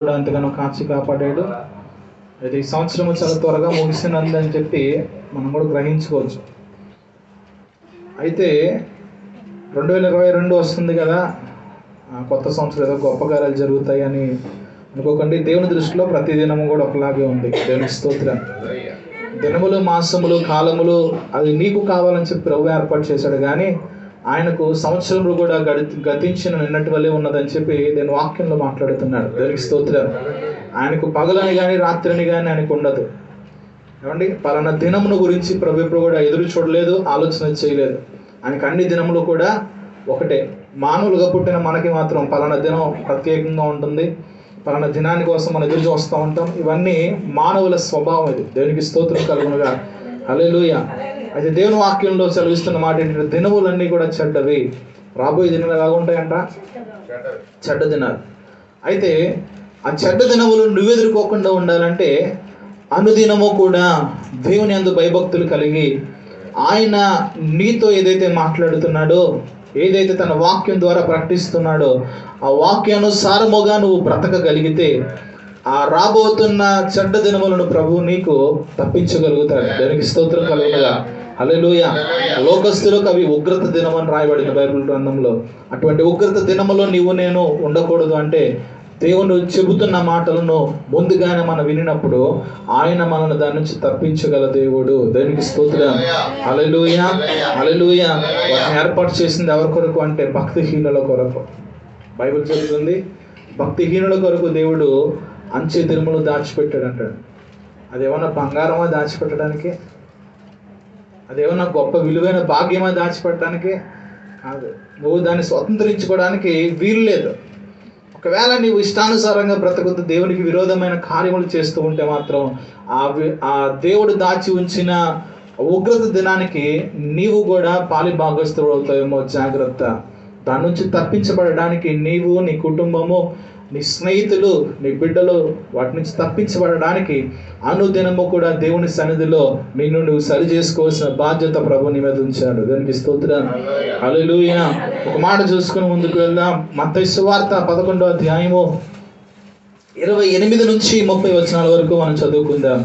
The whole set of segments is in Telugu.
కూడా ఎంతగానో కాచి కాపాడాడు. అయితే ఈ సంవత్సరం చాలా త్వరగా ముగిసినందని చెప్పి మనం కూడా గ్రహించుకోవచ్చు. అయితే 2022 వస్తుంది కదా, కొత్త సంవత్సరం ఏదో గొప్ప కార్యాలు జరుగుతాయి అని అనుకోకండి. దేవుని దృష్టిలో ప్రతి దినము కూడా ఒకలాగే ఉంది. దేవునికి స్తోత్రం. దినములు, మాసములు, కాలములు అది నీకు కావాలని చెప్పి ప్రభు ఏర్పాటు చేశాడు. కానీ ఆయనకు సంవత్సరంలో కూడా గతించిన నిన్నటి వల్లే ఉన్నదని చెప్పి నేను వాక్యంలో మాట్లాడుతున్నాడు. దేవునికి స్తోత్రం. ఆయనకు పగలని కానీ రాత్రిని కానీ ఆయనకు ఉండదు. ఏమండి, పలానా దినమును గురించి ప్రభు ఎప్పుడు కూడా ఎదురు చూడలేదు, ఆలోచన చేయలేదు. ఆయనకు అన్ని దినములు కూడా ఒకటే. మానవులుగా పుట్టిన మనకి మాత్రం పలానా దినం ప్రత్యేకంగా ఉంటుంది, పలానా దినాని కోసం మనం ఎదురు చూస్తూ ఉంటాం. ఇవన్నీ మానవుల స్వభావం. ఇది దేవునికి స్తోత్రం కలుగునుగా. హల్లెలూయా. అయితే దేవుని వాక్యంలో చదివిస్తున్న మాట ఏంటంటే దినములన్నీ కూడా చెడ్డవి. రాబోయే దినాలు ఎలాగ ఉంటాయంట? చెడ్డ దినాలు. అయితే ఆ చెడ్డ దినములు నువ్వు ఎదుర్కోకుండా ఉండాలంటే అనుదినము కూడా దేవుని యందు భయభక్తులు కలిగి ఆయన నీతో ఏదైతే మాట్లాడుతున్నాడో, ఏదైతే తన వాక్యం ద్వారా ప్రకటిస్తున్నాడో ఆ వాక్యానుసారముగా నువ్వు బ్రతకగలిగితే ఆ రాబోతున్న చెడ్డ దినములను ప్రభు నీకు తప్పించగలుగుతాడు. దానికి స్తోత్రం కలుగునుగా. హల్లెలూయా. లోకస్తులకు అవి ఉగ్రత దినం అని రాయబడింది బైబిల్ గ్రంథంలో. అటువంటి ఉగ్రత దినములో నీవు నేను ఉండకూడదు అంటే దేవుడు చెబుతున్న మాటలను ముందుగానే మనం వినినప్పుడు ఆయన మనల్ని దాని నుంచి తప్పించగల దేవుడు. దేవునికి స్తోత్రం. హల్లెలూయా, హల్లెలూయా. వాటిని ఏర్పాటు చేసింది ఎవరి కొరకు అంటే భక్తిహీనుల కొరకు. బైబిల్ చెబుతుంది భక్తిహీనుల కొరకు దేవుడు అంచె దినములు దాచిపెట్టాడు అంటాడు. అదేమన్నా బంగారమా దాచిపెట్టడానికి? అదేమన్నా గొప్ప విలువైన భాగ్యమా దాచిపెట్టడానికి? కాదు. నువ్వు దాన్ని స్వతంత్రించుకోవడానికి వీలు లేదు. ఒకవేళ నీవు ఇష్టానుసారంగా బ్రతుకుతూ దేవునికి విరోధమైన కార్యములు చేస్తూ ఉంటే మాత్రం ఆ దేవుడు దాచి ఉంచిన ఉగ్రత దినానికి నీవు కూడా పాలి భాగస్తుడు అవుతావేమో. జాగ్రత్త. దాని నుంచి తప్పించబడడానికి నీవు, నీ కుటుంబము, నీ స్నేహితులు, నీ బిడ్డలు వాటి నుంచి తప్పించబడడానికి అనుదినము కూడా దేవుని సన్నిధిలో నిన్ను నువ్వు సరి చేసుకోవాల్సిన బాధ్యత ప్రభు నీ మీద ఉంచాడు. దానికి స్తోత్రం. హల్లెలూయా. ఒక మాట చూసుకుని ముందుకు వెళ్దాం. మత్తయి సువార్త 11వ అధ్యాయము 28 నుంచి 30 వచనాల వరకు మనం చదువుకుందాం.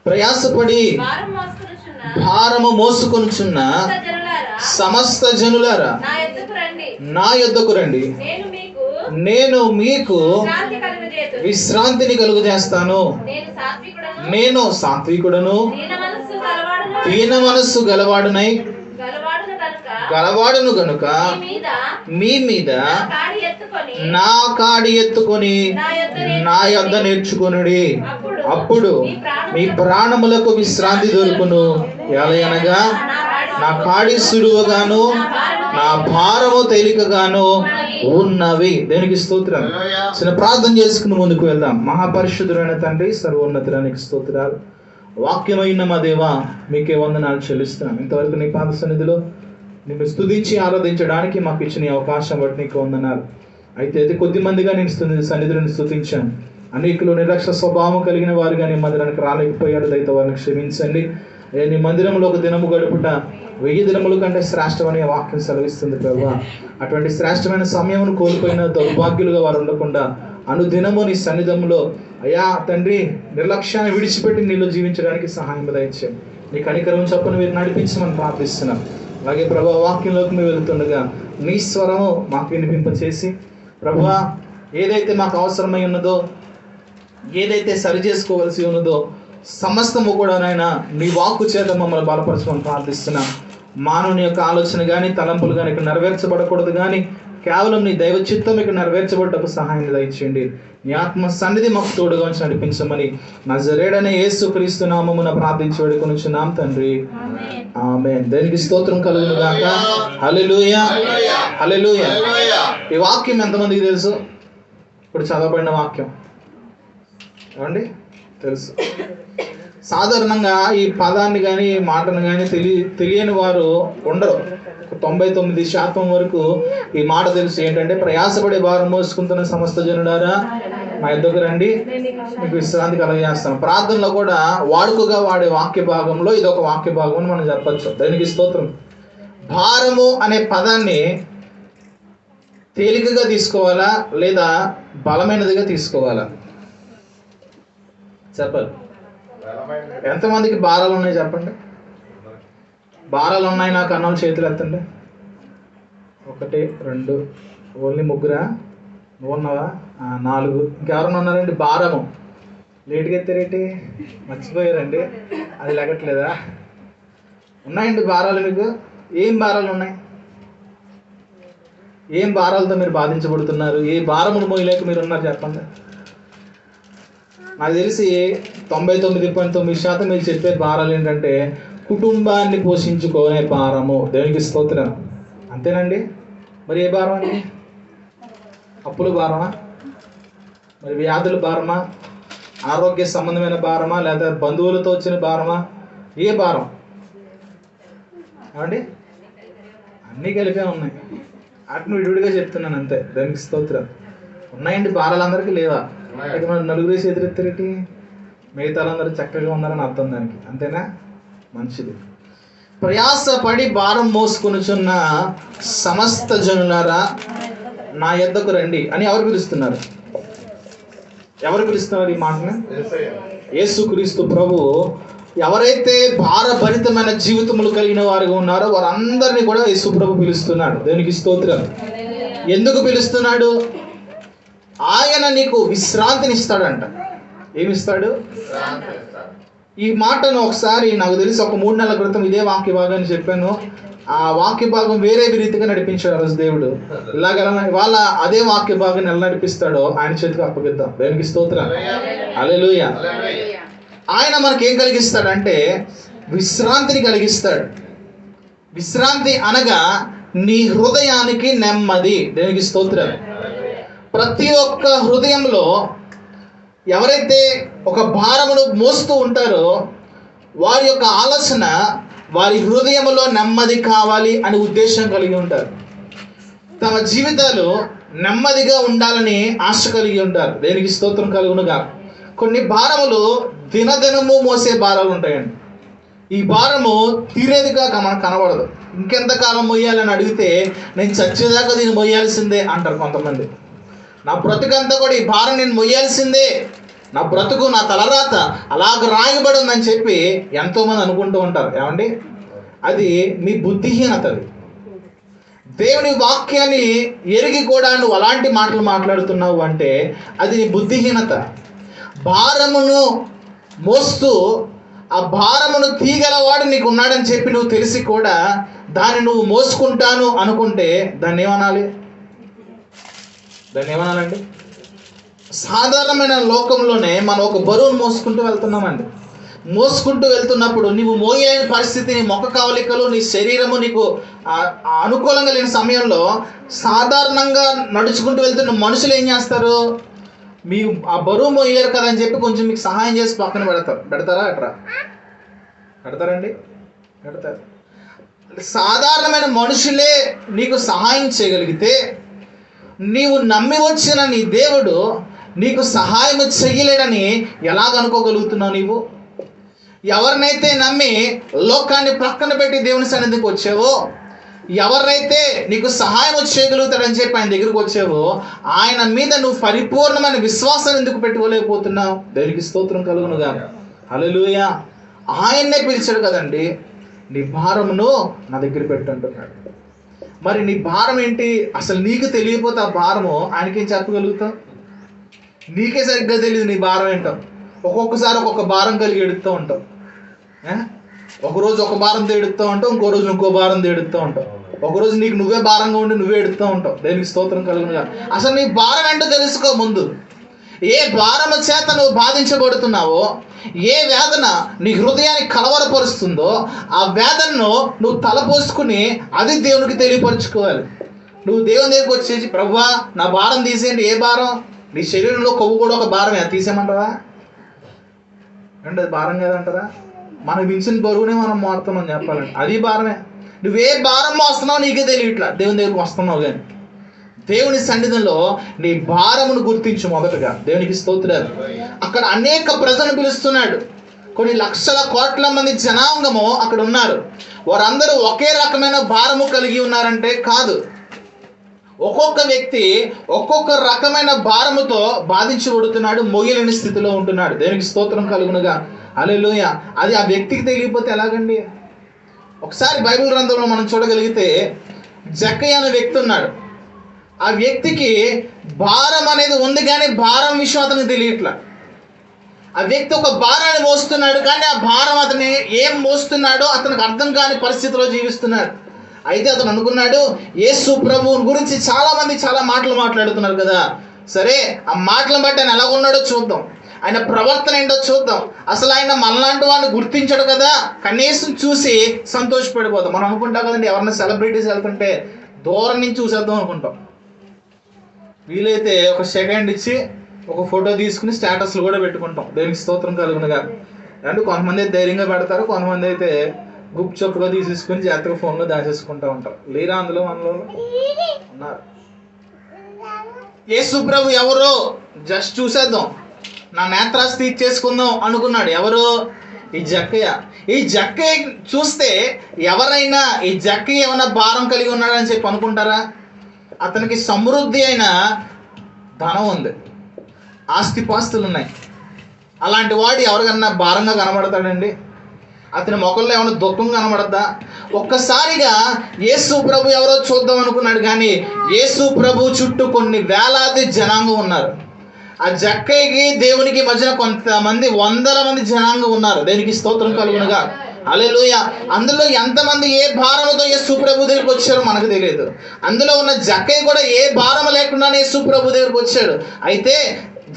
ప్రయాసపడి భారము మోసుకొనుచున్న సమస్త జనులారా నా యొద్దకు రండి, నేను మీకు విశ్రాంతిని కలుగజేస్తాను. నేను సాత్వికుడను, దీన మనస్సు గలవాడును గనుక మీ మీద నా కాడి ఎత్తుకొని నా యొద్ద నేర్చుకొనుడి, అప్పుడు మీ ప్రాణములకు విశ్రాంతి దొరుకును. ఎలయనగా నా కాడి సులువుగాను నా భారము తేలికగాను ఉన్నవి. దేనికి స్తోత్రం. చిన్న ప్రార్థన చేసుకుని ముందుకు వెళ్దాం. మహాపరిశుద్ధుడైన తండ్రి, సర్వోన్నతుడానికి స్తోత్రాలు. వాక్యమైన మా దేవా మీకే వందనాలు చెల్లిస్తున్నాం. ఇంతవరకు నీ పాద సన్నిధిలో నిన్ను స్తుతించి ఆరాధించడానికి మాకు ఇచ్చిన అవకాశం బట్టి నీకు వందనాలు. అయితే కొద్ది మందిగా నేను సన్నిధిని స్తుతించాను. అనేకులు నిర్లక్ష్య స్వభావం కలిగిన వారుగా నీ మందిరానికి రాలేకపోయారు. దయతో వారిని క్షమించండి. నీ మందిరంలో ఒక దినము గడుపుట 1000 దినముల కంటే శ్రేష్టమని వాక్యం సెలవిస్తుంది ప్రభు. అటువంటి శ్రేష్టమైన సమయమును కోల్పోయిన దౌర్భాగ్యులుగా వారు ఉండకుండా అనుదినము నీ సన్నిధంలో అయ్యా తండ్రి నిర్లక్ష్యాన్ని విడిచిపెట్టి నీలో జీవించడానికి సహాయం దయచేయండి. నీ కనికరం చొప్పున మీరు నడిపించమని ప్రార్థిస్తున్నాం. అలాగే ప్రభు వాక్యంలోకి మేము వెళుతుండగా నీ స్వరము మాకు వినిపింపచేసి ప్రభు ఏదైతే మాకు అవసరమై ఉన్నదో, ఏదైతే సరి చేసుకోవాల్సి ఉన్నదో సమస్తము కూడా నాయన నీ వాక్కు చేత మమ్మల్ని బలపరచమని ప్రార్థిస్తున్నాం. మానవుని యొక్క ఆలోచన కానీ తలంపులు కానీ ఇక్కడ నెరవేర్చబడకూడదు, కానీ కేవలం నీ దైవ చిత్తం ఇక్కడ నెరవేర్చబడ్డకు సహాయం దయచేయండి. నీ ఆత్మ సన్నిధి మాకు తోడుగా ఉంచి నడిపించమని నజరేయుడైన యేసుక్రీస్తు నామమున ప్రార్థించి వేడుకొనుచున్నాం తండ్రి. ఆమేన్. దేవునికి స్తోత్రం కలుగును గాక. హల్లెలూయా, హల్లెలూయా. ఈ వాక్యం ఎంతమందికి తెలుసు? ఇప్పుడు చదవబడిన వాక్యం ఏమండి తెలుసు. సాధారణంగా ఈ పదాన్ని కానీ మాటను కానీ తెలియని వారు ఉండరు. 99% వరకు ఈ మాట తెలుసు. ఏంటంటే ప్రయాసపడే భారం మోసుకుంటున్న సమస్త జనులారా మా యొద్దకు రండి, మీకు విశ్రాంతి కలగజేస్తాను. ప్రార్థనలో కూడా వాడుకగా వాడే వాక్య భాగంలో ఇది ఒక వాక్య భాగం అని మనం చెప్పచ్చు. దానికి స్తోత్రం. భారము అనే పదాన్ని తేలికగా తీసుకోవాలా లేదా బలమైనదిగా తీసుకోవాలా? చెప్పాలి. ఎంతమందికి భారాలు ఉన్నాయి చెప్పండి. భారాలు ఉన్నాయి నాకు అన్నోళ్ళు చేతులు ఎత్తండి. 1 2 ఓన్లీ ముగ్గురా? నువ్వు ఉన్నావా? 4. ఇంకెవరన్నా ఉన్నారండి? భారము లేటుగా ఎత్తారేంటి? మర్చిపోయారండి? అది లెగట్లేదా? ఉన్నాయండి భారాలు మీకు? ఏం భారాలు ఉన్నాయి? ఏం భారాలతో మీరు బాధించబడుతున్నారు? ఏ భారమును మోయలేక మీరు ఉన్నారు చెప్పండి. నాకు తెలిసి 99.9% మీరు చెప్పే భారాలు ఏంటంటే కుటుంబాన్ని పోషించుకునే భారము. దేవునికి స్తోత్రం. అంతేనండి? మరి ఏ భారం అండి? అప్పుల భారమా? మరి వ్యాధుల భారమా? ఆరోగ్య సంబంధమైన భారమా? లేదా బంధువులతో వచ్చిన భారమా? ఏ భారం ఏమండి? అన్నీ కలిపే ఉన్నాయి. వాటిని విడివిడిగా చెప్తున్నాను అంతే. దానికి స్తోత్రం. ఉన్నాయండి భారాలు. అందరికీ లేవా? అయితే మన నలుగురు ఎదురెత్తారేంటి? మిగతా వాళ్ళందరూ చక్కగా ఉన్నారని అర్థం దానికి. అంతేనా? మంచిది. ప్రయాసపడి భారం మోసుకొనుచున్న సమస్త జనులారా నా యొద్దకు రండి అని ఎవరు పిలుస్తున్నారు? ఎవరు పిలుస్తున్నారు ఈ మాటను? యేసుక్రీస్తు ప్రభు ఎవరైతే భారభరితమైన జీవితములు కలిగిన వారుగా ఉన్నారో వారందరినీ కూడా యేసు ప్రభు పిలుస్తున్నాడు. దేవునికి స్తోత్రం. ఎందుకు పిలుస్తున్నాడు? ఆయన నీకు విశ్రాంతిని ఇస్తాడంట. ఏమిస్తాడు? ఈ మాటను ఒకసారి నాకు తెలిసి ఒక 3 నెలల క్రితం ఇదే వాక్య భాగాన్ని చెప్పాను. ఆ వాక్య భాగం వేరే రీతిగా నడిపించాడు రోజు దేవుడు. ఇలాగ వాళ్ళ అదే వాక్య భాగాన్ని ఎలా నడిపిస్తాడో ఆయన చేతికి అప్పగిద్దాం. దేవునికి స్తోత్రం. హల్లెలూయా. ఆయన మనకేం కలిగిస్తాడంటే విశ్రాంతిని కలిగిస్తాడు. విశ్రాంతి అనగా నీ హృదయానికి నెమ్మది. దేవునికి స్తోత్రం. ప్రతి ఒక్క హృదయంలో ఎవరైతే ఒక భారమును మోస్తూ ఉంటారో వారి యొక్క ఆలోచన వారి హృదయంలో నెమ్మది కావాలి అనే ఉద్దేశం కలిగి ఉంటారు. తమ జీవితాలు నెమ్మదిగా ఉండాలని ఆశ కలిగి ఉంటారు. దేనికి స్తోత్రం కలుగునుగా. కొన్ని భారములు దినదినము మోసే భారాలు ఉంటాయండి. ఈ భారము తీరేదిగా మనకు కనబడదు. ఇంకెంతకాలం మొయ్యాలని అడిగితే నేను చచ్చేదాకా దీన్ని మొయ్యాల్సిందే అంటారు కొంతమంది. నా బ్రతుకంతా కూడా ఈ భారం నేను మొయ్యాల్సిందే, నా బ్రతుకు నా తలరాత అలాగ రాయబడి ఉందని చెప్పి ఎంతోమంది అనుకుంటూ ఉంటారు. ఏమండి? అది మీ బుద్ధిహీనత. అది దేవుని వాక్యాన్ని ఎరిగి కూడా నువ్వు అలాంటి మాటలు మాట్లాడుతున్నావు అంటే అది నీ బుద్ధిహీనత. భారమును మోస్తూ ఆ భారమును తీగలవాడు నీకు ఉన్నాడని చెప్పి నువ్వు తెలిసి కూడా దాన్ని నువ్వు మోసుకుంటాను అనుకుంటే దాన్ని ఏమనాలి? దాన్ని ఏమనాలండి? సాధారణమైన లోకంలోనే మనం ఒక బరువును మోసుకుంటూ వెళ్తున్నామండి. మోసుకుంటూ వెళ్తున్నప్పుడు నీవు మోయలేని పరిస్థితి, నీ ముఖ కవలికలు, నీ శరీరము నీకు అనుకూలంగా లేని సమయంలో సాధారణంగా నడుచుకుంటూ వెళ్తున్న మనుషులు ఏం చేస్తారు? మీ ఆ బరువు మోయలేరు కదా అని చెప్పి కొంచెం మీకు సహాయం చేసి పక్కన పెడతారా? ఎట్రా పెడతారండి? పెడతారు. సాధారణమైన మనుషులే నీకు సహాయం చేయగలిగితే నీవు నమ్మి వచ్చిన నీ దేవుడు నీకు సహాయం చెయ్యలేడని ఎలాగనుకోగలుగుతున్నావు? నీవు ఎవరినైతే నమ్మి లోకాన్ని ప్రక్కన పెట్టి దేవుని సన్నిధికి వచ్చావో, ఎవరైతే నీకు సహాయం చేయగలుగుతాడని చెప్పి ఆయన దగ్గరికి వచ్చావో ఆయన మీద నువ్వు పరిపూర్ణమైన విశ్వాసాన్ని ఎందుకు పెట్టుకోలేకపోతున్నావు? దేవునికి స్తోత్రం కలుగునుగా. హల్లెలూయా. ఆయన్నే పిలిచాడు కదండి, నీ భారమును నా దగ్గర పెట్టు అంటున్నాడు. మరి నీ భారం ఏంటి? అసలు నీకు తెలియకపోతే ఆ భారము ఆయనకేం చెప్పగలుగుతావు? నీకే సరిగ్గా తెలియదు నీ భారం ఏంటో. ఒక్కొక్కసారి ఒక్కొక్క భారం కలిగి ఎడుతూ ఉంటావు. ఒకరోజు ఒక భారంతో ఎడుతూ ఉంటావు, ఇంకో రోజు ఇంకో భారంతో ఎడుతూ ఉంటావు. ఒకరోజు నీకు నువ్వే భారంగా ఉండి నువ్వే ఎడుతూ ఉంటావు. దేనికి స్తోత్రం కలుగునుగా. అసలు నీ భారం ఏంటో తెలుసుకో ముందు. ఏ భారము చేత నువ్వు బాధించబడుతున్నావో, ఏ వేదన నీ హృదయాన్ని కలవరపరుస్తుందో ఆ వేదనను నువ్వు తలపోసుకుని అది దేవునికి తెలియపరచుకోవాలి. నువ్వు దేవుని దగ్గరికి వచ్చేసి ప్రభువా నా భారం తీసేయండి. ఏ భారం? నీ శరీరంలో కొవ్వు కూడా ఒక భారమే, అది తీసేయమంటారా? అంటే అది భారం కాదంటారా? మనకు మించిన బరువునే మనం మోస్తున్నాం చెప్పాలంటే. అది భారమే. నువ్వే భారం మోస్తున్నావు నీకే తెలియట్లా. దేవుని దగ్గరికి వస్తున్నావు కానీ దేవుని సన్నిధిలో నీ భారమును గుర్తించు మొదటగా. దేవునికి స్తోత్రాలు. అక్కడ అనేక ప్రజలను పిలుస్తున్నాడు. కొన్ని లక్షల కోట్ల మంది జనాంగము అక్కడ ఉన్నారు. వారందరూ ఒకే రకమైన భారము కలిగి ఉన్నారంటే కాదు. ఒక్కొక్క వ్యక్తి ఒక్కొక్క రకమైన భారముతో బాధించబడుతున్నాడు, మొగిలేని స్థితిలో ఉంటున్నాడు. దేవునికి స్తోత్రం కలుగునుగా. హల్లెలూయా. అది ఆ వ్యక్తికి తెలియకపోతే ఎలాగండి? ఒకసారి బైబిల్ గ్రంథంలో మనం చూడగలిగితే జక్కయ్య అనే వ్యక్తి ఉన్నాడు. ఆ వ్యక్తికి భారం అనేది ఉంది, కానీ భారం విషయం అతనికి తెలియట్లా. ఆ వ్యక్తి ఒక భారాన్ని మోస్తున్నాడు, కానీ ఆ భారం అతని ఏం మోస్తున్నాడో అతనికి అర్థం కాని పరిస్థితిలో జీవిస్తున్నాడు. అయితే అతను అనుకున్నాడు, యేసు ప్రభువు గురించి చాలా మంది చాలా మాటలు మాట్లాడుతున్నారు కదా, సరే ఆ మాటలను బట్టి ఆయన ఎలా ఉన్నాడో చూద్దాం, ఆయన ప్రవర్తన ఏంటో చూద్దాం. అసలు ఆయన మనలాంటి వాడిని గుర్తించడు కదా, కనీసం చూసి సంతోషపడిపోతాం. మనం అనుకుంటాం కదండి, ఎవరైనా సెలబ్రిటీస్ వెళ్తుంటే దూరం నుంచి చూసేద్దాం అనుకుంటాం. వీలైతే ఒక సెకండ్ ఇచ్చి ఒక ఫోటో తీసుకుని స్టేటస్లు కూడా పెట్టుకుంటాం. దేనికి స్తోత్రం కలుగునుగా. అంటే కొంతమంది అయితే ధైర్యంగా పెడతారు, కొంతమంది అయితే గుప్ చొప్పుగా తీసేసుకుని జాగ్రత్తగా ఫోన్లో దాచేసుకుంటూ ఉంటారు. లేరా అందులో మనలో ఉన్నారు. యేసు ప్రభు ఎవరో జస్ట్ చూసేద్దాం, నా నేత్రాస్తి ఇచ్చేసుకుందాం అనుకున్నాడు. ఎవరు? ఈ జక్కయ్య. ఈ జక్కయ్య చూస్తే ఎవరైనా ఈ జక్కయ్య ఏమైనా భారం కలిగి ఉన్నాడని చెప్పి అనుకుంటారా? అతనికి సమృద్ధి అయిన ధనం ఉంది, ఆస్తిపాస్తులు ఉన్నాయి. అలాంటి వాడు ఎవరికన్నా భారంగా కనబడతాడండి? అతని మొక్కల్లో ఏమైనా దుఃఖం కనబడద్దా? ఒక్కసారిగా యేసు ప్రభు ఎవరో చూద్దాం అనుకున్నాడు, కానీ యేసు ప్రభు చుట్టూ కొన్ని వేలాది జనాంగం ఉన్నారు. ఆ జక్కయ్యకి దేవునికి మధ్యన కొంతమంది వందల మంది జనాంగం ఉన్నారు. దేనికి స్తోత్రం కలుగునుగా. హల్లెలూయా. అందులో ఎంతమంది ఏ భారముతో యేసు ప్రభు దగ్గరికి వచ్చారో మనకు తెలియదు. అందులో ఉన్న జక్కయ్య కూడా ఏ భారం లేకుండానే యేసు ప్రభు దగ్గరికి వచ్చాడు. అయితే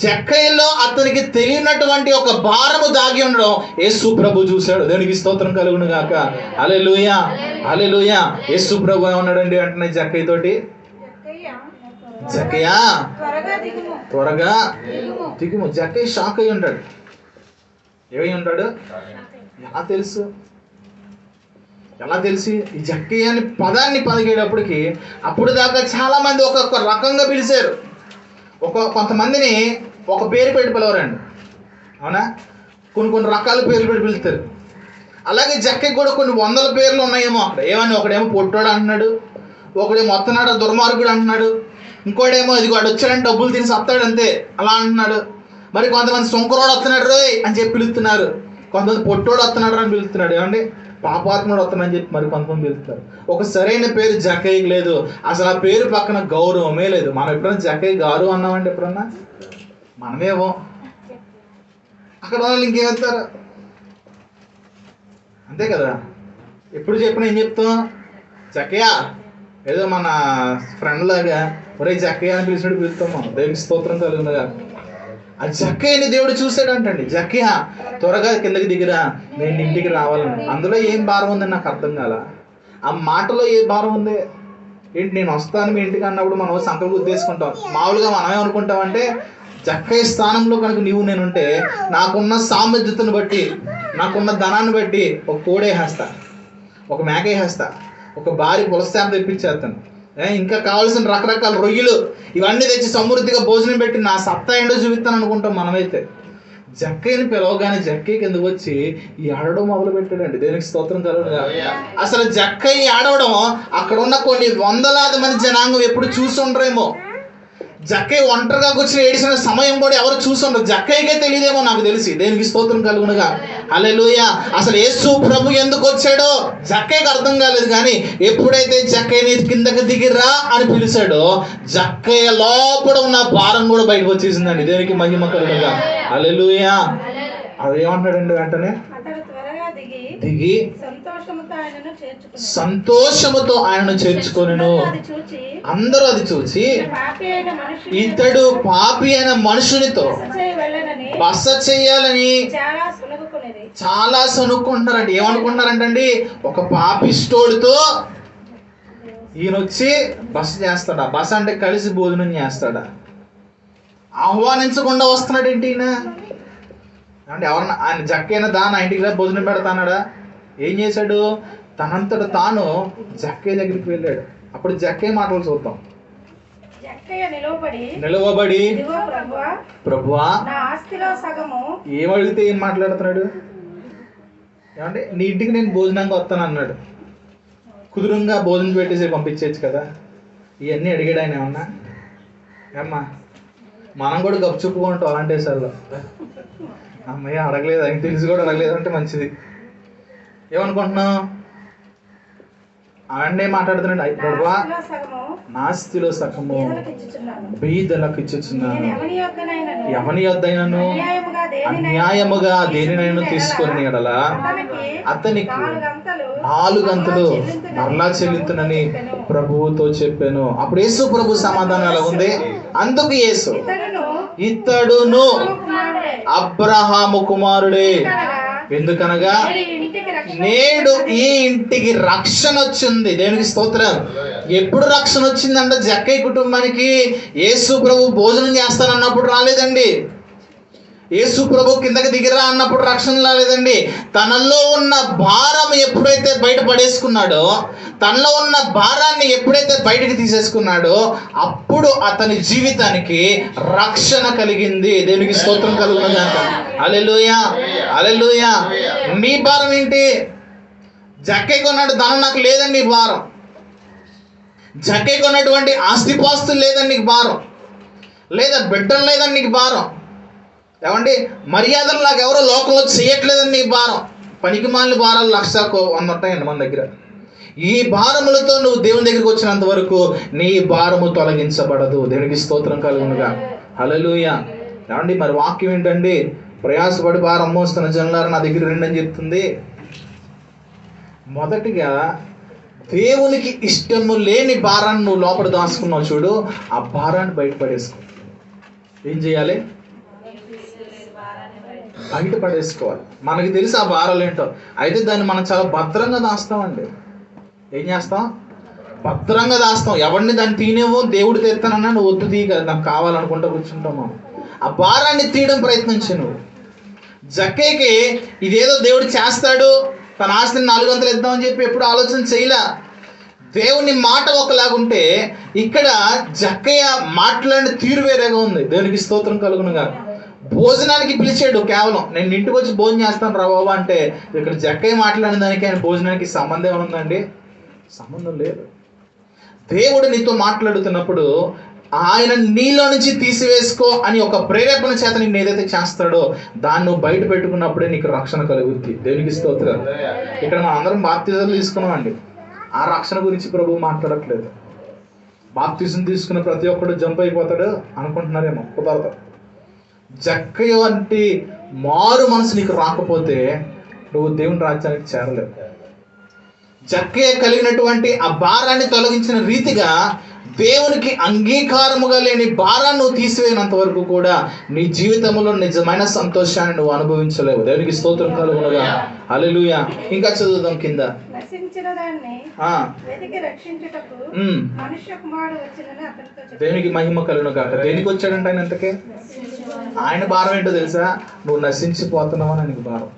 జక్కయ్యలో అతనికి తెలియనటువంటి ఒక భారము దాగి ఉండడం యేసు ప్రభు చూశాడు. దేవునికి స్తోత్రం కలుగును గాక. హల్లెలూయా, హల్లెలూయా. యేసు ప్రభు ఏమన్నాడండి అంటున్నాయి జక్కయ్య తోటి, జక్కయ్య త్వరగా దిగుము. జక్కయ్య షాక్ అయి ఉంటాడు. ఏమై ఉంటాడు? ఎలా తెలిసి ఈ జక్కయ్య అని పదాన్ని పలికేటప్పటికి అప్పుడు దాకా చాలా మంది ఒక్కొక్క రకంగా పిలిచారు. కొంతమందిని ఒక పేరు పెట్టి పిలవరండి, అవునా? కొన్ని రకాల పేర్లు పెట్టి పిలుస్తారు. అలాగే జక్కయ్య కూడా కొన్ని వందల పేర్లు ఉన్నాయేమో అక్కడ. ఏమని? ఒకడేమో పొట్టోడు అంటున్నాడు, ఒకడేమో వస్తున్నాడు దుర్మార్గుడు అంటున్నాడు, ఇంకోడేమో ఇది వాడు వచ్చాడంటే డబ్బులు తిని సత్తాడు అంతే అలా అంటున్నాడు. మరి కొంతమంది సొంకరోడు వస్తున్నాడు రోయ్ అని చెప్పి పిలుస్తున్నారు, కొంతమంది పొట్టోడు వస్తున్నాడు అని పిలుస్తున్నాడు. ఏమండి? పాపాత్ముడు వస్తున్నాడని చెప్పి మరి కొంతమంది పిలుస్తారు. ఒక సరైన పేరు జక్కయ్యకి లేదు. అసలు ఆ పేరు పక్కన గౌరవమే లేదు. మనం ఎప్పుడైనా జక్కయ్య గారు అన్నామండి? ఎప్పుడన్నా మనమేమో అక్కడ వాళ్ళు ఇంకేమెత్తారు, అంతే కదా. ఎప్పుడు చెప్పినా ఏం చెప్తాం? జక్కయ్య. ఏదో మన ఫ్రెండ్ లాగా ఒరే జక్కయ్య అని పిలిచినట్టు పిలుస్తాం మనం. దేవునికి స్తోత్రం కలుగునుగా. ఆ జక్కయ్యని దేవుడు చూశాడంటండి. జక్కయ్య త్వరగా కిందకి దిగిరా, నేను ఇంటికి రావాలని. అందులో ఏం భారం ఉందని నాకు అర్థం కాల. ఆ మాటలో ఏ భారం ఉంది ఏంటి? నేను వస్తాను మీ ఇంటికి అన్నప్పుడు మనం సంకల్పం ఉద్దేశించుకుంటాం. మామూలుగా మనం ఏమనుకుంటామంటే, జక్కయ్య స్థానంలో కనుక నీవు నేనుంటే నాకున్న సామర్థ్యతను బట్టి, నాకున్న ధనాన్ని బట్టి ఒక కోడేసేస్తా, ఒక మేకేసేస్తా, ఒక భారీ పులస్తాంపు తెప్పించేస్తాను, ఇంకా కావాల్సిన రకరకాల రొయ్యలు ఇవన్నీ తెచ్చి సమృద్ధిగా భోజనం పెట్టి నా సత్తా ఏంటో చూపిస్తాను అనుకుంటాం మనమైతే. జక్కయ్యని పిలవగానే జక్కయ్యకి ఎందుకు వచ్చి ఈ ఆడడం మొదలు పెట్టాడండి. దేనికి స్తోత్రం కలుగునుగా. అసలు జక్కయ్య ఆడవడం అక్కడ ఉన్న కొన్ని వందలాది మంది జనాంగం ఎప్పుడు చూసి ఉండరేమో. జక్కయ్య ఒంటరిగా కూర్చొని ఏడిసిన సమయం కూడా ఎవరు చూసుండరు. జక్కయ్యకే తెలియదేమో నాకు తెలిసి. దేనికి స్తోత్రం కలుగునుగా. హల్లెలూయా. అసలు యేసు ప్రభు ఎందుకు వచ్చాడో జక్కయ్యకి అర్థం కాలేదు, కానీ ఎప్పుడైతే జక్కయ్యని కిందకి దిగిరా అని పిలిచాడో జక్కయ్య లోపల ఉన్న భారం కూడా బయటకు వచ్చేసిందండి. దేనికి మహిమ కలుగునుగా. హల్లెలూయా. అది ఏమంటాడండి? వెంటనే దిగి సంతోషముతో ఆయనను చేర్చుకొనెను. అందరూ అది చూచి ఇతడు పాపి అయిన మనుషునితో బస చేయాలని చాలా సనుక్కుంటున్నారండి. ఏమనుకుంటున్నారంటండి? ఒక పాపిస్టోడితో ఈయన వచ్చి బస చేస్తాడా? బస అంటే కలిసి భోజనం చేస్తాడా? ఆహ్వానించకుండా వస్తున్నాడు ఏంటి ఈయన? అంటే ఎవరన్నా ఆయన జక్కైన దాని ఇంటికి రా భోజనం పెడతానాడా? ఏం చేశాడు? తనంతట తాను జక్కయ్య దగ్గరికి వెళ్ళాడు. అప్పుడు జక్కయ్య మాటలు చూద్దాం. నిలవబడి ప్రభువా, ఏమడిగితే ఏం మాట్లాడుతున్నాడు? ఏమంటే నీ ఇంటికి నేను భోజనానికి వస్తాను అన్నాడు. కుదురుగా భోజనం పెట్టేసి పంపించేయచ్చు కదా. ఇవన్నీ అడిగాడు ఆయన ఏమన్నా? ఏమ్మా మనం కూడా గప్పు చెప్పుకుంటాం అలాంటి సార్లు. అమ్మయ్య అడగలేదు, ఆయన తెలిసి కూడా అడగలేదు అంటే మంచిది. ఏమనుకుంటున్నాం? అవన్నీ మాట్లాడుతున్నాడు. ప్రభువా నా స్థితిలో సగము బీదలకు ఇచ్చుచున్నాను, ఎవని యొద్దైనను అన్యాయముగా దేనినైనా తీసుకొని ఎడల అతనికి 4 గంటలు మరలా చెల్లింతునని ప్రభువుతో చెప్పాను. అప్పుడు యేసు ప్రభు సమాధానం ఎలా ఉంది? అందుకు యేసు, ఇతడును అబ్రహాము కుమారుడే, ఎందుకనగా నేడు ఈ ఇంటికి రక్షణ వచ్చింది. దేవునికి స్తోత్రం. ఎప్పుడు రక్షణ వచ్చిందంటే జక్కయ్య కుటుంబానికి యేసు ప్రభు భోజనం చేస్తానన్నప్పుడు రాలేదండి. యేసు ప్రభు కిందకి దిగిరా అన్నప్పుడు రక్షణ రాలేదండి. తనలో ఉన్న భారం ఎప్పుడైతే బయట పడేసుకున్నాడో, తనలో ఉన్న భారాన్ని ఎప్పుడైతే బయటకు తీసేసుకున్నాడో అప్పుడు అతని జీవితానికి రక్షణ కలిగింది. దేవునికి స్తోత్రం కలుగునుగాక. హల్లెలూయా, హల్లెలూయా. నీ భారం ఏంటి? జక్కయ్య కొన్నాడు ధనం నాకు లేదని నీ భారం. జక్కయ్య కొన్నటువంటి ఆస్తిపాస్తులు లేదని నీకు భారం, లేదా బిడ్డలు లేదని నీకు భారం, ఏమండి మర్యాదలు నాకు ఎవరో లోకంలో చేయట్లేదని నీ భారం. పనికి మాలిన భారాలు 100 ఉంటాయండి మన దగ్గర. ఈ భారములతో నువ్వు దేవుని దగ్గరికి వచ్చినంత వరకు నీ భారము తొలగించబడదు. దేవునికి స్తోత్రం కలుగునుగా. హల్లెలూయా. ఏమండి మరి వాక్యం ఏంటండి? ప్రయాసపడి భారం మోస్తున్న జనులారా నా దగ్గర రండి అని చెప్తుంది. మొదటిగా దేవునికి ఇష్టము లేని భారాన్ని నువ్వు లోపల దాచుకున్నావు చూడు, ఆ భారాన్ని బయటపడేసుకో. ఏం చేయాలి? బయటపడేసుకోవాలి. మనకి తెలిసి ఆ భారాలు ఏంటో. అయితే దాన్ని మనం చాలా భద్రంగా దాస్తామండి. ఏం చేస్తాం? భద్రంగా దాస్తాం. ఎవరిని దాన్ని తీనేవో, దేవుడు తెస్తానన్నా నువ్వు వద్దు తీయ, నాకు కావాలనుకుంటా కూర్చుంటాము. ఆ భారాన్ని తీయడం ప్రయత్నించు నువ్వు. జక్కయ్యకి ఇదేదో దేవుడు చేస్తాడు, తన ఆస్తిని 4 గంటలు ఇద్దామని చెప్పి ఎప్పుడు ఆలోచన చేయలే. దేవుని మాట ఒకలాగుంటే ఇక్కడ జక్కయ్య మాట్లాడిన తీరు వేరేగా ఉంది. దేవునికి స్తోత్రం కలుగునుగా. భోజనానికి పిలిచాడు. కేవలం నేను ఇంటికి వచ్చి భోజనం చేస్తాను రా బాబా అంటే, ఇక్కడ జక్కయ్య మాట్లాడిన దానికి ఆయన భోజనానికి సంబంధం ఏముందండి? సంబంధం లేదు. దేవుడు నీతో మాట్లాడుతున్నప్పుడు ఆయన నీలో నుంచి తీసివేసుకో అని ఒక ప్రేరేపణ చేత నిన్ను ఏదైతే చేస్తాడో దాన్ని నువ్వు బయట పెట్టుకున్నప్పుడే నీకు రక్షణ కలుగుద్ది. దేవునికి స్తోత్రం. ఇక్కడ మనం అందరం బాప్తిజాలు తీసుకున్నామండి. ఆ రక్షణ గురించి ప్రభువు మాట్లాడట్లేదు. బాప్తిజం తీసుకున్న ప్రతి ఒక్కడు జంప్ అయిపోతాడు అనుకుంటున్నారేమో, కుదరదు. జక్కయ్య వంటి మారు మనసు నీకు రాకపోతే నువ్వు దేవుని రాజ్యానికి చేరలేవు. జక్కయ్య కలిగినటువంటి ఆ భారాన్ని తొలగించిన రీతిగా దేవునికి అంగీకారముగా లేని భారాన్ని నువ్వు తీసివేయనంత వరకు కూడా నీ జీవితంలో నిజమైన సంతోషాన్ని నువ్వు అనుభవించలేవు. దేవునికి స్తోత్రం కలుగునుగా. హల్లెలూయా. ఇంకా చదువుదాం కింద. దేవునికి మహిమ కలుగునుగా. దేనికి వచ్చాడంటే ఆయన అంతకే? ఆయన భారం ఏంటో తెలుసా? నువ్వు నశించిపోతున్నావు అని ఆయనకి భారం.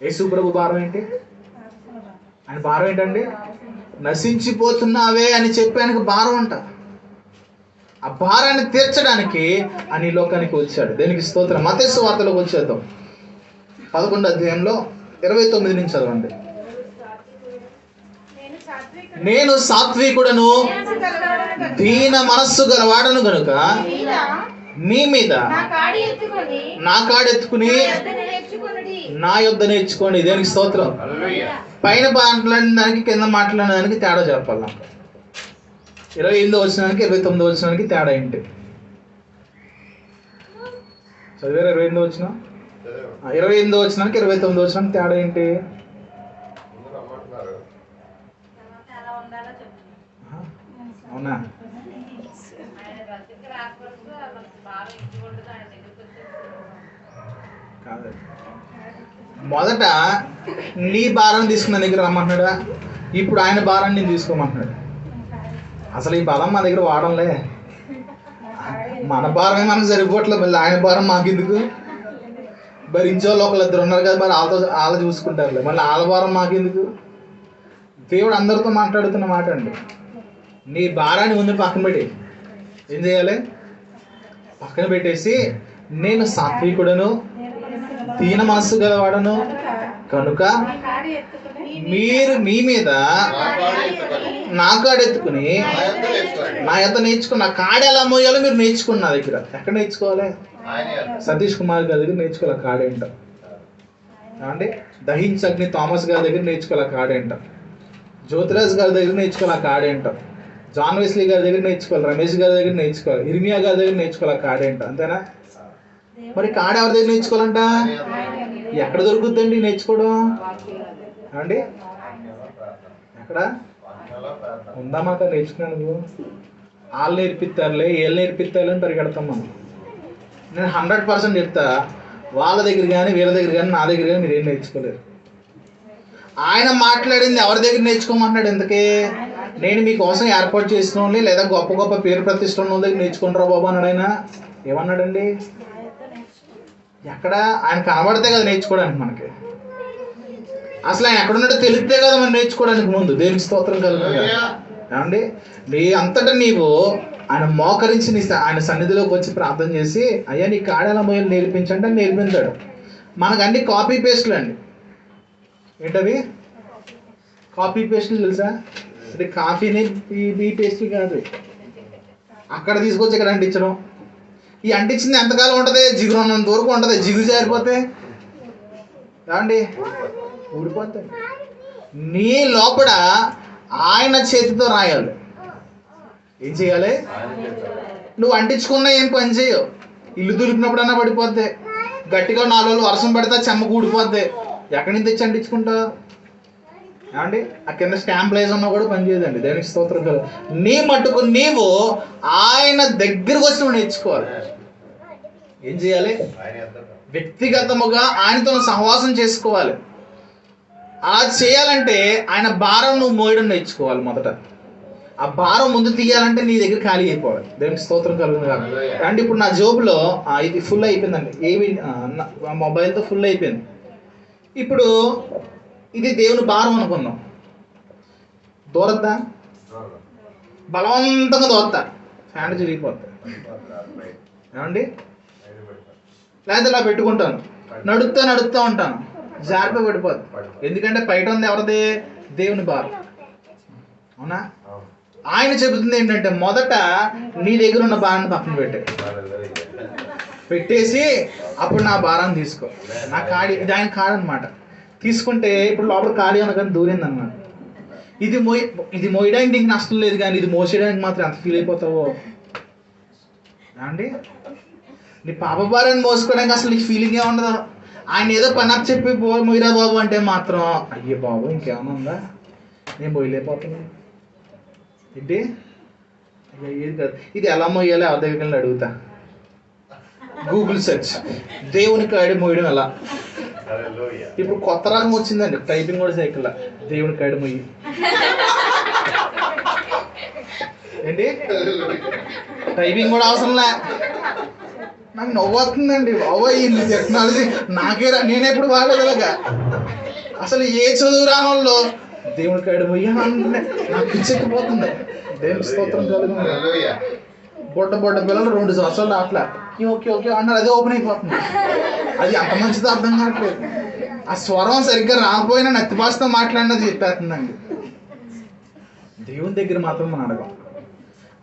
యేసు ప్రభు భారం ఏంటి? ఆయన భారం ఏంటండి? నశించిపోతున్నావే అని చెప్పి ఆయనకు భారం అంట. ఆ భారాన్ని తీర్చడానికి ఆయన ఈ లోకానికి వచ్చాడు. దేనికి స్తోత్రం. మత్తయి సువార్తలోకి వచ్చేద్దాం. 11వ అధ్యాయంలో 29 నుంచి చదవండి. నేను సాత్వికుడను దీన మనస్సు గలవాడను గనుక మీ మీద నా కాడెత్తుకుని నా యొద్ద నేర్చుకోండి. దేనికి స్తోత్రం. పైన మాట్లాడిన దానికి కింద మాట్లాడిన దానికి తేడా చెప్పాలి. నాకు 28వ వచనానికి 29వ వచనానికి తేడా ఏంటి? చదివారు? 28వ వచనం 28వ వచనానికి 29వ వచనానికి తేడా ఏంటి? అవునా? కాదు. మొదట నీ భారాన్ని తీసుకున్న దగ్గర రమ్మంటున్నాడా? ఇప్పుడు ఆయన భారాన్ని నేను తీసుకోమంటున్నాడు. అసలు ఈ బలం మా దగ్గర వాడంలే. మన భారమే మనకు సరిపోవట్లేదు, మళ్ళీ ఆయన భారం మాకెందుకు? భరించే వాళ్ళు 1-2 ఉన్నారు కదా, మరి వాళ్ళ చూసుకుంటారులే, మళ్ళీ వాళ్ళ భారం మాకెందుకు? దేవుడు అందరితో మాట్లాడుతున్న మాట అండి. నీ భారాన్ని ముందు పక్కన పెట్టి ఏం చేయాలి? పక్కన పెట్టేసి నేను సాత్వికుడను దీన మనస్సు గలవాడను కనుక మీరు మీ మీద నా కాడ ఎత్తుకుని నా యొక్క నేర్చుకుని నా కాడ ఎలా మోయాలో మీరు నేర్చుకుని నా దగ్గర. ఎక్కడ నేర్చుకోవాలి? సతీష్ కుమార్ గారి దగ్గర నేర్చుకోవాలి కాడేంట. అంటే దహించ్ అగ్ని థామస్ గారి దగ్గర నేర్చుకోవాలి కాడేంట. జ్యోతిరాజ్ గారి దగ్గర నేర్చుకోవాలి కాడేంట. జాన్ వెస్లీ గారి దగ్గర నేర్చుకోవాలి, రమేష్ గారి దగ్గర నేర్చుకోవాలి, ఇర్మియా గారి దగ్గర నేర్చుకోవాలి కాడేంట. అంతేనా? మరి కాడ ఎవరి దగ్గర నేర్చుకోవాలంట? ఎక్కడ దొరుకుతుందండి నేర్చుకోవడం అండి? ఎక్కడ ఉందా మాట నేర్చుకున్నాను? వాళ్ళు నేర్పిస్తారులే, వీళ్ళు నేర్పిస్తారులే అని పరిగెడతాం మనం. నేను 100% చెప్తా, వాళ్ళ దగ్గర కానీ వీళ్ళ దగ్గర కానీ నా దగ్గర కానీ మీరు ఏం నేర్చుకోలేరు. ఆయన మాట్లాడింది ఎవరి దగ్గర నేర్చుకోమంటున్నాడు? ఎందుకే? నేను మీకోసం ఏర్పాటు చేసిన వాళ్ళని లేదా గొప్ప గొప్ప పేరు ప్రతిష్ట ఉన్న వాళ్ళ దగ్గర నేర్చుకుంటారా బాబు అన్నాడు. ఆయన ఏమన్నాడండి? ఎక్కడ? ఆయన కనబడితే కదా నేర్చుకోవడానికి మనకి. అసలు ఆయన ఎక్కడున్నాడో తెలిస్తే కదా మనం నేర్చుకోవడానికి ముందు. దేవునికి స్తోత్రం కలుగుతుంది. ఏమండి? నీ అంతటా నీవు ఆయన మోకరించి ఆయన సన్నిధిలోకి వచ్చి ప్రార్థన చేసి, అయ్యా నీ కాడల మొయ్యలు నేర్పించండి అని నేర్పించాడు. మనకు అన్ని కాపీ పేస్ట్లు అండి. ఏంటవి? కాపీ పేస్ట్లు తెలుసా? ఇది కాఫీని ఈ పేస్ట్లు కాదు. అక్కడ తీసుకొచ్చి ఇక్కడ అంటించడం. ఈ అంటించింది ఎంతకాలం ఉంటుంది? జిగురు ఉన్నంత వరకు ఉంటుంది. జిగురు జారిపోతే ఏమండి ఊడిపోతాయి. నీ లోపల ఆయన చేతితో రాయాలి. ఏం చేయాలి? నువ్వు అంటించుకున్నా ఏం పని చేయవు. ఇల్లు దులిపినప్పుడన్నా పడిపోద్ది. గట్టిగా 4 రోజులు వర్షం పడితే చెమ్మ కూడిపోద్ది. ఎక్కడి నుంచి తెచ్చి అంటించుకుంటావు? ఏమండి? ఆ కింద స్టాంప్ ప్లేస్ ఉన్నా కూడా పని చేయదండి. దేవునికి స్తోత్రం కాదు. నీ మట్టుకు నీవు ఆయన దగ్గరకు వచ్చి నువ్వు నేర్చుకోవాలి. ఏం చేయాలి? వ్యక్తిగతముగా ఆయనతో సహవాసం చేసుకోవాలి. అలా చేయాలంటే ఆయన భారం నువ్వు మోయడం నేర్చుకోవాలి. మొదట ఆ భారం ముందు తీయాలంటే నీ దగ్గర ఖాళీ అయిపోవాలి. దేవునికి స్తోత్రం కలుగుతుంది కాదు. అంటే ఇప్పుడు నా జోబులో ఇది ఫుల్ అయిపోయిందండి. ఏమి మొబైల్తో ఫుల్ అయిపోయింది. ఇప్పుడు ఇది దేవుని భారం అనుకుందాం. దూరద్దా? బలవంతంగా దూరతా, ఫ్యాంట్ చిరిగిపోతా. ఏమండి? లేదా ఇలా పెట్టుకుంటాను, నడుస్తూ ఉంటాను, జారిపోయి పడిపోద్ది. ఎందుకంటే బయట ఉంది ఎవరిది? దేవుని భారం. అవునా? ఆయన చెబుతుంది ఏంటంటే మొదట నీ దగ్గర ఉన్న భారాన్ని పక్కన పెట్టేసి అప్పుడు నా భారాన్ని తీసుకో. నా కాడి, ఇది ఆయన కాడు అనమాట. తీసుకుంటే ఇప్పుడు లోపల ఖాళీ ఉన్న కానీ దూరింది అనమాట. ఇది మోయడానికి నీకు నష్టం లేదు, కానీ ఇది మోసేయడానికి మాత్రం ఎంత ఫీల్ అయిపోతావో. అండి, నీ పాప భారాన్ని మోసుకోవడానికి అసలు నీకు ఫీలింగే ఉండదు. ఆయన ఏదో పని అప్ చెప్పి మొయ్యరా బాబు అంటే మాత్రం అయ్యే బాబు ఇంకేమన్నా ఉందా, నేను మొయ్యలేకపోతున్నాను ఏంటి, అయ్యా ఏది కాదు. ఇది ఎలా మొయ్యాలి ఎవరి దగ్గరికి వెళ్ళి అడుగుతా. గూగుల్ సెర్చ్, దేవుని కాడి మొయ్యడం ఎలా. ఇప్పుడు కొత్త రకం వచ్చిందండి, టైపింగ్ కూడా సైకిల్. దేవుని కాడి మొయ్యి ఏంటి, టైపింగ్ కూడా అవసరంలే. నాకు నవ్వు వస్తుందండి బాబా ఈ టెక్నాలజీ. నేనే ఎప్పుడు వాడలేదుగా. అసలు ఏ చదువు రానంలో దేవుని కాడి మొయ్యి అంటే నాకు పిచ్చెక్కిపోతుంది. దేవుని స్తోత్రం కలుగుతుంది. బొడ్డ పిల్లలు 2 సంవత్సరాలు అట్లా ఓకే అన్నారు, అదే ఓపెన్ అయిపోతుంది. అది అంత మంచిదో అర్థం కావట్లేదు. ఆ స్వరం సరిగ్గా రాకపోయినా నత్తి భాషతో మాట్లాడినది చెప్పేస్తుందండి. దేవుని దగ్గర మాత్రం మనం అడగం.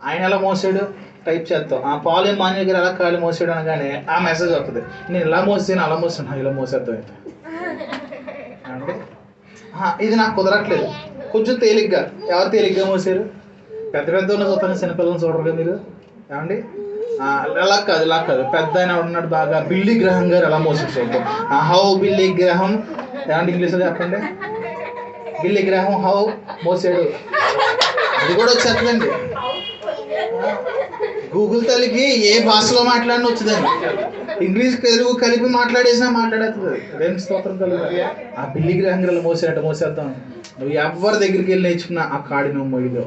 ఆయన ఎలా మోసాడు టైప్ చేస్తాం. ఆ పాలు మాన్య దగ్గర ఎలా కాళ్ళు మోసాడు అనగానే ఆ మెసేజ్ వస్తుంది. నేను ఇలా మోసాను అలా మోసాను, ఇలా మోసేద్దాం అయితే అంటే ఇది నాకు కుదరట్లేదు. కొంచెం తేలిగ్గా. ఎవరు తేలిగ్గా మోసారు? పెద్ద ఉన్న చూస్తాను, చిన్నపిల్లలను చూడరుగా మీరు. ఏమండి? ఇలా కాదు. పెద్ద ఆయన ఉన్నాడు బాగా, బిల్లీ గ్రహం గారు ఎలా మోసాడు చూద్దాం. హౌ బిల్లీ గ్రహం, ఏమంటే ఇంగ్లీష్లో చెప్పండి. బిల్లీ గ్రహం హౌ మోసాడు, అది కూడా వచ్చేస్తుందండి. గూగుల్ తల్లికి ఏ భాషలో మాట్లాడినా వచ్చిందండి. ఇంగ్లీష్ తెలుగు కలిపి మాట్లాడేసినా మాట్లాడేస్తుంది. దేవుని స్తోత్రం కలుగుతుంది. ఆ బిల్లీ గ్రహం గారు మోసేద్దాం. నువ్వు ఎవరి దగ్గరికి వెళ్ళి నేర్చుకున్నా ఆ కాడి నువ్వు మొయ్యదు.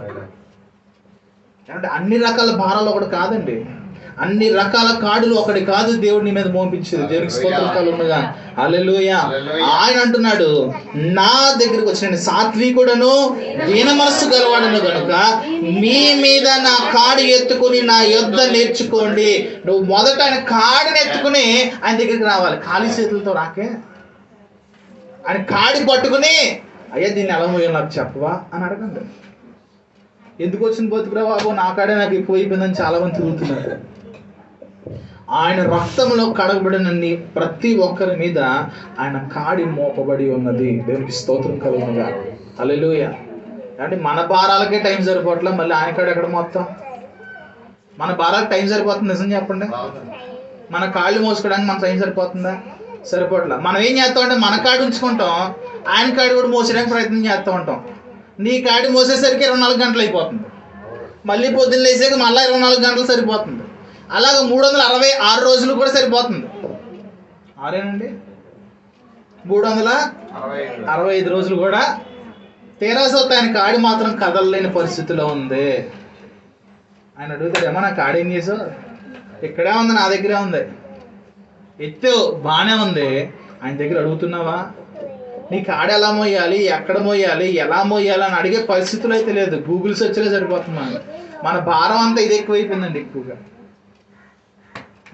అంటే అన్ని రకాల భారాలు ఒకటి కాదండి, అన్ని రకాల కాడులు ఒకటి కాదు దేవుడు నీ మీద మోపించేది. దేవునికి స్తోత్రాలు ఉన్నగా. హల్లెలూయా. ఆయన అంటున్నాడు, నా దగ్గరికి వచ్చిన సాత్వికుడను దీన మనస్సు గలవాడను గనుక మీ మీద నా కాడి ఎత్తుకుని నా యొద్ద నేర్చుకోండి. నువ్వు మొదట ఆయన కాడిని ఎత్తుకుని ఆయన దగ్గరికి రావాలి. ఖాళీ చేతులతో రాకే. ఆయన కాడి పట్టుకుని అయ్యా దీన్ని ఎలా మోయాలి నాకు చెప్పవా అని అడగండి. ఎందుకు వచ్చిన బతుకురా బాబు, నా కాడే నాకు ఎక్కువ అయిపోయిందని చాలామంది తిరుగుతున్నారు. ఆయన రక్తంలో కడగబడిన ప్రతి ఒక్కరి మీద ఆయన కాడి మోపబడి ఉన్నది. దేవునికి స్తోత్రం కలుగునుగా. హల్లెలూయా. అంటే మన భారాలకే టైం సరిపోవట్లే, మళ్ళీ ఆయన కాడ ఎక్కడ మొత్తం? మన భారాలకు టైం సరిపోతుంది నిజం చెప్పండి? మన కాళ్ళు మోసుకోవడానికి మన టైం సరిపోతుందా? సరిపోవట్లే. మనం ఏం చేస్తాం అంటే మన కాడు ఉంచుకుంటాం, ఆయన కాడి కూడా మోసడానికి ప్రయత్నం చేస్తూ ఉంటాం. నీ కాడి మోసేసరికి 24 గంటలు అయిపోతుంది, మళ్ళీ పొద్దున్న లేసాక మళ్ళీ 24 గంటలు సరిపోతుంది. అలాగే 366 రోజులు కూడా సరిపోతుంది. ఆరేనండి 365 రోజులు కూడా తీరాసొత్త ఆయన కాడి మాత్రం కదలలేని పరిస్థితిలో ఉంది. ఆయన అడుగుతాడేమో నా కాడి ఏం చేసావు? ఇక్కడే ఉంది, నా దగ్గరే ఉంది, ఎత్తు బాగానే ఉంది, ఆయన దగ్గర అడుగుతున్నావా? నీ కాడ ఎలా మోయాలి, ఎక్కడ మోయాలి, ఎలా మోయాలి అని అడిగే పరిస్థితులు అయితే లేదు. గూగుల్ సెర్చ్లో సరిపోతుంది. మన భారం అంతా ఇది ఎక్కువైపోయిందండి. ఎక్కువగా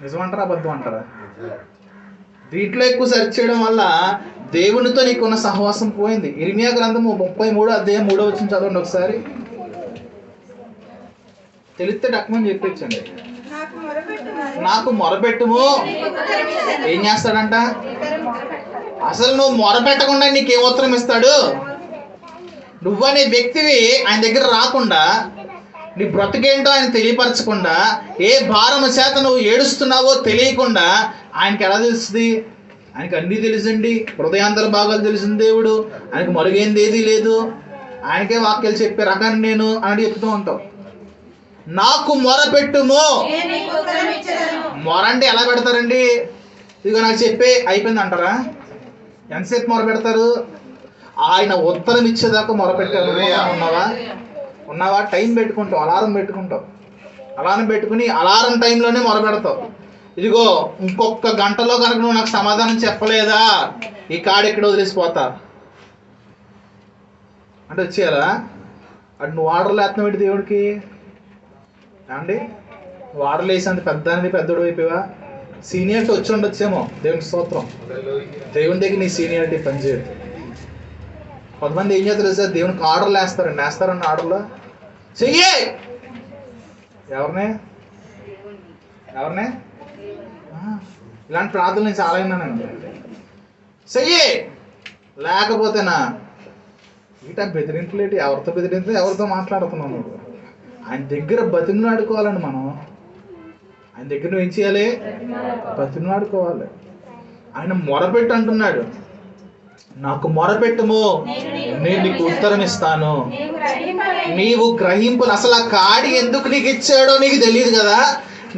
నిజమంటారా అబద్ధం అంటారా? దీంట్లో ఎక్కువ సెర్చ్ చేయడం వల్ల దేవునితో నీకున్న సహవాసం పోయింది. ఇర్మియా గ్రంథము 33 అధ్యాయం 3వ వచనం చదవండి ఒకసారి. తెలిస్తే డక్మని చెప్పించండి. నాకు మొరపెట్టుము. ఏం చేస్తాడంట? అసలు నువ్వు మొరపెట్టకుండా నీకేం ఉత్తరం ఇస్తాడు? నువ్వనే వ్యక్తివి ఆయన దగ్గర రాకుండా, నీ బ్రతుకేంటో ఆయన తెలియపరచకుండా, ఏ భారము చేత నువ్వు ఏడుస్తున్నావో తెలియకుండా ఆయనకి ఎలా తెలుస్తుంది? ఆయనకి అన్నీ తెలుసండి, హృదయాంతర భాగాలు తెలిసిన దేవుడు. ఆయనకి మరుగైంది ఏదీ లేదు. ఆయనకే వాక్యాలు చెప్పే రకాన్ని నేను అని చెప్తూ ఉంటావు. నాకు మొరపెట్టుము. మొర అంటే ఎలా పెడతారండి? ఇదిగో నాకు చెప్పే అయిపోయింది అంటారా? ఎంతసేపు మొర పెడతారు? ఆయన ఉత్తరం ఇచ్చేదాకా మొరపెట్టారు. ఉన్నావా? టైం పెట్టుకుంటావు, అలారం పెట్టుకుంటావు. అలారం పెట్టుకుని అలారం టైంలోనే మొరపెడతావు. ఇదిగో ఇంకొక గంటలో కనుక నువ్వు నాకు సమాధానం చెప్పలేదా, ఈ కాడు ఎక్కడ వదిలేసిపోతా అంటే వచ్చేయాలా? అటు నువ్వు ఆర్డర్లు వేస్తున్నావు ఏంటి దేవుడికి? ఏమండి, నువ్వు ఆర్డర్లు వేసేంత పెద్దోడు అయిపోయావా? సీనియారిటీ వచ్చి ఉండొచ్చేమో. దేవునికి స్తోత్రం. దేవుని దగ్గర నీ సీనియారిటీ పనిచేయదు. కొంతమంది ఏం చేస్తారు సార్, దేవునికి ఆర్డర్లు వేస్తారండి ఆర్డర్లో చెయ్యి. ఎవరినే ఇలాంటి ప్రార్థనలు నేను చాలా విన్నానండి. చెయ్యి లేకపోతేనా ఇట బెదిరింపులేటి? ఎవరితో బెదిరింపు? ఎవరితో మాట్లాడుతున్నావు నువ్వు? ఆయన దగ్గర బతిమలాడుకోవాలండి మనం. ఆయన దగ్గర నువ్వు ఏం చేయాలి? బతిమలాడుకోవాలి. ఆయన మొరపెట్టు అంటున్నాడు. నాకు మొరపెట్టుము, నేను నీకు ఉత్తరం ఇస్తాను. నీవు గ్రహింపులు, అసలు ఆ కాడి ఎందుకు నీకు ఇచ్చాడో నీకు తెలియదు కదా.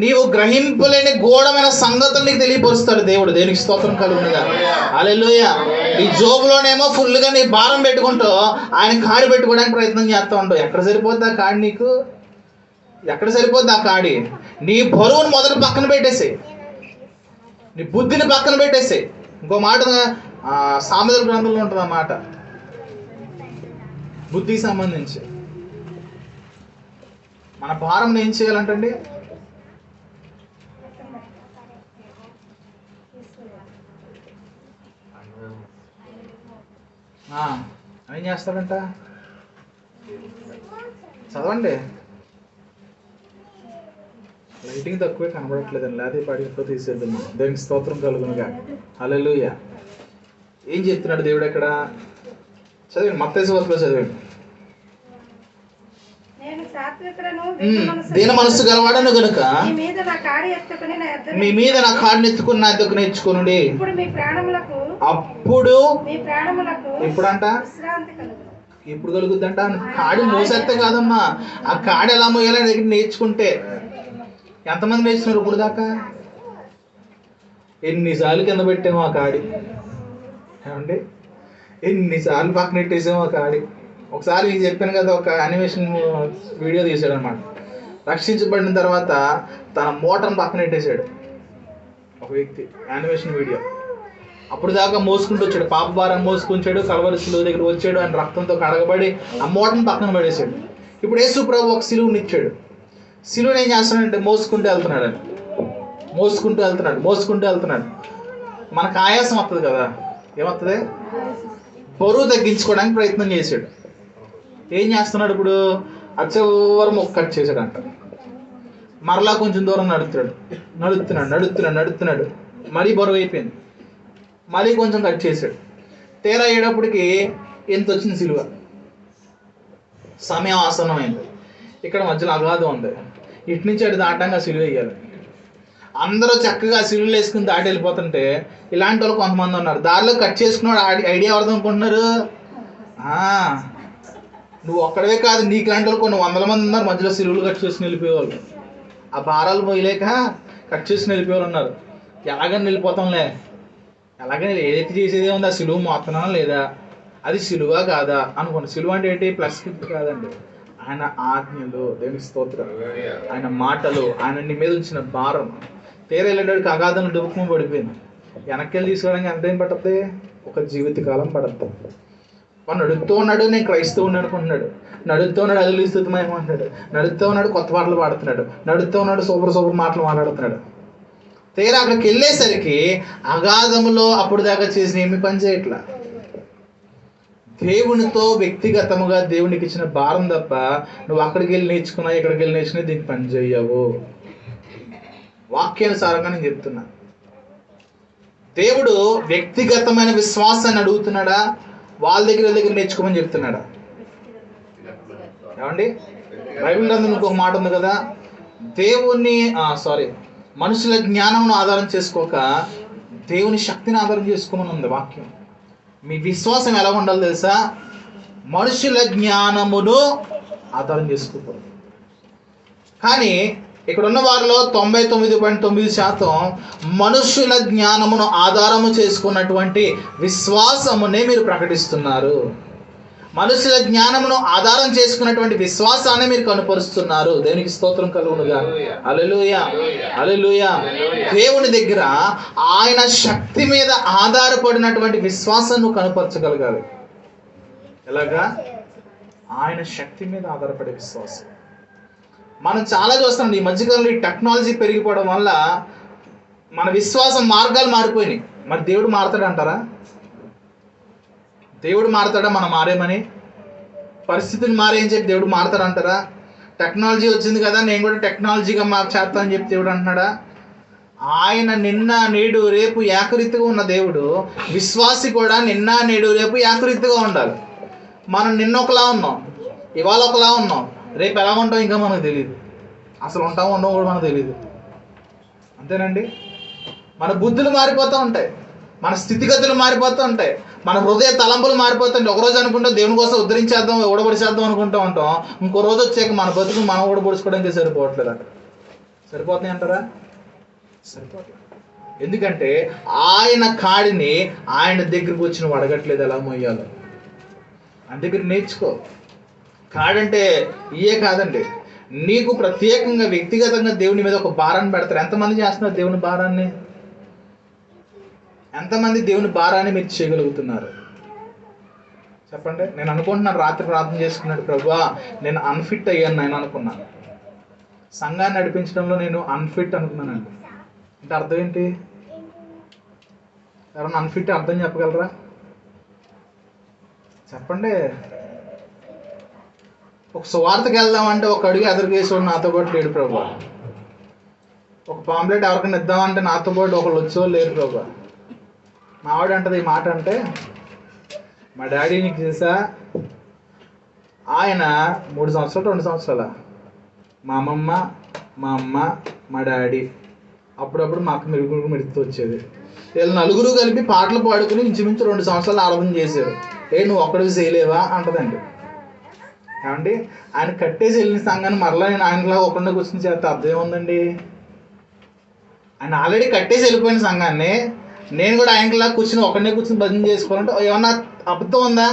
నీవు గ్రహింపులేని గూఢమైన సంగతులు నీకు తెలియపరుస్తాడు దేవుడు. దేనికి స్తోత్రం కలుగునుగా. హల్లెలూయా. ఈ జోబులోనేమో ఫుల్గా నీ భారం పెట్టుకుంటూ ఆయన కాడి పెట్టుకోవడానికి ప్రయత్నం చేస్తూ ఉంటావు. ఎక్కడ సరిపోద్ది ఆ కాడి నీకు? ఎక్కడ సరిపోద్ది ఆ కాడి? నీ బరువును మొదలు పక్కన పెట్టేసి, నీ బుద్ధిని పక్కన పెట్టేసి. ఇంకో మాట సామెతల గ్రంథంలో ఉంటుంది ఆ మాట, బుద్ధికి సంబంధించి. మన భారం ఏం చేయాలంటండి? ఏం చేస్తాడంట? చదవండి. లైటింగ్ తక్కువే కనబడట్లేదండి, లేకపోతే పడితో తీసేద్దాం. దేవునికి స్తోత్రం కలుగునుగా. హల్లెలూయా. ఏం చెప్తున్నాడు దేవుడు ఎక్కడ? చదివండి, మత్తయి సువార్తలో చదివండి. దీన మనస్సు గలవాడను గనుక మీ మీద నా కాడిని ఎత్తుకుని నా దగ్గర నేర్చుకునుడి. అప్పుడు ఎప్పుడంట? ఎప్పుడు కలుగుద్దంట? కాడి మోసేస్తే కాదమ్మా, ఆ కాడి ఎలా మోయాలని దగ్గర నేర్చుకుంటే. ఎంతమంది నేర్చుకున్నారు ఇప్పుడు దాకా? ఎన్నిసార్లు కింద పెట్టాము ఆ కాడి? ఏమండి, ఎన్నిసార్లు పక్కన పెట్టేసాము ఆ కాడి? ఒకసారి నేను చెప్పాను కదా, ఒక యానిమేషన్ వీడియో తీసాడు అనమాట. రక్షించబడిన తర్వాత తన మోటార్ని పక్కన పెట్టేశాడు ఒక వ్యక్తి, యానిమేషన్ వీడియో. అప్పుడు దాకా మోసుకుంటూ వచ్చాడు, పాప భారం మోసుకుంటాడు, కలవరి శిలువ దగ్గర వచ్చాడు, ఆయన రక్తంతో కడగబడి ఆ మోటార్ని పక్కన పడేశాడు. ఇప్పుడు యేసు ప్రభు ఒక శిలువని ఇచ్చాడు. శిలువని ఏం చేస్తున్నాడంటే మోసుకుంటూ వెళ్తున్నాడు. మనకు ఆయాసం వస్తుంది కదా, ఏమవుతుంది? బరువు తగ్గించుకోవడానికి ప్రయత్నం చేశాడు. ఏం చేస్తున్నాడు ఇప్పుడు? ఆ చివరి ముక్క కట్ చేశాడంట. మరలా కొంచెం దూరం నడుస్తున్నాడు. మరీ బరువు అయిపోయింది. మరీ కొంచెం కట్ చేశాడు. తీరా అయ్యేటప్పటికి ఎంత వచ్చింది సిలువ. సమయం ఆసన్నమైంది. ఇక్కడ మధ్యలో అగాధం ఉంది. ఇటు నుంచి అటు దాటంగా సిలువ వేయాలి. అందరూ చక్కగా సిలువలు వేసుకుని దాటి వెళ్ళిపోతుంటే ఇలాంటి వాళ్ళు కొంతమంది ఉన్నారు. దారిలో కట్ చేసుకున్నాడు. ఐడియా ఎవరిది అనుకుంటున్నారు? నువ్వు ఒక్కడవే కాదు, నీకు ఇలాంటి వాళ్ళు కొన్ని 100 మంది ఉన్నారు మధ్యలో సిలువలు కట్ చేసుకుని వెళ్ళిపోయేవాళ్ళు. ఆ భారాలు పోయలేక కట్ చేసుకుని వెళ్ళిపోయేవాళ్ళు ఉన్నారు. ఎలాగని వెళ్ళిపోతాంలే, ఎలాగని ఏదైతే చేసేదే ఉంది, ఆ సిలువ మోస్తున్నానా లేదా, అది సిలువ కాదా అనుకోండి. సిలువ అంటే ఏంటి? ప్లస్ కాదండి. ఆయన ఆజ్ఞలు, దేవుని స్తోత్రం, ఆయన మాటలు, ఆయన నీ మీద ఉంచిన భారం. తీరా వెళ్ళేటోడికి అగాధంలో డుబుకుమ పడిపోయింది. వెనక్కి వెళ్ళి తీసుకోవడానికి ఎంత ఏం పడుతుంది? ఒక జీవితకాలం పడుతుంది. వాడు నడుస్తూ ఉన్నాడు, నేను క్రైస్తవుని అనుకుంటున్నాడు. నడుస్తూ ఉన్నాడు, అదిలిస్తుమేమో అంటున్నాడు. నడుస్తూ ఉన్నాడు, కొత్త పాటలు పాడుతున్నాడు. నడుస్తూ ఉన్నాడు, సూపర్ మాటలు మాట్లాడుతున్నాడు. తీరా అక్కడికి వెళ్ళేసరికి అగాధములో అప్పుడు దాకా చేసిన ఏమి పని చేయట్లా. దేవునితో వ్యక్తిగతముగా దేవునికి ఇచ్చిన భారం తప్ప నువ్వు అక్కడికి వెళ్ళి నేర్చుకున్నా, ఇక్కడికి వెళ్ళి నేర్చుకున్నా దీనికి పని చేయవు. వాక్యానుసారంగా నేను చెప్తున్నా. దేవుడు వ్యక్తిగతమైన విశ్వాసాన్ని అడుగుతున్నాడా, వాళ్ళ దగ్గర నేర్చుకోమని చెప్తున్నాడా? ఏమండి, బైబిల్ గ్రంథం ఇంకొక మాట ఉంది కదా, మనుషుల జ్ఞానం ఆధారం చేసుకోక దేవుని శక్తిని ఆధారం చేసుకోమని ఉంది వాక్యం. మీ విశ్వాసం ఎలా ఉండాలో తెలుసా? మనుషుల జ్ఞానమును ఆధారం చేసుకోకూడదు. కానీ ఇక్కడ ఉన్న వారిలో 99.9% మనుషుల జ్ఞానమును ఆధారము చేసుకున్నటువంటి విశ్వాసమునే మీరు ప్రకటిస్తున్నారు. మనుషుల జ్ఞానమును ఆధారం చేసుకున్నటువంటి విశ్వాసాన్ని మీరు కనుపరుస్తున్నారు. దేవునికి స్తోత్రం కలుగునుగా. హల్లెలూయా, హల్లెలూయా. దేవుని దగ్గర ఆయన శక్తి మీద ఆధారపడినటువంటి విశ్వాసాన్ని నువ్వు కనుపరచగలగాలి. ఎలాగా? ఆయన శక్తి మీద ఆధారపడే విశ్వాసం. మనం చాలా చూస్తాం ఈ మధ్యకాలంలో ఈ టెక్నాలజీ పెరిగిపోవడం వల్ల మన విశ్వాసం మార్గాలు మారిపోయినాయి. మరి దేవుడు మారతాడంటారా? దేవుడు మారతాడా? మనం మారేమని పరిస్థితులు మారేయని చెప్పి దేవుడు మారతాడంటారా? టెక్నాలజీ వచ్చింది కదా, నేను కూడా టెక్నాలజీగా మాకు చేస్తా అని చెప్పి దేవుడు అంటున్నాడా? ఆయన నిన్న నేడు రేపు ఏకరీతిగా ఉన్న దేవుడు. విశ్వాసి కూడా నిన్న నేడు రేపు ఏకరీతిగా ఉండాలి. మనం నిన్న ఒకలా ఉన్నాం, ఇవాళ ఒకలా ఉన్నాం, రేపు ఎలా ఉంటాం ఇంకా మనకు తెలియదు. అసలు ఉంటామో ఉండవు కూడా మనకు తెలియదు. అంతేనండి. మన బుద్ధులు మారిపోతూ ఉంటాయి, మన స్థితిగతులు మారిపోతూ ఉంటాయి, మన హృదయ తలంపులు మారిపోతుంటాయి. ఒకరోజు అనుకుంటాం దేవుని కోసం ఉద్ధరించేద్దాం, ఓడబడిచేద్దాం అనుకుంటూ ఉంటాం. ఇంకో రోజు వచ్చాక మన బతుకు మనం ఓడబడుచుకోవడానికి సరిపోవట్లేదు. అక్కడ సరిపోతున్నాయి అంటారా? సరిపోవట్లేదు. ఎందుకంటే ఆయన కాడిని ఆయన దగ్గరికి వచ్చి నువ్వు అడగట్లేదు ఎలా మోయాలో. ఆయన దగ్గర నేర్చుకో. కాడంటే ఇయే కాదండి, నీకు ప్రత్యేకంగా వ్యక్తిగతంగా దేవుని మీద ఒక భారాన్ని పెడతారు. ఎంతమంది చేస్తున్నారు దేవుని భారాన్ని? ఎంతమంది దేవుని భారాన్ని మీరు చేయగలుగుతున్నారు చెప్పండి. నేను అనుకుంటున్నాను, రాత్రి ప్రార్థన చేసుకున్నాడు, ప్రభువా నేను అన్ఫిట్ అయ్యాను నేను అనుకున్నాను. సంఘాన్ని నడిపించడంలో నేను అన్ఫిట్ అనుకున్నానండి. అంటే అర్థం ఏంటి? ఎవరన్నా అన్ఫిట్ అర్థం చెప్పగలరా? చెప్పండి. ఒక సువార్తకి వెళ్దామంటే ఒక అడుగు ఎదురుగేసేవాడు నాతో పాటు లేడు ప్రభువా. ఒక పాంప్లెట్ ఎవరికైనా ఇద్దామంటే నాతో పాటు ఒకళ్ళు వచ్చేవాళ్ళు లేరు ప్రభువా. మా ఆవిడ అంటది ఈ మాట అంటే, మా డాడీ నీకు తెలుసా, ఆయన 3 సంవత్సరాలు 2 సంవత్సరాల మా అమ్మమ్మ, మా అమ్మ, మా డాడీ, అప్పుడప్పుడు మా అక్క మెడుతూ వచ్చేది. వీళ్ళు నలుగురు కలిపి పాటలు పాడుకుని ఇంచుమించు 2 సంవత్సరాలు ఆరాధన చేశారు. నువ్వు ఒక్కడికి చేయలేవా అంటదండి. ఏమండి, ఆయన కట్టేసి వెళ్ళిన సంఘాన్ని మరలా నేను ఆయనలా ఒకరిని కూర్చొని చేస్తే అర్థం ఏముందండి? ఆయన ఆల్రెడీ కట్టేసి వెళ్ళిపోయిన సంఘాన్ని నేను కూడా ఆయనలా కూర్చుని ఒకరినే కూర్చొని భజన చేసుకోవాలంటే ఏమన్నా అబద్ధం ఉందా?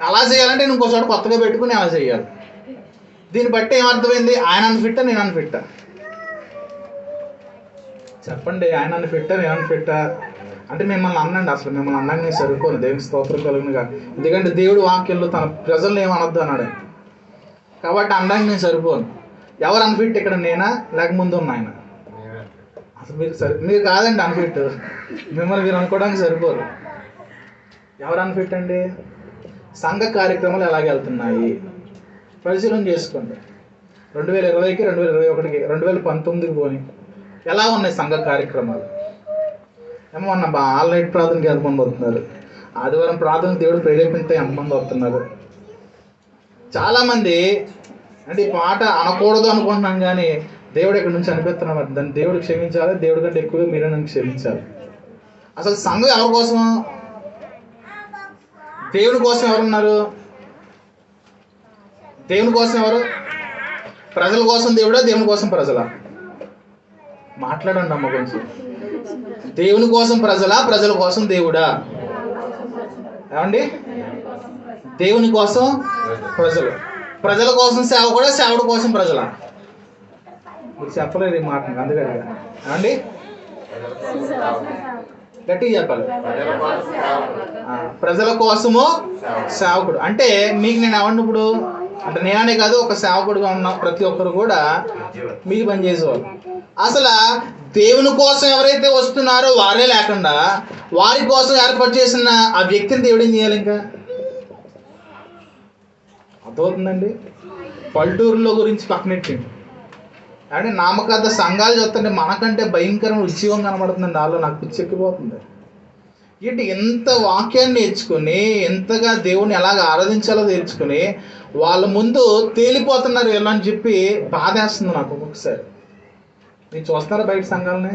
అలా చేయాలంటే నేను ఇంకో చోట కొత్తగా పెట్టుకుని అలా చేయాలి. దీన్ని బట్టి ఏమర్థమైంది? ఆయన అన్ఫిట్టా నేను అన్ఫిట్టా? చెప్పండి. ఆయన అన్ఫిట్టా నేను అన్ఫిట్టా? అంటే మిమ్మల్ని అన్నండి, అసలు మిమ్మల్ని అన్నాక నేను సరిపోను. దేవునికి స్తోత్రం కలుగునుగా. ఎందుకంటే దేవుడు వాక్యంలో తన ప్రజలను ఏమనొద్దు అన్నాడు. కాబట్టి అనడానికి నేను సరిపోను. ఎవరు అన్ఫిట్ ఇక్కడ, నేనా లేక ముందు ఉన్న ఆయన? అసలు మీరు కాదండి అన్ఫిట్, మిమ్మల్ని మీరు అనుకోవడానికి సరిపోరు. ఎవరు అన్ఫిట్ అండి? సంఘ కార్యక్రమాలు ఎలాగ వెళ్తున్నాయి, పరిశీలన చేసుకోండి. 2020కి 2021కి 2019కి పోని ఎలా ఉన్నాయి సంఘ కార్యక్రమాలు? ఏమో అన్న ఆల్ నైట్ ప్రార్థనకి ఎంతమంది వస్తున్నారు? ఆదివారం ప్రార్థనకు దేవుడు ప్రేరేపిస్తే ఎంతమంది వస్తున్నారు? చాలామంది అంటే ఈ పాట అనకూడదు అనుకుంటున్నాం, కానీ దేవుడు ఎక్కడి నుంచి అనిపిస్తున్నాం, దాన్ని దేవుడు క్షమించాలి. దేవుడి కంటే ఎక్కువగా మీరే నన్ను క్షమించాలి. అసలు సంఘం ఎవరి కోసం? దేవుని కోసం ఎవరున్నారు? దేవుని కోసం ఎవరు? ప్రజల కోసం దేవుడా, దేవుని కోసం ప్రజలా? మాట్లాడండి అమ్మ కొంచెం. దేవుని కోసం ప్రజలా, ప్రజల కోసం దేవుడా? ఏమండి? దేవుని కోసం ప్రజలు, ప్రజల కోసం సేవకుడా, సేవకుడు కోసం ప్రజలా? మీరు చెప్పలేదు ఈ మాట, అందుకని ఏమండి గట్టిగా చెప్పాలి. ప్రజల కోసము సేవకుడు అంటే మీకు నేను ఎవరిని ఇప్పుడు అంటే నేనే కాదు, ఒక సేవకుడుగా ఉన్న ప్రతి ఒక్కరు కూడా మీకు పనిచేసేవాళ్ళు. అసలు దేవుని కోసం ఎవరైతే వస్తున్నారో వారే లేకుండా వారి కోసం ఏర్పాటు చేసిన ఆ వ్యక్తిని దేవుడు ఏం చేయాలి? ఇంకా అర్థమవుతుందండి? పల్లెటూరులో గురించి పక్కనెట్టండి. అంటే నామకార్థ సంఘాలు చూస్తుంటే మనకంటే భయంకరమైన ఉద్యోగం కనబడుతుందండి. వాళ్ళు నాకు పిచ్చెక్కిపోతుంది. ఏంటి ఎంత వాక్యాన్ని నేర్చుకుని ఎంతగా దేవుని ఎలాగ ఆరాధించాలో నేర్చుకుని వాళ్ళ ముందు తేలిపోతున్నారు ఎలా అని చెప్పి బాధేస్తుంది నాకు ఒక్కొక్కసారి. మీరు చూస్తున్నారా బయట సంఘాలని?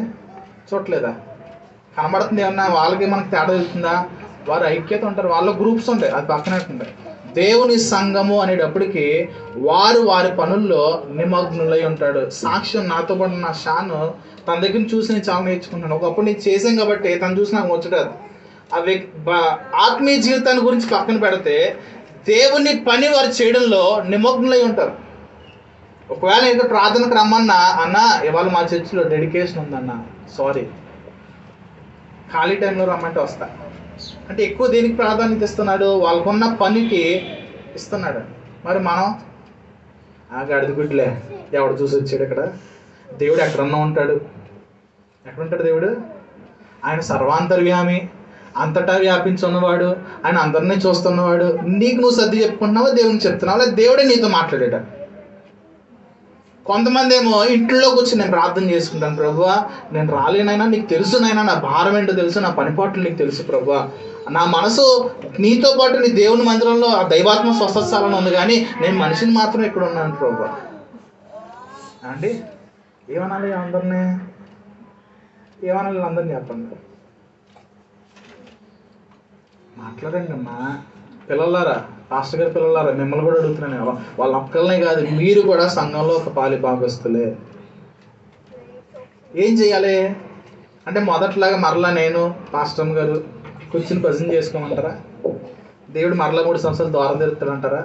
చూడలేదా? కనబడుతుంది ఏమన్నా? వాళ్ళకి మనకు తేడా తెలుస్తుందా? వారు ఐక్యత ఉంటారు, వాళ్ళ గ్రూప్స్ ఉంటాయి, అది పక్కనే ఉంటాయి. దేవుని సంఘము అనేటప్పటికి వారు వారి పనుల్లో నిమగ్నులై ఉంటాడు. సాక్ష్యం నాతో పాటు నా షాను తన దగ్గర చూసి నేను చాలా నేర్చుకుంటాను. ఒకప్పుడు నేను చేసాం కాబట్టి తను చూసి నాకు వచ్చాడు. అవి ఆత్మీయ జీవితాన్ని గురించి పక్కన పెడితే దేవుని పని వారు చేయడంలో నిమగ్నులై ఉంటారు. ఒకవేళ ఏదో ప్రార్థనకు రమ్మన్నా, అన్న ఇవాళ మా చర్చిలో డెడికేషన్ ఉందన్న, సారీ ఖాళీ టైంలో రమ్మంటే వస్తా అంటే ఎక్కువ దేనికి ప్రాధాన్యత ఇస్తున్నాడు? వాళ్ళకున్న పనికి ఇస్తున్నాడు. మరి మనం గడిది గుడ్లే ఎవడు చూసి వచ్చాడు ఇక్కడ? దేవుడు ఎక్కడన్నా ఉంటాడు. ఎక్కడుంటాడు దేవుడు? ఆయన సర్వాంతర్యామి, అంతటా వ్యాపించి ఉన్నవాడు, ఆయన అందరినీ చూస్తున్నవాడు. నీకు నువ్వు సర్ది చెప్పుకుంటున్నావా, దేవునికి చెప్తున్నావా, లేదా దేవుడే నీతో మాట్లాడాడు? కొంతమంది ఏమో ఇంట్లో కూర్చొని నేను ప్రార్థన చేసుకుంటాను, ప్రభువా నేను రాలేనైనా నీకు తెలుసు, నైనా నా భారం ఏంటో తెలుసు, నా పనిపాట్లు నీకు తెలుసు ప్రభువా, నా మనసు నీతో పాటు నీ దేవుని మందిరంలో ఆ దైవాత్మ స్వస్థస్థాలను ఉంది, కానీ నేను మనిషిని మాత్రం ఇక్కడ ఉన్నాను ప్రభువా. అండి ఏమనాలి అందరినీ? ఏమనాలి అందరినీ చెప్పండి, మాట్లాడండి అమ్మా. పిల్లలారా, పాస్టర్ గారి పిల్లలారా, మిమ్మల్ని కూడా అడుగుతున్నాను. వాళ్ళ ఒక్కళ్ళనే కాదు, మీరు కూడా సంఘంలో ఒక పాలి భాగస్తులే. ఏం చేయాలి అంటే మొదట్లాగా మరలా నేను పాస్టర్ గారు కూర్చుని భజన చేసుకోమంటారా? దేవుడు మరలా 3 సంవత్సరాలు ద్వారం తెరుస్తాడంటారా?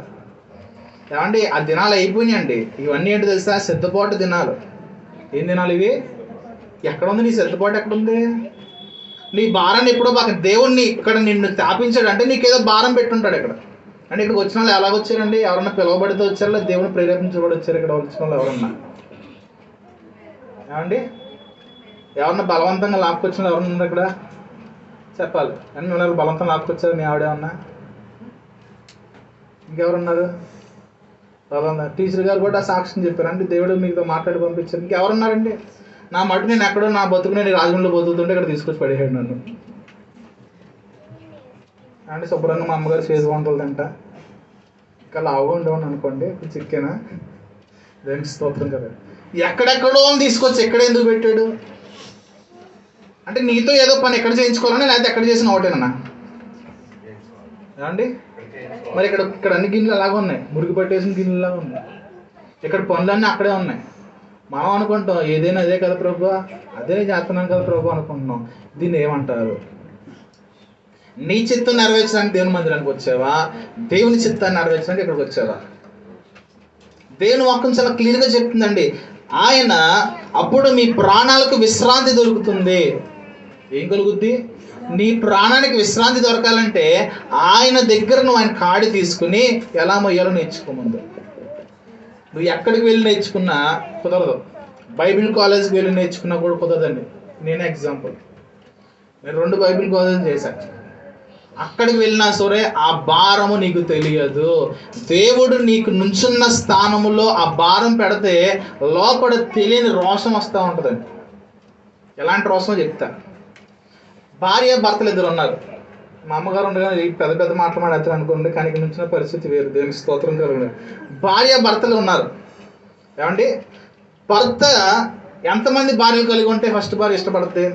ఏమండి ఆ దినాలు అయిపోయినాయండి. ఇవన్నీ ఏంటి తెలుసా? సిద్ధపాటు దినాలు. ఏం దినాలు ఇవి? ఎక్కడుంది నీ సిద్ధపాటు? ఎక్కడుంది నీ భారాన్ని? ఎప్పుడో పక్కన దేవుణ్ణి ఇక్కడ నిన్ను తాపించాడు అంటే నీకేదో భారం పెట్టుంటాడు ఇక్కడ. అంటే ఇక్కడికి వచ్చిన వాళ్ళు ఎలాగొచ్చారండి? ఎవరన్నా పిలువబడితే వచ్చారా, లేదా దేవుని ప్రేరేపించబడి వచ్చారు? ఇక్కడ వచ్చిన వాళ్ళు ఎవరన్నా ఏమండి? ఎవరన్నా బలవంతంగా లాక్కొచ్చిన వాళ్ళు ఎవరన్నా ఉన్నారు ఇక్కడ? చెప్పాలి. అని మిమ్మల్ని బలవంతంగా లాక్కొచ్చారు మీ ఆవిడేమన్నా? ఇంకెవరున్నారు? బలవంతం టీచర్ గారు కూడా సాక్ష్యం చెప్పారు, అంటే దేవుడు మీతో మాట్లాడి పంపించారు. ఇంకెవరున్నారండి? నా మటు నేను ఎక్కడో నా బతుకు నేను రాజమండ్రిలో బతుకుతుంటే ఇక్కడ తీసుకొచ్చి పడేసాడు నన్ను. అంటే శుభ్రంగా మా అమ్మగారు చేసి వంటలు తింట, ఇంకా లావుగా ఉండేవాడిని అనుకోండి, ఇప్పుడు చిక్కేనా? దేనికి స్తోత్రం కదా. ఎక్కడెక్కడో తీసుకొచ్చి ఎక్కడ ఎందుకు పెట్టాడు? అంటే నీతో ఏదో పని ఎక్కడ చేయించుకోవాలని, లేకపోతే ఎక్కడ చేసిన ఒకటేనా? ఏమండి మరి ఇక్కడ అన్ని గిన్నెలు అలాగే ఉన్నాయి, మురికి పట్టేసిన గిన్నెలు లాగా ఉన్నాయి. ఇక్కడ పనులన్నీ అక్కడే ఉన్నాయి. మనం అనుకుంటాం ఏదైనా అదే కదా ప్రభు, అదే చేస్తున్నాం కదా ప్రభు అనుకుంటున్నాం. దీన్ని ఏమంటారు? నీ చిత్తం నెరవేర్చడానికి దేవుని మందిరానికి వచ్చావా, దేవుని చిత్తాన్ని నెరవేర్చడానికి ఇక్కడికి వచ్చావా? దేవుని వాక్యం చాలా క్లియర్గా చెప్తుందండి. ఆయన అప్పుడు మీ ప్రాణాలకు విశ్రాంతి దొరుకుతుంది. ఏం కలుగుద్ది? నీ ప్రాణానికి విశ్రాంతి దొరకాలంటే ఆయన దగ్గర నువ్వు ఆయన కాడి తీసుకుని ఎలా మొయ్యాలో నేర్చుకోముందు. నువ్వు ఎక్కడికి వెళ్ళి నేర్చుకున్నా కుదరదు. బైబిల్ కాలేజ్కి వెళ్ళి నేర్చుకున్నా కూడా కుదరదండి. నేనే ఎగ్జాంపుల్. నేను 2 బైబిల్ కాలేజ్ చేశాను. అక్కడికి వెళ్ళినా సరే ఆ భారము నీకు తెలియదు. దేవుడు నీకు నుంచున్న స్థానములో ఆ భారం పెడితే లోపల తెలియని రోషం వస్తూ ఉంటుందండి. ఎలాంటి రోషమో చెప్తా. భార్య భర్తలు ఇద్దరు ఉన్నారు. మా అమ్మగారు ఉండగా పెద్ద పెద్ద మాటలు మాట్లాడతారు అనుకోండి, కానీ ఇక్కడ నుంచిన పరిస్థితి వేరు. దేవునికి స్తోత్రం కలుగుతుంది. భార్య భర్తలు ఉన్నారు. ఏమండి, భర్త ఎంతమంది భార్యలు కలిగి ఉంటే ఫస్ట్ భార్య ఇష్టపడుతుంది?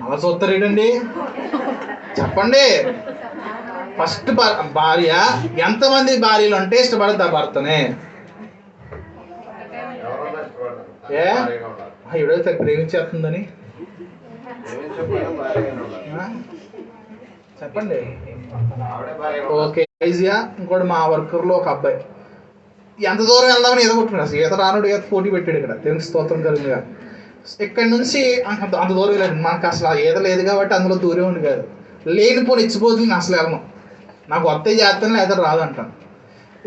అలా చూస్తారు ఏంటండి, చెప్పండి. ఫస్ట్ భార్య ఎంతమంది భార్యలు అంటే ఇష్టపడుతుంది ఆ భర్తనే? ఎవడైతే ప్రేమించేస్తుందని చెప్పండి. ఓకే, ఈజీగా. ఇంకోటి మా వర్కర్లో ఒక అబ్బాయి ఎంత దూరం వెళ్దామని ఈత కొట్టుకున్నాడు. అసలు ఈత రానుడు ఈత పోటీ పెట్టాడు ఇక్కడ. దేవునికి స్తోత్రం కలిగినగా. ఇక్కడి నుంచి అంత దూరం వెళ్ళాడు. మనకు అసలు ఈత లేదు కాబట్టి అందులో దూరం ఉండి కాదు. లేనిపోని ఇచ్చిపోతుంది అసలు వెళ్ళను. నాకు వస్తే చేస్తాను లేదా రాదు అంటాను.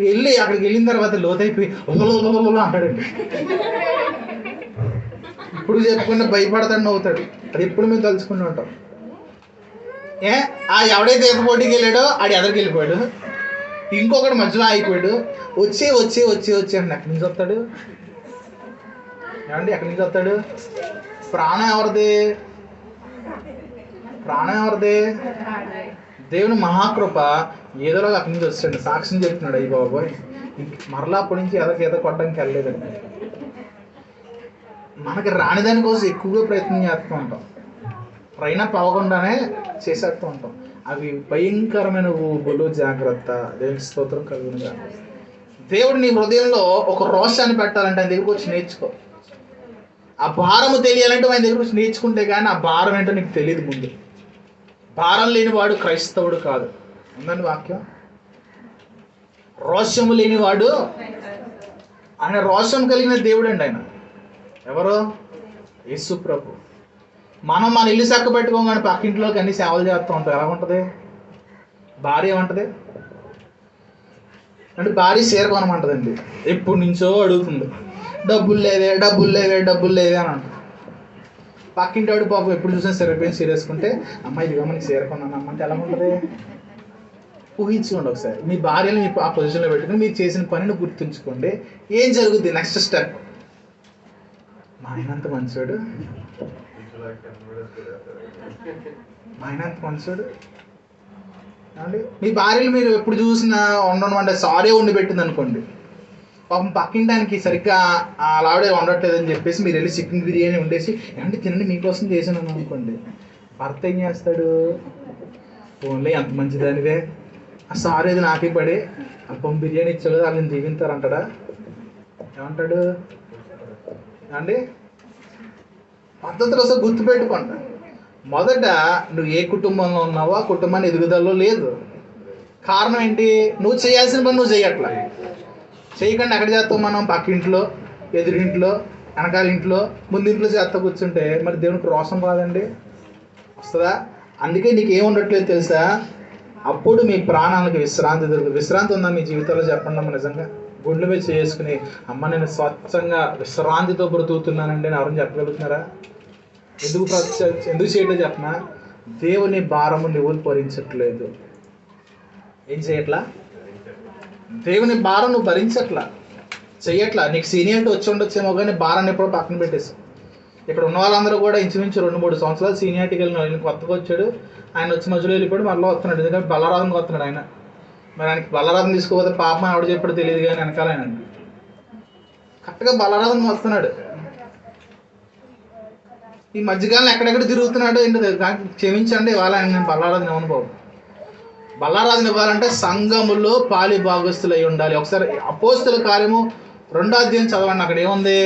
వెళ్ళి అక్కడికి వెళ్ళిన తర్వాత లోతైపోయి అంటాడండి. ఇప్పుడు చెప్పుకుంటే భయపడతాడు, నవ్వుతాడు. అది ఎప్పుడు మేము తలుచుకుంటూ ఉంటాం. ఎవడైతే ఈత పోటీకి వెళ్ళాడో ఆడు ఎదరికి వెళ్ళిపోయాడు. ఇంకొకటి మధ్యలో అయిపోయాడు. వచ్చి వచ్చి వచ్చి వచ్చి అంటే ఎక్కడి నుంచి వస్తాడు? ఏమండి, ఎక్కడి నుంచి వస్తాడు? ప్రాణం ఎవరిది? ప్రాణం ఎవరిది? దేవుని మహాకృప ఏదోలాగా అక్కడి నుంచి వచ్చాడు. సాక్ష్యం చెప్తున్నాడు. అయ్యి బాబోయ్, మరలా అప్పటి నుంచి ఈత కొట్టడానికి వెళ్ళలేదండి. మనకి రాని దానికోసం ఎక్కువగా ప్రయత్నం చేస్తూ ఉంటాం. ట్రైన్ అప్ అవ్వకుండానే చేసేస్తూ ఉంటాం. అవి భయంకరమైన ఊబులు. జాగ్రత్త. దేవునికి స్తోత్రం కలుగునుగా. దేవుడు నీ హృదయంలో ఒక రోషాన్ని పెట్టాలంటే ఆయన దగ్గరకు వచ్చి నేర్చుకో. ఆ భారము తెలియాలంటే ఆయన దగ్గరకు వచ్చి నేర్చుకుంటే కానీ ఆ భారం ఏంటో నీకు తెలియదు. ముందు భారం లేనివాడు క్రైస్తవుడు కాదు. ఉందండి వాక్యం. రోషము లేనివాడు, ఆయన రోషం కలిగిన దేవుడు అండి. ఆయన ఎవరు? యేసు ప్రభు. మనం మన ఇల్లు చక్క పెట్టుకోగానే పక్కింట్లోకి అన్ని సేవలు చేస్తూ ఉంటాం. ఎలా ఉంటుంది? భార్య ఏమంటుంది అంటే, భార్య చీర కొనమంటదండి. ఎప్పటి నుంచో అడుగుతుంది, డబ్బులు లేవే డబ్బులు లేవే డబ్బులు లేవే అని అంటుంది. పక్కింటి వాడు పాపం ఎప్పుడు చూసినా సరిపోయిన చీర వేసుకుంటే, అమ్మాయి ఇదిగా మనకి చీర కొన్నాను అమ్మంటే ఎలా ఉంటుంది? ఊహించుకోండి ఒకసారి. మీ భార్యను మీ ఆ పొజిషన్లో పెట్టుకుని మీరు చేసిన పనిని గుర్తుంచుకోండి. ఏం జరుగుద్ది నెక్స్ట్ స్టెప్? మా ఆయన అంత మంచోడు, మా ఆయన అంత మంచోడు అండి. మీ భార్యలు మీరు ఎప్పుడు చూసినా వండమంటే సారీ వండి పెట్టింది అనుకోండి. పాపం పక్కింటానికి సరిగ్గా అలావిడే వండట్లేదని చెప్పేసి మీరు వెళ్ళి చికెన్ బిర్యానీ వండేసి ఏమంటే తినండి మీకోసం చేసాను అనుకోండి. భర్త ఏం చేస్తాడు? ఓన్లీ ఎంత మంచిదానివే, ఆ సారీ అది నాకే పడి అల్పం బిర్యానీ ఇచ్చావు కదా వాళ్ళని దీవింతారంటాడా? ఏమంటాడు అండి? పద్ధతులు అసలు గుర్తుపెట్టుకుంటా. మొదట నువ్వు ఏ కుటుంబంలో ఉన్నావో ఆ కుటుంబాన్ని ఎదుగుదలలో లేదు. కారణం ఏంటి? నువ్వు చేయాల్సిన పని నువ్వు చేయట్లా. చేయకుండా ఎక్కడ చేస్తావు మనం? పక్కింట్లో, ఎదురింట్లో, వెనకాల ఇంట్లో, ముందింట్లో చేస్తా కూర్చుంటే మరి దేవునికి రోషం రాదండి? వస్తుందా? అందుకే నీకు ఏం ఉండట్లేదు తెలుసా? అప్పుడు మీ ప్రాణాలకు విశ్రాంతి దొరుకుతుంది. విశ్రాంతి ఉందా మీ జీవితంలో? చెప్పండి అమ్మ. నిజంగా గుండె మీద చేసుకుని అమ్మ నేను స్వచ్ఛంగా విశ్రాంతితో బ్రతుకుతున్నానండి అని ఎవరైనా చెప్పగలుగుతున్నారా? ఎందుకు చేయట్లేదు చెప్పనా? దేవుని భారము నువ్వు భరించట్లేదు. ఏం చేయట్లా? దేవుని భారం నువ్వు భరించట్లా, చెయ్యట్లా. నీకు సీనియారిటీ వచ్చి ఉండొచ్చేమో కానీ భారాన్ని ఎప్పుడో పక్కన పెట్టేసి. ఇక్కడ ఉన్న వాళ్ళందరూ కూడా ఇంచుమించు 2-3 సంవత్సరాలు సీనియారిటీకి వెళ్ళిన ఆయన కొత్తగా వచ్చాడు. ఆయన వచ్చి మధ్యలో వెళ్ళిపోయి మళ్ళీ వస్తున్నాడు. ఎందుకంటే బల్లరాధనకు వస్తున్నాడు ఆయన. మరి ఆయనకి బల్లరాధన తీసుకోకపోతే పాపం ఆవిడ చెప్పాడు తెలియదు కానీ వెనకాల ఆయన కరెక్ట్గా బల్లరాధనకు వస్తున్నాడు. ఈ మధ్యకాలం ఎక్కడెక్కడ తిరుగుతున్నాడు ఏంటో క్షమించండి. ఇవాళ నేను బల్లారాధన ఇవ్వను బాబు. బల్లారాధన ఇవ్వాలంటే సంఘములో పాలి భాగస్తులు అయి ఉండాలి. ఒకసారి అపోస్తుల కార్యము 2వ అధ్యాయం చదవండి. అక్కడ ఏముంది?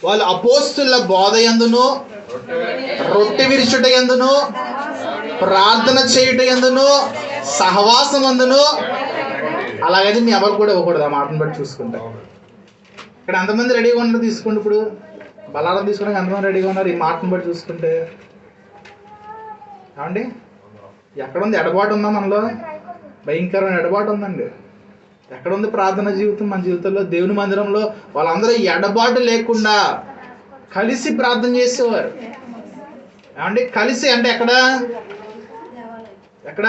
వాళ్ళు అపోస్తుల బోధ యందును, రొట్టె విరుచుట యందును, ప్రార్థన చేయుట యందును, సహవాసం అందును. అలాగైతే మీ ఎవరు కూడా ఇవ్వకూడదు. ఆ మాటను బట్టి చూసుకుంటే ఇక్కడ ఎంతమంది రెడీగా ఉన్నారు తీసుకోండి. ఇప్పుడు బలారం తీసుకోవడానికి ఎంతమంది రెడీగా ఉన్నారు ఈ మాటను బట్టి చూసుకుంటే? ఏమండి, ఎక్కడుంది ఎడబాటు ఉందా మనలో? భయంకరమైన ఎడబాటు ఉందండి. ఎక్కడుంది ప్రార్థన జీవితం మన జీవితంలో? దేవుని మందిరంలో వాళ్ళందరూ ఎడబాటు లేకుండా కలిసి ప్రార్థన చేసేవారు. ఏమండి కలిసి అంటే ఎక్కడ ఎక్కడ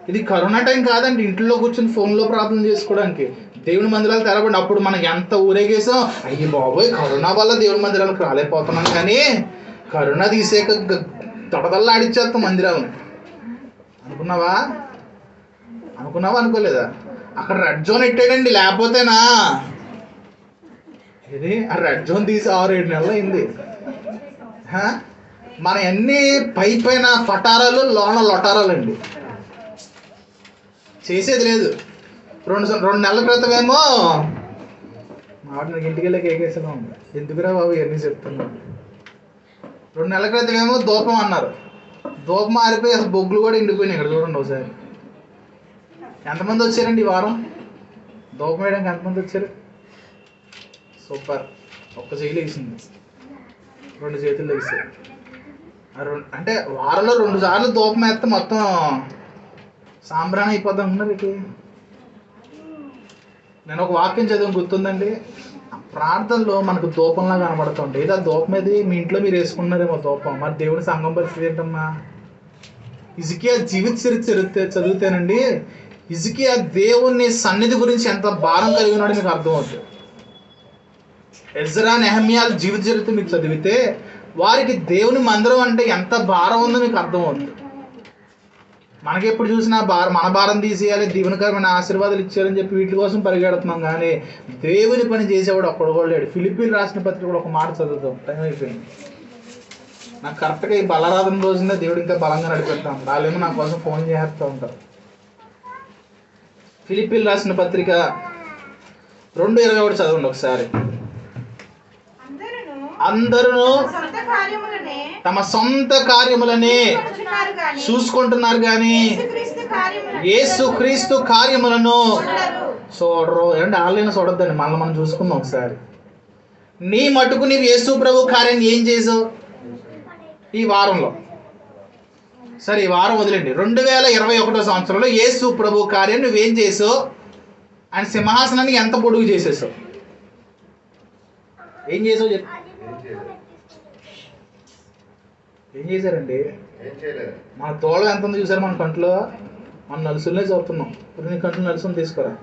ఇది కరోనా టైం కాదండి, ఇంట్లో కూర్చొని ఫోన్లో ప్రార్థన చేసుకోవడానికి. దేవుని మందిరాలు తెరవండి. అప్పుడు మనకి ఎంత ఊరేగేసాం, అయ్యి బాబోయ్ కరోనా వల్ల దేవుని మందిరాలకు రాలేకపోతున్నాం, కానీ కరోనా తీసేక తొడదల్లా ఆడిచ్చేస్తాం మందిరాలను. అనుకున్నావా అనుకోలేదా? అక్కడ రెడ్ జోన్ ఎట్టాడండి, లేకపోతేనా ఇది ఆ రెడ్ జోన్ తీసి 6-7 నెలలు అయింది. మన అన్ని పైన పటారాలు, లోన లొటారాలండి. చేసేది లేదు. 2 నెలల క్రితమేమో నాకు ఇంటికి వెళ్ళి కేకేసగా ఉంది. ఎందుకురా బాబు ఇవన్నీ చెప్తున్నా. 2 నెలల క్రితమేమో ధూపం అన్నారు. ధూపం ఆరిపోయి అసలు బొగ్గులు కూడా ఎండిపోయినాయి. ఇక్కడ చూడండి ఒకసారి. ఎంతమంది వచ్చారండి ఈ వారం ధూపం వేయడానికి? ఎంతమంది వచ్చారు? సూపర్. ఒక్క చేయి లేచింది, 2 చేతులు లేచాయి. అంటే వారంలో 2 సార్లు ధూపం వేస్తే మొత్తం సాంబ్రాణి అయిపోద్దాం అనుకున్నారు. ఇటు నేను ఒక వాక్యం చదివి గుర్తుందండి. ప్రార్థనలో మనకు ధూపంలా కనబడుతుంది. ఏదో ధూపం ఏది మీ ఇంట్లో మీరు వేసుకున్నారేమో ధూపం. మరి దేవుని సంఘం పరిస్థితి ఏంటమ్మా? హిజ్కియా జీవిత చరిత్ర చదివితేనండి, హిజ్కియా దేవుని సన్నిధి గురించి ఎంత భారం కలిగి ఉన్నాడో మీకు అర్థమవుతుంది. ఎజ్రా, నెహమ్యా జీవిత చరిత్ర మీకు చదివితే వారికి దేవుని మందిరం అంటే ఎంత భారం ఉందో మీకు అర్థమవుతుంది. మనకెప్పుడు చూసినా మన భారం తీసేయాలి, దీవెనకరమైన ఆశీర్వాదాలు ఇచ్చారని చెప్పి వీటి కోసం పరిగెడుతున్నాం, కానీ దేవుని పని చేసేవాడు ఒక్కడు కూడా లేడు. ఫిలిప్పీలు రాసిన పత్రిక కూడా ఒక మాట చదువుతాం. టైం అయిపోయింది. నాకు కరెక్ట్గా ఈ బలారాధన రోజునే దేవుడు ఇంకా బలంగా నడిపెడతాం. వాళ్ళేమో నా కోసం ఫోన్ చేస్తూ ఉంటారు. ఫిలిప్పీలు రాసిన పత్రిక 2:21 చదవండి ఒకసారి. అందరూ తమ సొంత కార్యములనే చూసుకుంటున్నారు కానీ యేసుక్రీస్తు కార్యములను చూడరు. ఏంటంటే ఆన్లైన్ చూడొద్దండి, మళ్ళీ మనం చూసుకుందాం ఒకసారి. నీ మటుకు నీవు యేసు ప్రభు కార్యాన్ని ఏం చేసావు ఈ వారంలో? సరే ఈ వారం వదిలేండి. 2021 సంవత్సరంలో యేసు ప్రభు కార్యాన్ని నువ్వేం చేసావు? ఆయన సింహాసనాన్ని ఎంత పొడుగు చేసేసావు? ఏం చేసావు చెప్పు. ఏం చేశారండి? మన తోళం ఎంత ఉంది చూసారు మన కంట్లో? మన నలుసులనే చదువుతున్నాం. ఇప్పుడు నీ కంట్లో నలుసుని తీసుకోరా.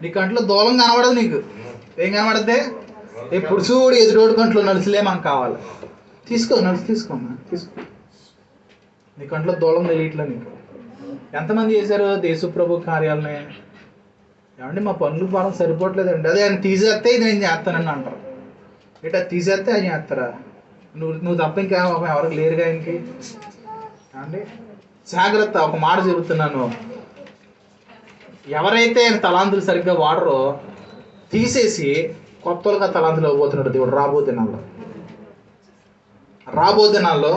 నీ కంట్లో దూలం కనబడదు. నీకు ఏం కనబడద్దే? ఇప్పుడు చూడు ఎదురోడు కంట్లో నలుసులే మనకు కావాలి. నలుసు తీసుకోమ్మా, తీసుకో. నీ కంట్లో దూలం తెలియట్లే నీకు. ఎంతమంది చేశారు యేసు ప్రభు కార్యాలని? ఏమండి మా పనులు భారం సరిపోవట్లేదండి. అదే ఆయన తీసేస్తే ఇది నేను చేస్తానని అంటారు. ఇట్లా తీసేస్తే ఆయన చేస్తారా? నువ్వు తప్ప ఇంకా ఎవరికి లేరుగా ఆయనకి. అండి జాగ్రత్త. ఒక మాట చెబుతున్నాను, ఎవరైతే ఆయన తలాంతులు సరిగ్గా వాడరో తీసేసి కొత్త వాళ్ళకి ఆ తలాంతులు ఇవ్వబోతున్నాడు దేవుడు రాబో దినాల్లో.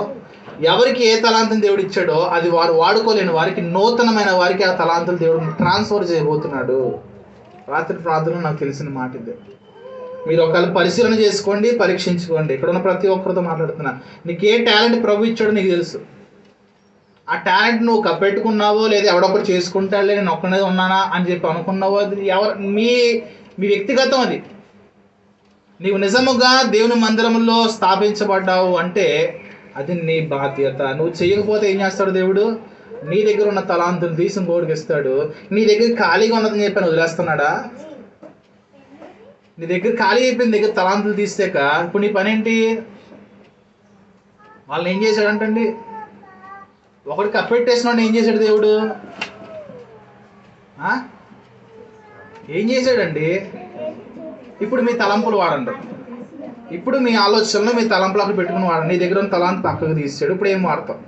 ఎవరికి ఏ తలాంతుని దేవుడు ఇచ్చాడో అది వారు వాడుకోలేని వారికి, నూతనమైన వారికి ఆ తలాంతులు దేవుడు ట్రాన్స్ఫర్ చేయబోతున్నాడు. రాత్రి ప్రార్థనలో నాకు తెలిసిన మాట ఇదే. మీరు ఒకవేళ పరిశీలన చేసుకోండి, పరీక్షించుకోండి. ఇక్కడ ఉన్న ప్రతి ఒక్కరితో మాట్లాడుతున్నా. నీకు ఏ టాలెంట్ ప్రభు ఇచ్చాడో నీకు తెలుసు. ఆ టాలెంట్ నువ్వు కప్పెట్టుకున్నావో లేదా ఎవడొకరు చేసుకుంటాడులే నేను ఒక్కనే ఉన్నానా అని చెప్పి అనుకున్నావో, అది మీ వ్యక్తిగతం. అది నీవు నిజముగా దేవుని మందిరంలో స్థాపించబడ్డావు అంటే అది నీ బాధ్యత. నువ్వు చేయకపోతే ఏం చేస్తాడు దేవుడు? నీ దగ్గర ఉన్న తలాంతులు తీసి ఇంకోటికి ఇస్తాడు. నీ దగ్గర ఖాళీగా ఉన్నదని చెప్పి వదిలేస్తున్నాడా? నీ దగ్గర ఖాళీ అయిపోయింది, దగ్గర తలాంతులు తీసాక ఇప్పుడు నీ పని ఏంటి? వాళ్ళని ఏం చేశాడంటండి? ఒకటి కప్పెట్టేసిన ఏం చేశాడు దేవుడు? ఏం చేశాడండి? ఇప్పుడు మీ తలంపులు వాడండి. ఇప్పుడు మీ ఆలోచనలు మీ తలంపులు అక్కడ పెట్టుకుని వాడండి. నీ దగ్గర ఉన్న తలాంతు పక్కకు తీసాడు. ఇప్పుడు ఏం వాడతాం?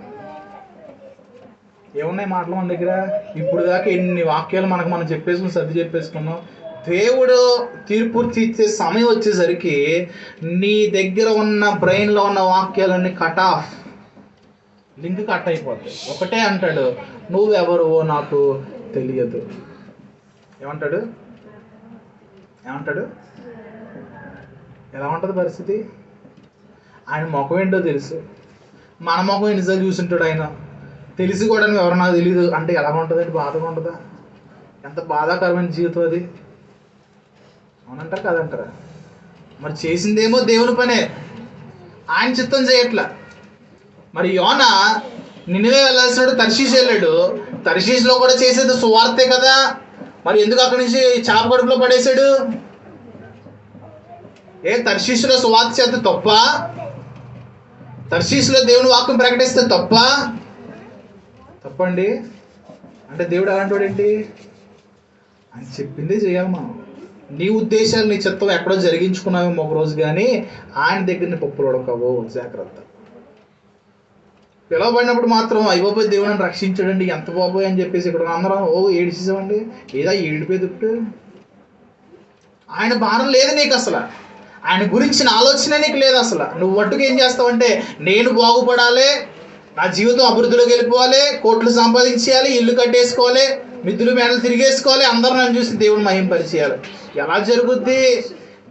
ఏమున్నాయి మాటలు మన దగ్గర? ఇప్పుడు దాకా ఎన్ని వాక్యాలు మనం చెప్పేసుకుని సర్ది చెప్పేసుకున్నాం. దేవుడు తీర్పు తీర్చే సమయం వచ్చేసరికి నీ దగ్గర ఉన్న బ్రెయిన్లో ఉన్న వాక్యాలన్నీ కట్ ఆఫ్, లింక్ కట్ అయిపోతాయి. ఒకటే అంటాడు, నువ్వెవరువో నాకు తెలియదు. ఏమంటాడు? ఎలా ఉంటుంది పరిస్థితి? ఆయన ముఖం ఏంటో తెలుసు, మన ముఖం ఎన్నిసార్లు చూసింటాడు ఆయన. తెలిసి కూడా నువ్వు ఎవరు నాకు తెలియదు అంటే ఎలా ఉంటుందండి? బాధగా ఉంటుందా? ఎంత బాధాకరమైన జీవితం అది. అవునంటారా కాదంటారా? మరి చేసిందేమో దేవుని పనే, ఆయన చిత్తం చేయట్లా. మరి యోనా నినివే వెళ్ళాల్సినాడు, తర్షీష్ వెళ్ళాడు. తర్షీష్లో కూడా చేసేది సువార్తే కదా, మరి ఎందుకు అక్కడి నుంచి చాప కడుపులో పడేశాడు? తర్షీష్లో సువార్త చేస్తే తప్ప? తర్షీష్లో దేవుని వాక్యం ప్రకటిస్తే తప్పండి. అంటే దేవుడు అలాంటి ఏంటి అని చెప్పిందే చేయాలి మనం. నీ ఉద్దేశాలు, నీ చిత్తం ఎక్కడో జరిగించుకున్నావేమో ఒక రోజు, కానీ ఆయన దగ్గరని పప్పులు ఉడకవు. జాగ్రత్త. పిలవబడినప్పుడు మాత్రం అయిపోయి దేవుడిని రక్షించాడండి, ఎంత బాబోయ్ అని చెప్పేసి ఇక్కడ అందరం ఏడిచేసామండి. ఏదా ఏడిపోయి దుట్టు. ఆయన భారం లేదు నీకు అసలు, ఆయన గురించిన ఆలోచన నీకు లేదు అసలు. నువ్వు వట్టుకు ఏం చేస్తావంటే, నేను బాగుపడాలి, నా జీవితం అభివృద్ధిలోకి వెళ్ళిపోవాలి, కోట్లు సంపాదించేయాలి, ఇల్లు కట్టేసుకోవాలి, మిద్దులు మేడలు తిరిగేసుకోవాలి, అందరూ నన్ను చూసి దేవుని మహింపరిచేయాలి. ఎలా జరుగుద్ది?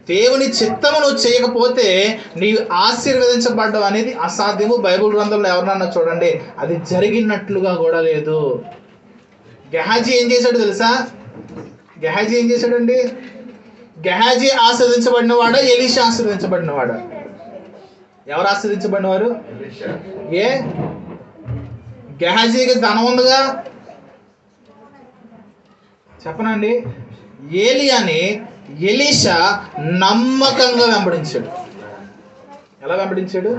దేవుని చిత్తము నువ్వు చేయకపోతే నీవు ఆశీర్వదించబడ్డం అనేది అసాధ్యము. బైబిల్ గ్రంథంలో ఎవరన్నా చూడండి, అది జరిగినట్లుగా కూడా లేదు. గెహాజీ ఏం చేశాడు తెలుసా? గెహాజీ ఏం చేశాడండి? గెహాజీ ఆశీర్వదించబడినవాడా, ఎలీషా ఆశీర్వదించబడినవాడా? ఎవరు ఆశీర్వదించబడినవారు? గెహాజీకి ధనం ఉందిగా, చెప్పనండి. ఏలియాని ఎలీషా నమ్మకంగా వెంబడించాడు. ఎలా వెంబడించాడు?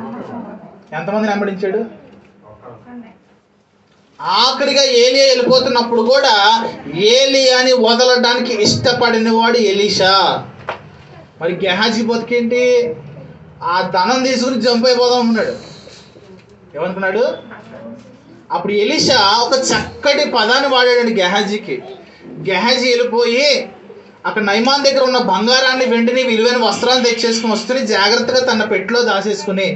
ఎంతమందిని వెంబడించాడు? ఆఖరిగా ఏలియా వెళ్ళిపోతున్నప్పుడు కూడా ఏలియాని వదలడానికి ఇష్టపడిన వాడు ఎలీషా. మరి గెహాజీ బతికేంటి? ఆ ధనం తీసుకుని జంప్ అయిపోదాం అనుకున్నాడు. ఏమనుకున్నాడు? అప్పుడు ఎలీషా ఒక చక్కటి పదాన్ని వాడాడండి గెహాజీకి. గెహాజీ వెళ్ళిపోయి అక్కడ నయమాన్ దగ్గర ఉన్న బంగారాన్ని, వెండిని, విలువైన వస్త్రాన్ని తెచ్చేసుకుని వస్తే జాగ్రత్తగా తన పెట్టిలో దాచేసుకుని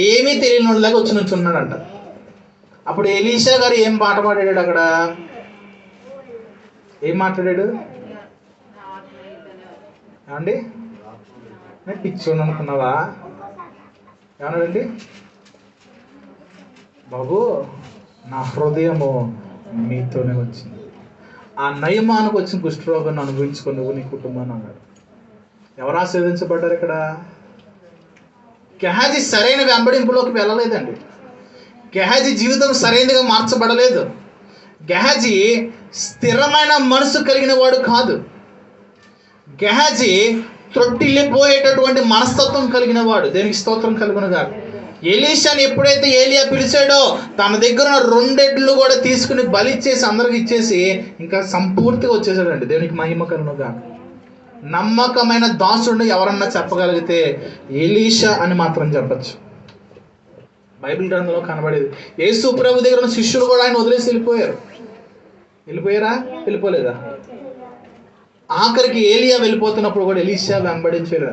ఏమీ తెలియని వాళ్ళలాగా వచ్చి నుంచున్నాడంట. అప్పుడు ఎలీషా గారు ఏం పాట పాడాడు అక్కడ? ఏం మాట్లాడాడు ఏమండి? నేను పిచ్చోని అనుకున్నావా? ఏమన్నాడండి? బాబు, నా హృదయము మీతోనే వచ్చింది, ఆ నయమానికి వచ్చిన కుష్ఠరోగాన్ని అనుభవించుకొని నువ్వు నీ కుటుంబాన్ని అన్నాడు. ఎవరు ఆశీర్వదించబడ్డారు ఇక్కడ? గెహాజీ సరైన వెంబడింపులోకి వెళ్ళలేదండి. గెహాజీ జీవితం సరైనదిగా మార్చబడలేదు. గెహాజీ స్థిరమైన మనసు కలిగిన వాడు కాదు. గెహాజీ త్రొట్టిల్లిపోయేటటువంటి మనస్తత్వం కలిగిన వాడు. దేనికి స్తోత్రం కలుగునుగా. ఎలీషాని ఎప్పుడైతే ఏలియా పిలిచాడో తన దగ్గర ఉన్న 2 ఎడ్లు కూడా తీసుకుని బలిచ్చేసి అందరికి ఇచ్చేసి ఇంకా సంపూర్తిగా వచ్చేసాడండి. దేవునికి మహిమ కలుగునుగా. నమ్మకమైన దాసుడిని ఎవరన్నా చెప్పగలిగితే ఎలీషా అని మాత్రం చెప్పచ్చు. బైబిల్ గ్రంథంలో కనబడేది. యేసు ప్రభు దగ్గర ఉన్న శిష్యులు కూడా ఆయన వదిలేసి వెళ్ళిపోయారు. వెళ్ళిపోయారా? వెళ్ళిపోలేదా? ఆఖరికి ఏలియా వెళ్ళిపోతున్నప్పుడు కూడా ఎలీషా వెంబడించాడు.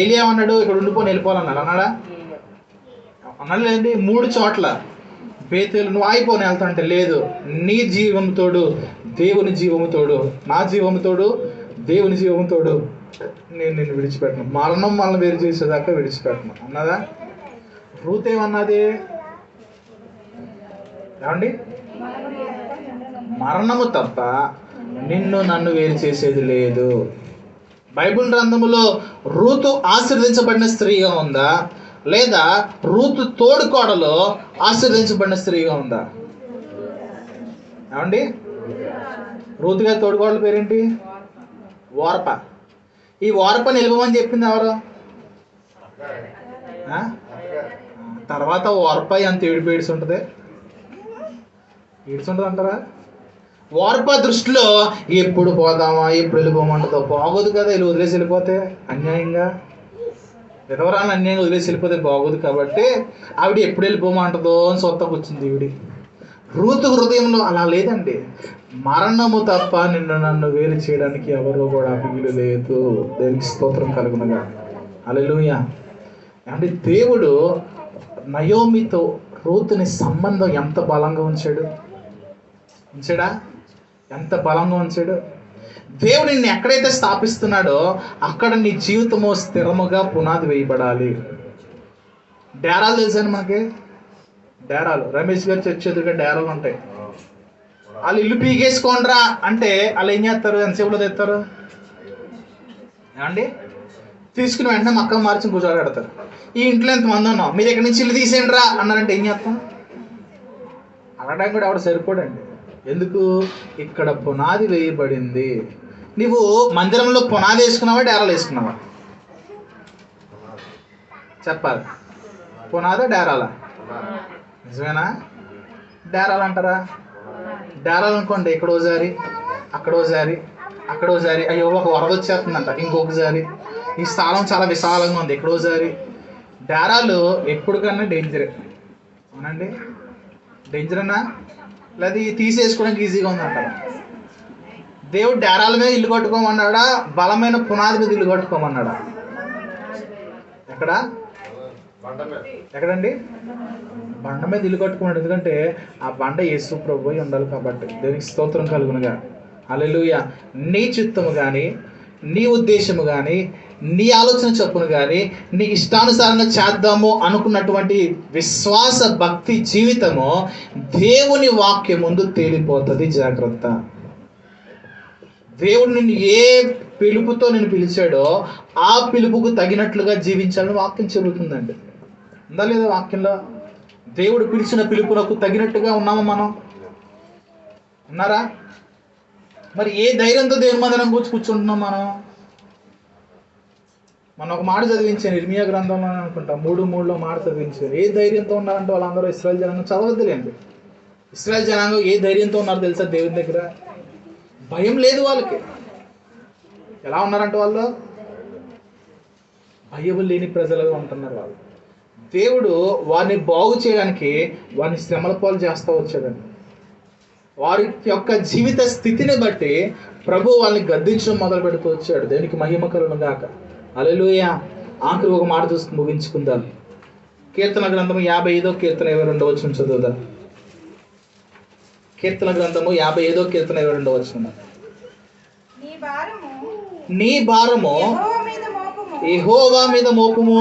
ఏలియా అన్నాడు, ఇక్కడ ఉండిపోని వెళ్ళిపోవాలన్నాడు. అన్నాడా? అన్నాడు లేదండి. 3 చోట్ల బేతేలు నువ్వు ఆగిపోని వెళ్తానంటే లేదు, నీ జీవము తోడు దేవుని జీవము తోడు, నా జీవము తోడు దేవుని జీవము తోడు, నేను నిన్ను విడిచిపెట్టను, మరణం మనల్ని వేరు చేసేదాకా విడిచిపెట్టను అన్నదా? రూత్ ఏమన్నది? ఏమండి? మరణము తప్ప నిన్ను నన్ను వేరు చేసేది లేదు. బైబిల్ గ్రంథములో రూతు ఆశీర్వదించబడిన స్త్రీగా ఉందా, లేదా రూతు తోడుకోడలో ఆశీర్వదించబడిన స్త్రీగా ఉందా? ఏమండి? రూతు గారి తోడుకోడల పేరేంటి? ఓర్ప. ఈ ఓర్పని నిలబమని చెప్పింది ఎవరు? తర్వాత ఓర్ప ఎంత ఏడిపేడిసి ఉంటుంది, ఏడుచుంటుంది అంటారా? ఓర్ప దృష్టిలో ఎప్పుడు పోదామా, ఎప్పుడు వెళ్ళిపోమంటుందో, బాగోదు కదా వీళ్ళు వదిలేసి వెళ్ళిపోతే అన్యాయంగా. విధవరాలను అన్యాయంగా వదిలేసి వెళ్ళిపోతే బాగోదు కాబట్టి ఆవిడ ఎప్పుడు వెళ్ళిపోమంటుందో అని సొంతకు వచ్చింది ఈవిడి. రూతు హృదయంలో అలా లేదండి. మరణము తప్ప నిన్ను నన్ను వేరు చేయడానికి ఎవరో కూడా వీలు లేదు. దేవునికి స్తోత్రం కలుగునుగా. హల్లెలూయా. అంటే దేవుడు నయోమితో రూతుని సంబంధం ఎంత బలంగా ఉంచాడా? ఎంత బలంగా ఉంచాడు. దేవుడు నిన్ను ఎక్కడైతే స్థాపిస్తున్నాడో అక్కడ నీ జీవితము స్థిరముగా పునాది వేయబడాలి. డేరాలు తెలుసండి మనకి? డేరాలు, రమేష్ గారు చర్చ ఎదురుగా డేరాలు ఉంటాయి. వాళ్ళు ఇల్లు పీకేసుకోండ్రా అంటే వాళ్ళు ఏం చేస్తారు? ఎంతసేపులో తెస్తారు? ఏమండి? తీసుకుని వెంటనే మక్క మార్చి కూర్చోబెడతారు. ఈ ఇంట్లో ఎంతమంది ఉన్నాం, మీరు ఎక్కడి నుంచి ఇల్లు తీసేయండి రా అన్నారంటే ఏం చేస్తాం? అనడానికి కూడా ఎవడ సరిపోడండి. ఎందుకు? ఇక్కడ పునాది వేయబడింది. నువ్వు మందిరంలో పునాది వేసుకున్నావా, డేరాలు వేసుకున్నావా? చెప్పాలి. పునాదా డేరాలా? నిజమేనా? డేరాలు అంటారా? డేరాలు అనుకోండి, ఇక్కడోసారి అక్కడోసారి అక్కడోసారి, అయ్యో ఒక వరద వచ్చేస్తుందంట, ఇంకొకసారి ఈ స్థలం చాలా విశాలంగా ఉంది, ఎక్కడోసారి. డేరాలు ఎప్పుడు కన్నా డేంజరే. అవునండి, డేంజర్ అన్నా లేదా తీసేసుకోవడానికి ఈజీగా ఉందంటారా? దేవుడు డేరాల మీద ఇల్లు కట్టుకోమన్నాడా, బలమైన పునాది మీద ఇల్లు కట్టుకోమన్నాడా? ఎక్కడండి? బండ మీద ఇల్లు కట్టుకున్నాడు. ఎందుకంటే ఆ బండ యేసు ప్రభువై ఉండాలి కాబట్టి. దేవునికి స్తోత్రం కలుగునుగా. హల్లెలూయా. నీ చిత్తము కానీ, నీ ఉద్దేశము కానీ, నీ ఆలోచన చొప్పును కానీ, నీ ఇష్టానుసారంగా చేద్దాము అనుకున్నటువంటి విశ్వాస భక్తి జీవితము దేవుని వాక్యం ముందు తేలిపోతుంది. జాగ్రత్త. దేవుడు నిన్ను ఏ పిలుపుతో నేను పిలిచాడో ఆ పిలుపుకు తగినట్లుగా జీవించాలని వాక్యం చెబుతుందండి. ఉందా లేదా వాక్యంలో? దేవుడు పిలిచిన పిలుపునకు తగినట్టుగా ఉన్నామా మనం? ఉన్నారా? మరి ఏ ధైర్యంతో దేవుని మందిరం కూర్చుంటున్నాం మనం? ఒక మాట చదివించాను ఇర్మియా గ్రంథంలో అనుకుంటా, 3:3 మాట చదివించాను. ఏ ధైర్యంతో ఉన్నారంటే వాళ్ళందరూ ఇశ్రాయేల్ జనాంగం. చదవద్దులేండి. ఇశ్రాయేల్ జనాంగం ఏ ధైర్యంతో ఉన్నారో తెలుసా? దేవుని దగ్గర భయం లేదు వాళ్ళకి. ఎలా ఉన్నారంటే వాళ్ళు భయం లేని ప్రజలుగా ఉంటున్నారు. వాళ్ళు దేవుడు వారిని బాగు చేయడానికి వారిని శ్రమల పాలు చేస్తూ వచ్చాడండి. వారి యొక్క జీవిత స్థితిని బట్టి ప్రభు వాళ్ళని గద్దించడం మొదలు పెడుతూ వచ్చాడు. దేవునికి మహిమ కలుగును గాక. హల్లెలూయా. ఆఖరి ఒక మాట చూసి ముగించుకుందాం. కీర్తన గ్రంథము 55వ కీర్తన 22వ వచనం చదువుదాం. కీర్తన గ్రంథము 55వ కీర్తన 22వ వచనం. నీ భారము యెహోవా మీద మోపుము,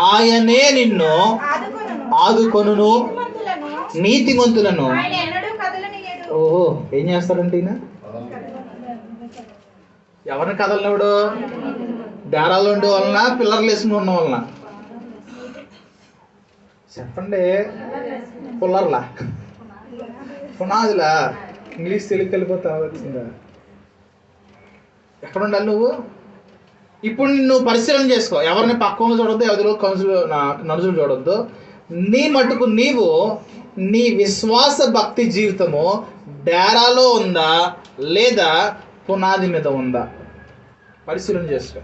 ఆయనే నిన్ను ఆదుకొనును, నీతిమంతులను. ఓహో, ఏం చేస్తాడంటే ఈయన? ఎవరిని కదలనివాడు? దారాలు ఉండే వలన, పిల్లర్లు వేసుకుని ఉన్న వలన? చెప్పండి. పుల్లర్లా, పునాదిలా? ఇంగ్లీష్ తెలుగు వెళ్ళిపోతా వచ్చిందా? ఎక్కడ ఉండాలి నువ్వు? ఇప్పుడు నువ్వు పరిశీలన చేసుకో. ఎవరిని పక్కన చూడొద్దు, ఎవరిలో నడుచులు చూడొద్దు. నీ మటుకు నీవు నీ విశ్వాస భక్తి జీవితము డేరాలో ఉందా లేదా పునాది మీద ఉందా? పరిశీలన చేసుకో.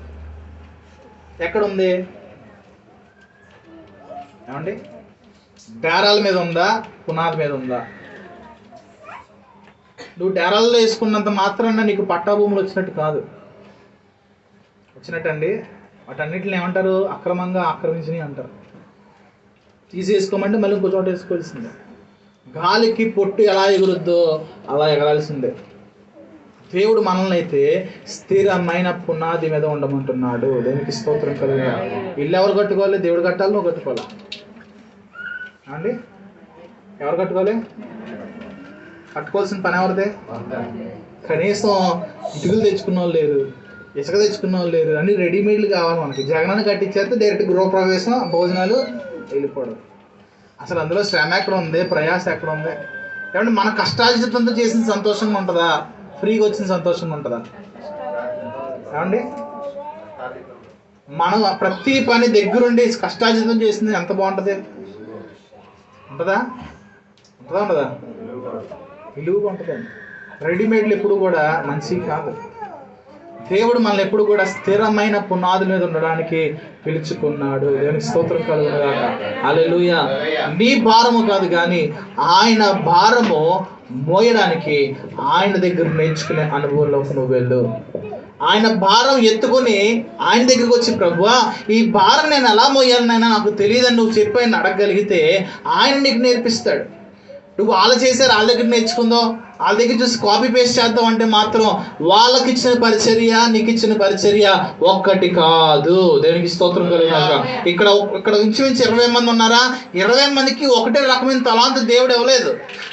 ఎక్కడుంది? ఏమండి? డేరాల మీద ఉందా, పునాది మీద ఉందా? నువ్వు డేరాల్లో వేసుకున్నంత మాత్రాన నీకు పట్టాభూములు వచ్చినట్టు కాదు. వచ్చినట్టండి. వాటన్నిటిని ఏమంటారు? అక్రమంగా ఆక్రమించినవి అంటారు. తీసేసుకోమంటే మళ్ళీ ఇంకో చోట వేసుకోవాల్సిందే. గాలికి పొట్టు ఎలా ఎగురుద్దో అలా ఎగరాల్సిందే. దేవుడు మనల్ని అయితే స్థిరమైన పునాది మీద ఉండమంటున్నాడు. దేవునికి స్తోత్రం కలుగును. ఇల్లు ఎవరు కట్టుకోవాలి? దేవుడు కట్టాలి, నువ్వు కట్టుకోవాలి. అండి, ఎవరు కట్టుకోవాలి? కట్టుకోవాల్సిన పని ఎవరిదే? కనీసం ఇటుకలు తెచ్చుకున్న వాళ్ళు లేరు, ఇసుక తెచ్చుకున్న వాళ్ళు లేరు. అన్ని రెడీమేడ్లు కావాలి మనకి. జగనాన్ని కట్టించేస్తే డైరెక్ట్ గృహప్రవేశం, భోజనాలు, వెళ్ళిపోవడం. అసలు అందులో శ్రమ ఎక్కడ ఉంది? ప్రయాస ఎక్కడ ఉంది? ఏమంటే మన కష్టార్జితంతో చేసిన సంతోషంగా ఉంటుందా? ఫ్రీగా వచ్చిన సంతోషంగా ఉంటుందా? ఏమండి, మనం ప్రతి పని దగ్గరుండి కష్టార్జితం చేసింది ఎంత బాగుంటుంది? ఉంటుందా? ఉండదా? విలువగా ఉంటుందండి. రెడీమేడ్లు ఎప్పుడు కూడా మంచివి కాదు. దేవుడు మనల్ని ఎప్పుడు కూడా స్థిరమైన పునాదుల మీద ఉండడానికి పిలుచుకున్నాడు. దేవునికి స్తోత్రం కలుగును గాక. హల్లెలూయా. నీ భారము కాదు కానీ ఆయన భారము మోయడానికి ఆయన దగ్గర నేర్చుకునే అనుభవంలోకి నువ్వు వెళ్ళు. ఆయన భారం ఎత్తుకొని ఆయన దగ్గరికి వచ్చి, ప్రభువా ఈ భారం నేను ఎలా మోయాలనైనా నాకు తెలియదని నువ్వు చెప్పి ఆయన అడగగలిగితే ఆయన నీకు నేర్పిస్తాడు. నువ్వు వాళ్ళు చేశారు, వాళ్ళ దగ్గర నేర్చుకుందో, వాళ్ళ దగ్గర చూసి కాపీ పేస్ట్ చేద్దాం అంటే మాత్రం వాళ్ళకి ఇచ్చిన పరిచర్య నీకు ఇచ్చిన పరిచర్య ఒక్కటి కాదు. దేవునికి స్తోత్రం కలుగుగాక. ఇక్కడ ఇంచుమించు 20 మంది ఉన్నారా? 20 మందికి ఒకటే రకమైన తలాంతు దేవుడు ఇవ్వలేదు.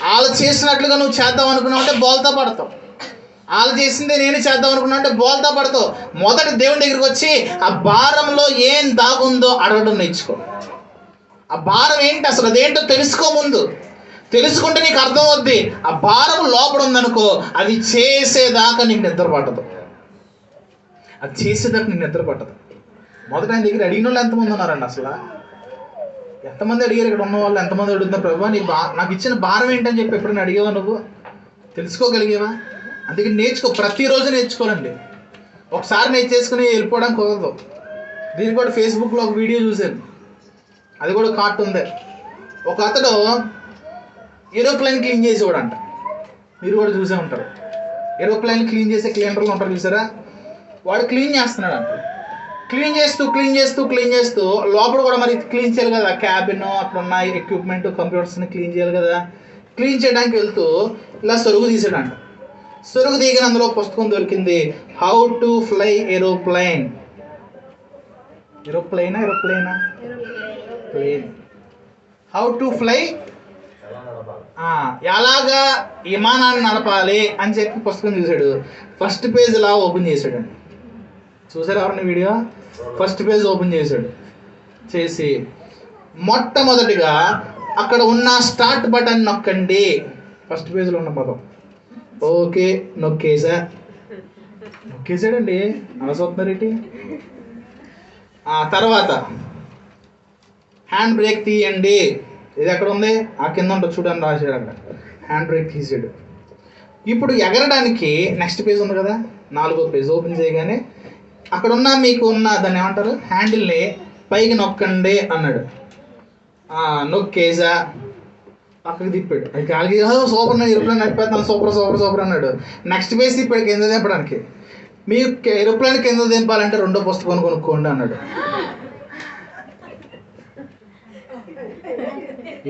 వాళ్ళు చేసినట్లుగా నువ్వు చేద్దాం అనుకున్నావు అంటే బోల్తా పడతావు. వాళ్ళు చేసిందే నేను చేద్దాం అనుకున్నా అంటే బోల్తా పడతావు. మొదట దేవుని దగ్గరికి వచ్చి ఆ భారంలో ఏం దాగుందో అడగడం నేర్చుకో. ఆ భారం ఏంటి అసలు, అదేంటో తెలుసుకో. ముందు తెలుసుకుంటే నీకు అర్థం అవుద్ది. ఆ భారం లోపల ఉందనుకో, అది చేసేదాకా నీకు నిద్ర పట్టదు. అది చేసేదాకా నీకు నిద్ర పట్టదు. మొదట ఆయన దగ్గర అడిగిన వాళ్ళు ఎంతమంది ఉన్నారండి? అసలు ఎంతమంది అడిగారు? ఇక్కడ ఉన్న వాళ్ళు ఎంతమంది అడుగుతున్నారు, ప్రభు నీకు నాకు ఇచ్చిన భారం ఏంటని చెప్పి ఎప్పుడైనా అడిగేవా? నువ్వు తెలుసుకోగలిగేవా? అందుకే నేర్చుకో, ప్రతిరోజు నేర్చుకోవాలండి. ఒకసారి నేర్చేసుకుని వెళ్ళిపోవడానికి కుదరదు. దీనికి కూడా ఫేస్బుక్లో ఒక వీడియో చూశాను, అది కూడా కార్టూన్దే. ఒక అతడు ఏరోప్లేన్ క్లీన్ చేసేవాడంట. మీరు కూడా చూసే ఉంటారు. ఏరోప్లేన్ క్లీన్ చేసే క్లీనర్లు ఉంటారు చూసారా? వాడు క్లీన్ చేస్తున్నాడు అంట. క్లీన్ చేస్తూ లోపల కూడా మరి క్లీన్ చేయాలి కదా, క్యాబిన్ అక్కడ ఉన్న ఎక్విప్మెంట్ కంప్యూటర్స్ని క్లీన్ చేయాలి కదా. క్లీన్ చేయడానికి వెళ్తూ ఇలా సొరుగు తీసాడంట. సొరుగు దిగిన అందులో పుస్తకం దొరికింది, how to fly aeroplane. How to fly, ఎలాగా విమానాన్ని నడపాలి అని చెప్పి పుస్తకం చూశాడు. ఫస్ట్ పేజ్ ఇలా ఓపెన్ చేశాడండి. చూసారు ఎవరిని వీడియో? ఫస్ట్ పేజ్ ఓపెన్ చేసి మొట్టమొదటిగా అక్కడ ఉన్న స్టార్ట్ బటన్ నొక్కండి. ఫస్ట్ పేజ్లో ఉన్న పదం ఓకే నొక్కేసాడండి. అనసొస్తున్నారేంటి? తర్వాత హ్యాండ్ బ్రేక్ తీయండి. ఇది ఎక్కడ ఉంది? ఆ కింద ఉంటుంది చూడండి, రాశాడు అక్కడ. హ్యాండ్ బ్రేక్ తీసాడు. ఇప్పుడు ఎగరడానికి నెక్స్ట్ పేజ్ ఉంది కదా, 4వ పేజ్ ఓపెన్ చేయగానే అక్కడ ఉన్న మీకు ఉన్న దాన్ని ఏమంటారు, హ్యాండిల్ని పైకి నొక్కండి అన్నాడు. నొక్కేసా, పక్కకి తిప్పాడు. అది కాలికి సూపర్, నేను ఏరోప్లేన్ నడిపేస్తాను, సూపర్ అన్నాడు. నెక్స్ట్ పేజ్ తిప్పాడు కింద దింపడానికి. మీకు ఏరోప్లేన్ కింద దింపాలంటే 2వ పుస్తకం కొనుక్కోండి అన్నాడు.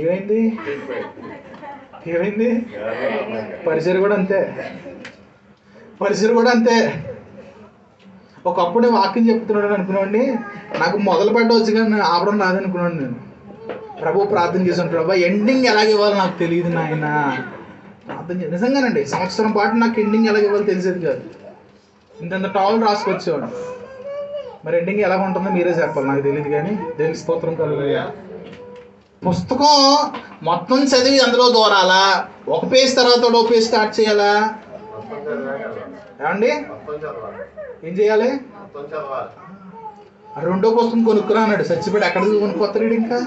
ఏమైంది? పరిసర కూడా అంతే. ఒకప్పుడు వాక్యం చెప్తున్నాడు అనుకున్నాండి, నాకు మొదలు పెట్టవచ్చు కానీ ఆపడం రాదనుకున్నాను. నేను ప్రభు ప్రార్థన చేశాను, ప్రభు ఎండింగ్ ఎలాగ ఇవ్వాలో నాకు తెలియదు నాయన. ప్రార్థన నిజంగానండి, సంవత్సరం పాటు నాకు ఎండింగ్ ఎలాగ ఇవ్వాలో తెలిసేది కాదు. ఇంత టాల్ రాసుకొచ్చేవాడు. మరి ఎండింగ్ ఎలాగ ఉంటుందో మీరే చెప్పాలి, నాకు తెలియదు. కానీ దేవునికి స్తోత్రం కలుగుతాయా. పుస్తకం మొత్తం చదివి అందులో దూరాలా, ఒక పేజ్ తర్వాత ఒక పేజ్ స్టార్ట్ చేయాలా? ఏమండి ఏం చేయాలి? 2వ పుస్తకం కొనుక్కురా అన్నాడు. చచ్చిపోయాడు. ఎక్కడ కొనుక్కొస్తాడు ఇంకా?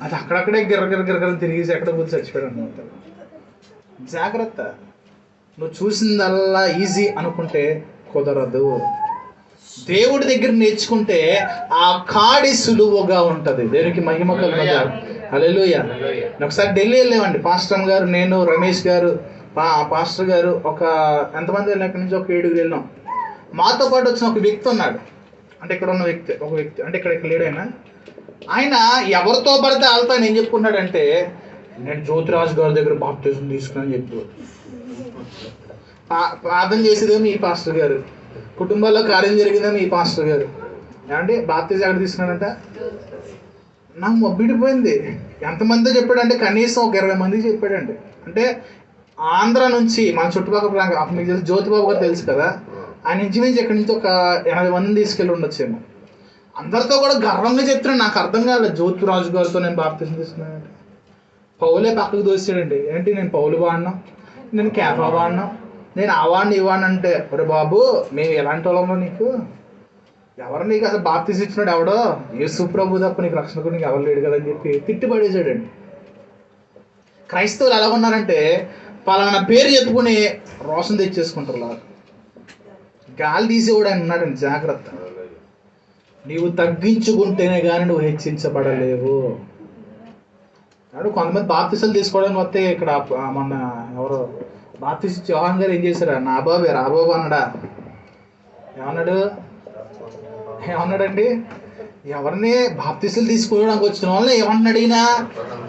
అది అక్కడక్కడే గిర్ర తిరిగేసి ఎక్కడ పోతే చచ్చిపోయాడు అనమాట. జాగ్రత్త. నువ్వు చూసిందల్లా ఈజీ అనుకుంటే కుదరదు. దేవుడి దగ్గర నేర్చుకుంటే ఆ కాడి సులువుగా ఉంటుంది. దేవునికి మహిమ కలుగుగా. హల్లెలూయా. ఒకసారి ఢిల్లీ వెళ్ళామండి, పాస్టర్ గారు, నేను, రమేష్ గారు, పాస్టర్ గారు, ఒక ఎంతమంది వెళ్ళిన అక్కడి నుంచి ఒక 7 వెళ్ళాం. మాతో పాటు వచ్చిన ఒక వ్యక్తి ఉన్నాడు. అంటే ఇక్కడ ఉన్న ఒక వ్యక్తి అంటే ఇక్కడ లేడైనా, ఆయన ఎవరితో పడితే వాళ్ళతో ఆయన ఏం చెప్పుకున్నాడంటే, నేను జ్యోతిరాజు గారి దగ్గర బాప్తిజం తీసుకుని చెప్పు. ప్రార్థన చేసేదేమో ఈ పాస్టర్ గారు, కుటుంబాల్లో కార్యం జరిగిందేమో ఈ పాస్టర్ గారు. ఏమంటే బాప్తిజం ఎక్కడ తీసుకున్నాడంట? నాకు మొబ్బిడిపోయింది. ఎంతమందితో చెప్పాడంటే కనీసం ఒక 20 మందికి చెప్పాడండి. అంటే ఆంధ్ర నుంచి మన చుట్టుపక్కల ప్రాంతం, అప్పుడు మీకు తెలిసి జ్యోతిబాబు గారు తెలుసు కదా, ఆయన ఇంచుమించి ఇక్కడి నుంచి ఒక 80 మందిని తీసుకెళ్ళి ఉండొచ్చేమో. అందరితో కూడా గర్వంగా చెప్తున్నాడు. నాకు అర్థం కాలేదు, జ్యోతిరాజు గారితో నేను బాప్తిజం తీసుకున్నానంటే. పౌలే పక్కకు దోసాడండి. ఏంటి నేను పౌలు వాడినా, నేను కేఫా వాడినా, నేను ఆ వాడిని ఈ వాడిని అంటే, ఒరే బాబు మేము ఎలాంటి వాళ్ళమో, నీకు ఎవరు నీకు అసలు బాప్తిజం ఇచ్చినాడు ఎవడో, యేసు ప్రభు తప్ప నీకు రక్షణ కూడా నీకు ఎవరు లేడు కదా అని చెప్పి తిట్టిపడేసాడండి. క్రైస్తవులు ఎలా ఉన్నారంటే పలానా పేరు చెప్పుకుని రోషం తెచ్చేసుకుంటారు. అలా గాలి తీసేవాడు ఆయన ఉన్నాడండి. జాగ్రత్త. నీవు తగ్గించుకుంటేనే కానీ నువ్వు హెచ్చించబడలేవు. అప్పుడు కొంతమంది బాప్తిసాలు తీసుకోవడానికి వస్తే ఇక్కడ మొన్న ఎవరో బాప్తిసి యోహాన్ గారు ఏం చేశారా, నా బాబే రాబాబు అన్నాడా? ఏమన్నాడండి? ఎవరిని బాప్తిసాలు తీసుకోవడానికి వచ్చిన వాళ్ళని ఏమంటున్నాడు ఈయన?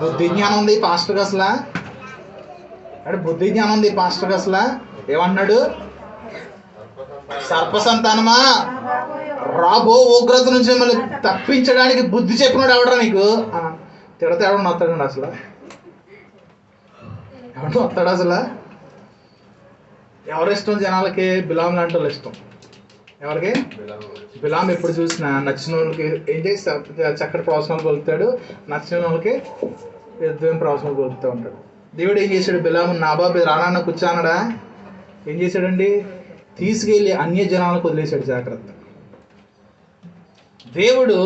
బుద్ధి జ్ఞానం ఉంది పాస్టర్కి అసలు. అంటే బుద్ధి జ్ఞానం ఉంది పాస్టర్కి అసలు. ఏమన్నాడు? సర్పసంతానమా, రాబో ఉగ్రత నుంచి మిమ్మల్ని తప్పించడానికి బుద్ధి చెప్పినాడు ఎవడరా నీకు? తిడతా ఎవడన్నా వస్తాడండి అసలు? ఎవడన్నా వస్తాడు అసలు? ఎవరిష్టం జనాలకి? బిలాం లాంటి వాళ్ళు ఇష్టం. ఎవరికి? బిలాం ఎప్పుడు చూసినా నచ్చిన వాళ్ళకి ఏం చేసి చక్కటి ప్రవచనాలు పలుకుతాడు, నచ్చిన వాళ్ళకి యుద్ధం ప్రవచనాలు పలుకుతూ ఉంటాడు. దేవుడు ఏం చేశాడు? బిలాము నాబాబు రానన్న కూర్చానడా? ఏం చేశాడండి? తీసుకెళ్ళి అన్య జనాలకు వదిలేశాడు. జాగ్రత్త. దేవుడు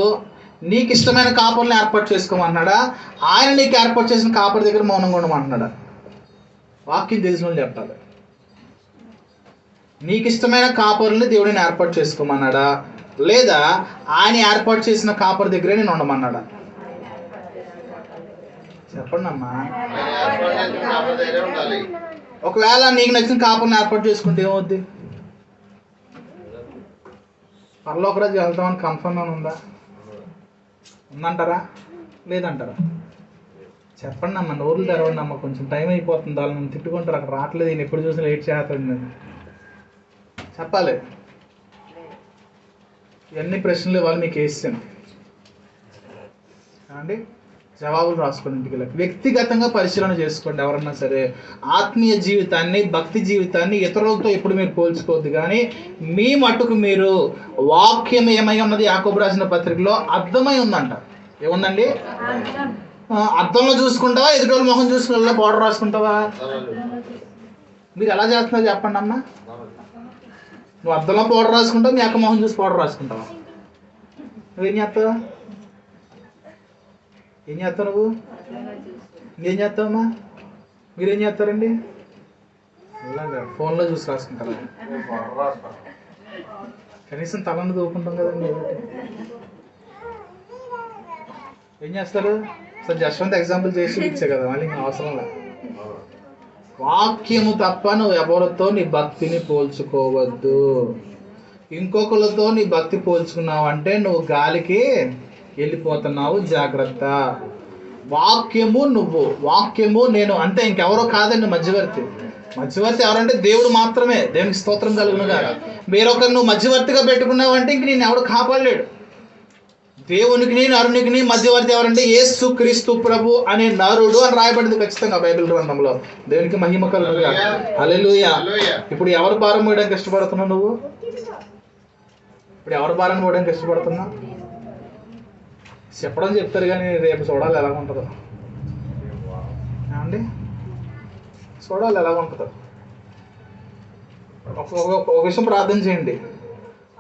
నీకు ఇష్టమైన కాపర్లను ఏర్పాటు చేసుకోమన్నాడా? ఆయన నీకు ఏర్పాటు చేసిన కాపర్ దగ్గర మౌనంగా ఉండమంటున్నాడా? వాక్యం తెలిసిన వాళ్ళు చెప్పాలి. నీకు ఇష్టమైన కాపర్లని దేవుడిని ఏర్పాటు చేసుకోమన్నాడా, లేదా ఆయన ఏర్పాటు చేసిన కాపర్ దగ్గరే నేను ఉండమన్నాడా? చెప్పండి అమ్మా. ఒకవేళ నీకు నచ్చిన కాపర్ని ఏర్పాటు చేసుకుంటే ఏమవుద్ది? పర్లోక రోజు వెళ్తామని కన్ఫర్మ్ అని ఉందా? ఉందంటారా? లేదంటారా? చెప్పండి అమ్మ. నోరులు తెరవండి అమ్మ. కొంచెం టైం అయిపోతుంది. వాళ్ళు నన్ను తిట్టుకుంటారు, అక్కడ రావట్లేదు, నేను ఎప్పుడు చూసినా లేట్ చేస్తాడు. చెప్పాలి. ఇవన్నీ ప్రశ్నలు ఇవాళ మీకు వేసాను అండి. జవాబులు రాసుకోండి ఇంటికి. వ్యక్తిగతంగా పరిశీలన చేసుకోండి. ఎవరన్నా సరే ఆత్మీయ జీవితాన్ని, భక్తి జీవితాన్ని ఇతరులతో ఎప్పుడు మీరు పోల్చుకోవద్దు. కానీ మీ మట్టుకు మీరు వాక్యం ఏమై ఉన్నది? యాకోబు రాసిన పత్రికలో అర్థమై ఉందంట. ఏముందండి? అద్దంలో చూసుకుంటావా, ఎదుటి మొహం చూసుకుని పౌడర్ రాసుకుంటావా? మీరు ఎలా చేస్తున్నారు చెప్పండి అమ్మా. నువ్వు అద్దంలో పౌడర్ రాసుకుంటావు, మీ అక్క మొహం చూసి పౌడర్ రాసుకుంటావా? నువ్వేం చేస్తావు? ఏం చేస్తావు నువ్వు? నువ్వేం చేస్తావమ్మా? మీరేం చేస్తారండి? అలాగా ఫోన్లో చూసి రాసుకుంటారా? కనీసం తలను దూకుంటాం కదండి. ఏం చేస్తారు? సార్ జస్వంత్ ఎగ్జాంపుల్ చేసి ఇచ్చే కదా, మళ్ళీ ఇంకా అవసరం లేదు. వాక్యము తప్ప నువ్వు ఎవరితో నీ భక్తిని పోల్చుకోవద్దు. ఇంకొకరితో నీ భక్తి పోల్చుకున్నావు అంటే నువ్వు గాలికి వెళ్ళిపోతున్నావు. జాగ్రత్త. వాక్యము నువ్వు, వాక్యము నేను, అంటే ఇంకెవరో కాదండి మధ్యవర్తి. మధ్యవర్తి ఎవరంటే దేవుడు మాత్రమే. దేవునికి స్తోత్రం కలుగునుగా. వేరొకరు నువ్వు మధ్యవర్తిగా పెట్టుకున్నావు అంటే ఇంక నేను ఎవడు కాపాడలేడు. దేవునికి నరునికి మధ్యవర్తి ఎవరంటే యేసు క్రీస్తు ప్రభు అనే నరుడు అని రాయబడింది ఖచ్చితంగా బైబిల్ గ్రంథంలో. దేవునికి మహిమ కలుగునుగా. హల్లెలూయా. ఇప్పుడు ఎవరు భారం మోయడానికి ఇష్టపడుతున్నావు? నువ్వు ఇప్పుడు ఎవరు భారం మోయడానికి ఇష్టపడుతున్నావు? చెప్పడం చెప్తారు కానీ రేపు చూడాలి ఎలా ఉంటుందో. ఏమండి? చూడాలి ఎలా ఉంటుందో. ఒక విషయం ప్రార్థన చేయండి.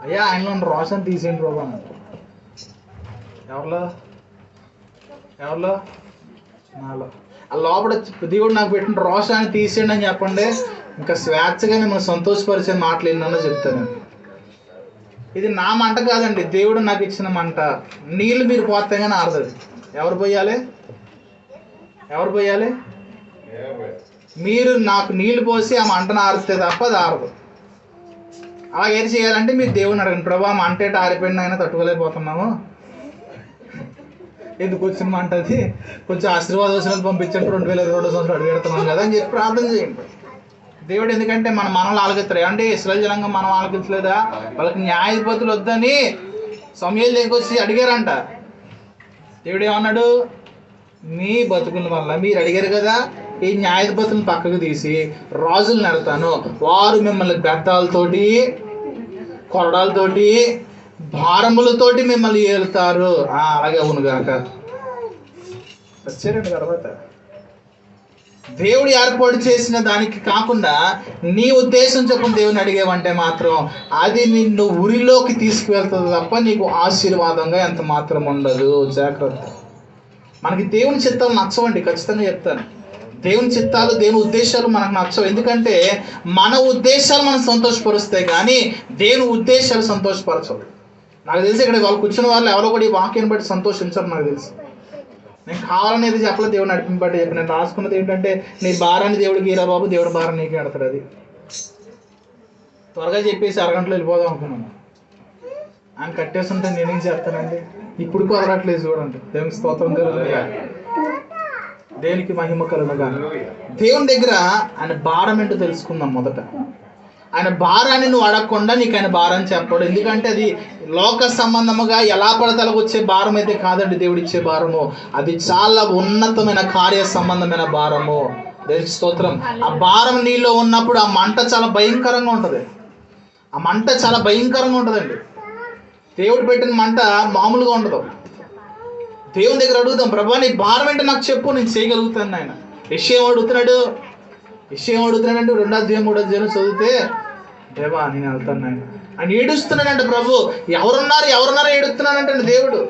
అయ్యా ఆయనలో ఉన్న రోషన్ తీసేయండి ప్రభు అన్న. ఎవరిలో? నాలో. ఆ లోపల దేవుడు నాకు పెట్టిన రోషాన్ని తీసేయండి అని చెప్పండి. ఇంకా స్వేచ్ఛగా మిమ్మల్ని సంతోషపరిచే మాటలు ఏంటన్నా చెప్తాను. ఇది నా మంట కాదండి, దేవుడు నాకు ఇచ్చిన మంట. నీళ్ళు మీరు పోతే కానీ ఆరదది. ఎవరు పోయాలి? మీరు నాకు నీళ్లు పోసి ఆ మంటను ఆరిస్తే తప్ప అది ఆరదు. అలాగే ఏం చేయాలంటే మీరు దేవుడిని అడగండి. ప్రభా మంట ఏంటి ఆరిపోయిన అయినా తట్టుకోలేకపోతున్నాము, ఎందుకు వచ్చిన మంట అది, కొంచెం ఆశీర్వాద వచనాలు పంపించండి, 2022 సంవత్సరం అడిగెడుతున్నాం కదా అని చెప్పి ప్రార్థన చేయండి. దేవుడు ఎందుకంటే మనల్ని ఆలకిస్తారు. అంటే ఇశ్రాయేలు జనాంగం మనం ఆలకించలేదా? వాళ్ళకి న్యాయాధిపతులు వద్దని సమూయేలు దగ్గరికి వచ్చి అడిగారంట. దేవుడు ఏమన్నాడు? మీ బతుకుల వల్ల మీరు అడిగారు కదా, ఈ న్యాయాధిపతులను పక్కకు తీసి రాజులు నెడతాను, వారు మిమ్మల్ని గద్దాలతోటి, కొరడాలతోటి, భారములతోటి మిమ్మల్ని ఏలుతారు. అలాగే అవునుగాక. వచ్చారండి తర్వాత. దేవుడు ఏర్పాటు చేసిన దానికి కాకుండా నీ ఉద్దేశం చొప్పున దేవుని అడిగేవంటే మాత్రం అది నిన్ను ఉరిలోకి తీసుకువెళ్తుంది తప్ప నీకు ఆశీర్వాదంగా ఎంత మాత్రం ఉండదు. జాగ్రత్త. మనకి దేవుని చిత్తాలు నచ్చవండి, ఖచ్చితంగా చెప్తాను. దేవుని చిత్తాలు, దేవుని ఉద్దేశాలు మనకు నచ్చవు. ఎందుకంటే మన ఉద్దేశాలు మనం సంతోషపరుస్తాయి కానీ దేవుని ఉద్దేశాలు సంతోషపరచవు. నాకు తెలిసి ఇక్కడ వాళ్ళు కూర్చున్న వాళ్ళు ఎవరో కూడా ఈ వాక్యాన్ని బట్టి సంతోషించరు. నాకు తెలుసు. నేను కావాలనేది చెప్పలేదు, దేవుడు నడిపింపబట్టి చెప్పి. నేను రాసుకున్నది ఏంటంటే నీ భారాన్ని దేవుడికి ఈరా బాబు, దేవుడు భారం నీకే ఎడతాడు. అది త్వరగా చెప్పేసి అరగంటలో వెళ్ళిపోదాం అనుకున్నాను. ఆయన కట్టేస్తుంటే నేనేం చేస్తానండి? ఇప్పుడు కుదరట్లేదు చూడండి. దేవునికి స్తోత్రం కలుగునుగా. దేవునికి మహిమ కలుగునుగా. దేవుని దగ్గర ఆయన భారం ఏంటో తెలుసుకుందాం. మొదట ఆయన భారాన్ని నువ్వు అడగకుండా నీకు ఆయన భారం చెప్పడు. ఎందుకంటే అది లోక సంబంధముగా ఎలా పడతలకు వచ్చే భారం అయితే కాదండి దేవుడు ఇచ్చే భారము. అది చాలా ఉన్నతమైన కార్య సంబంధమైన భారము. దేవునికి స్తోత్రం. ఆ భారం నీలో ఉన్నప్పుడు ఆ మంట చాలా భయంకరంగా ఉంటుంది. ఆ మంట చాలా భయంకరంగా ఉంటుందండి. దేవుడు పెట్టిన మంట మామూలుగా ఉండదు. దేవుని దగ్గర అడుగుతాం, ప్రభా నీ భారం ఏంటో నాకు చెప్పు, నేను చేయగలుగుతాను. ఆయన విషయం అడుగుతున్నాడంటే 2 అధ్యాయం 3 అధ్యాయం చదివితే, దేవా నేను వెళ్తాను ఆయన. ఆయన ఏడుస్తున్నాడంటే, ప్రభు ఎవరున్నారు ఏడుస్తున్నాడంటే దేవుడు.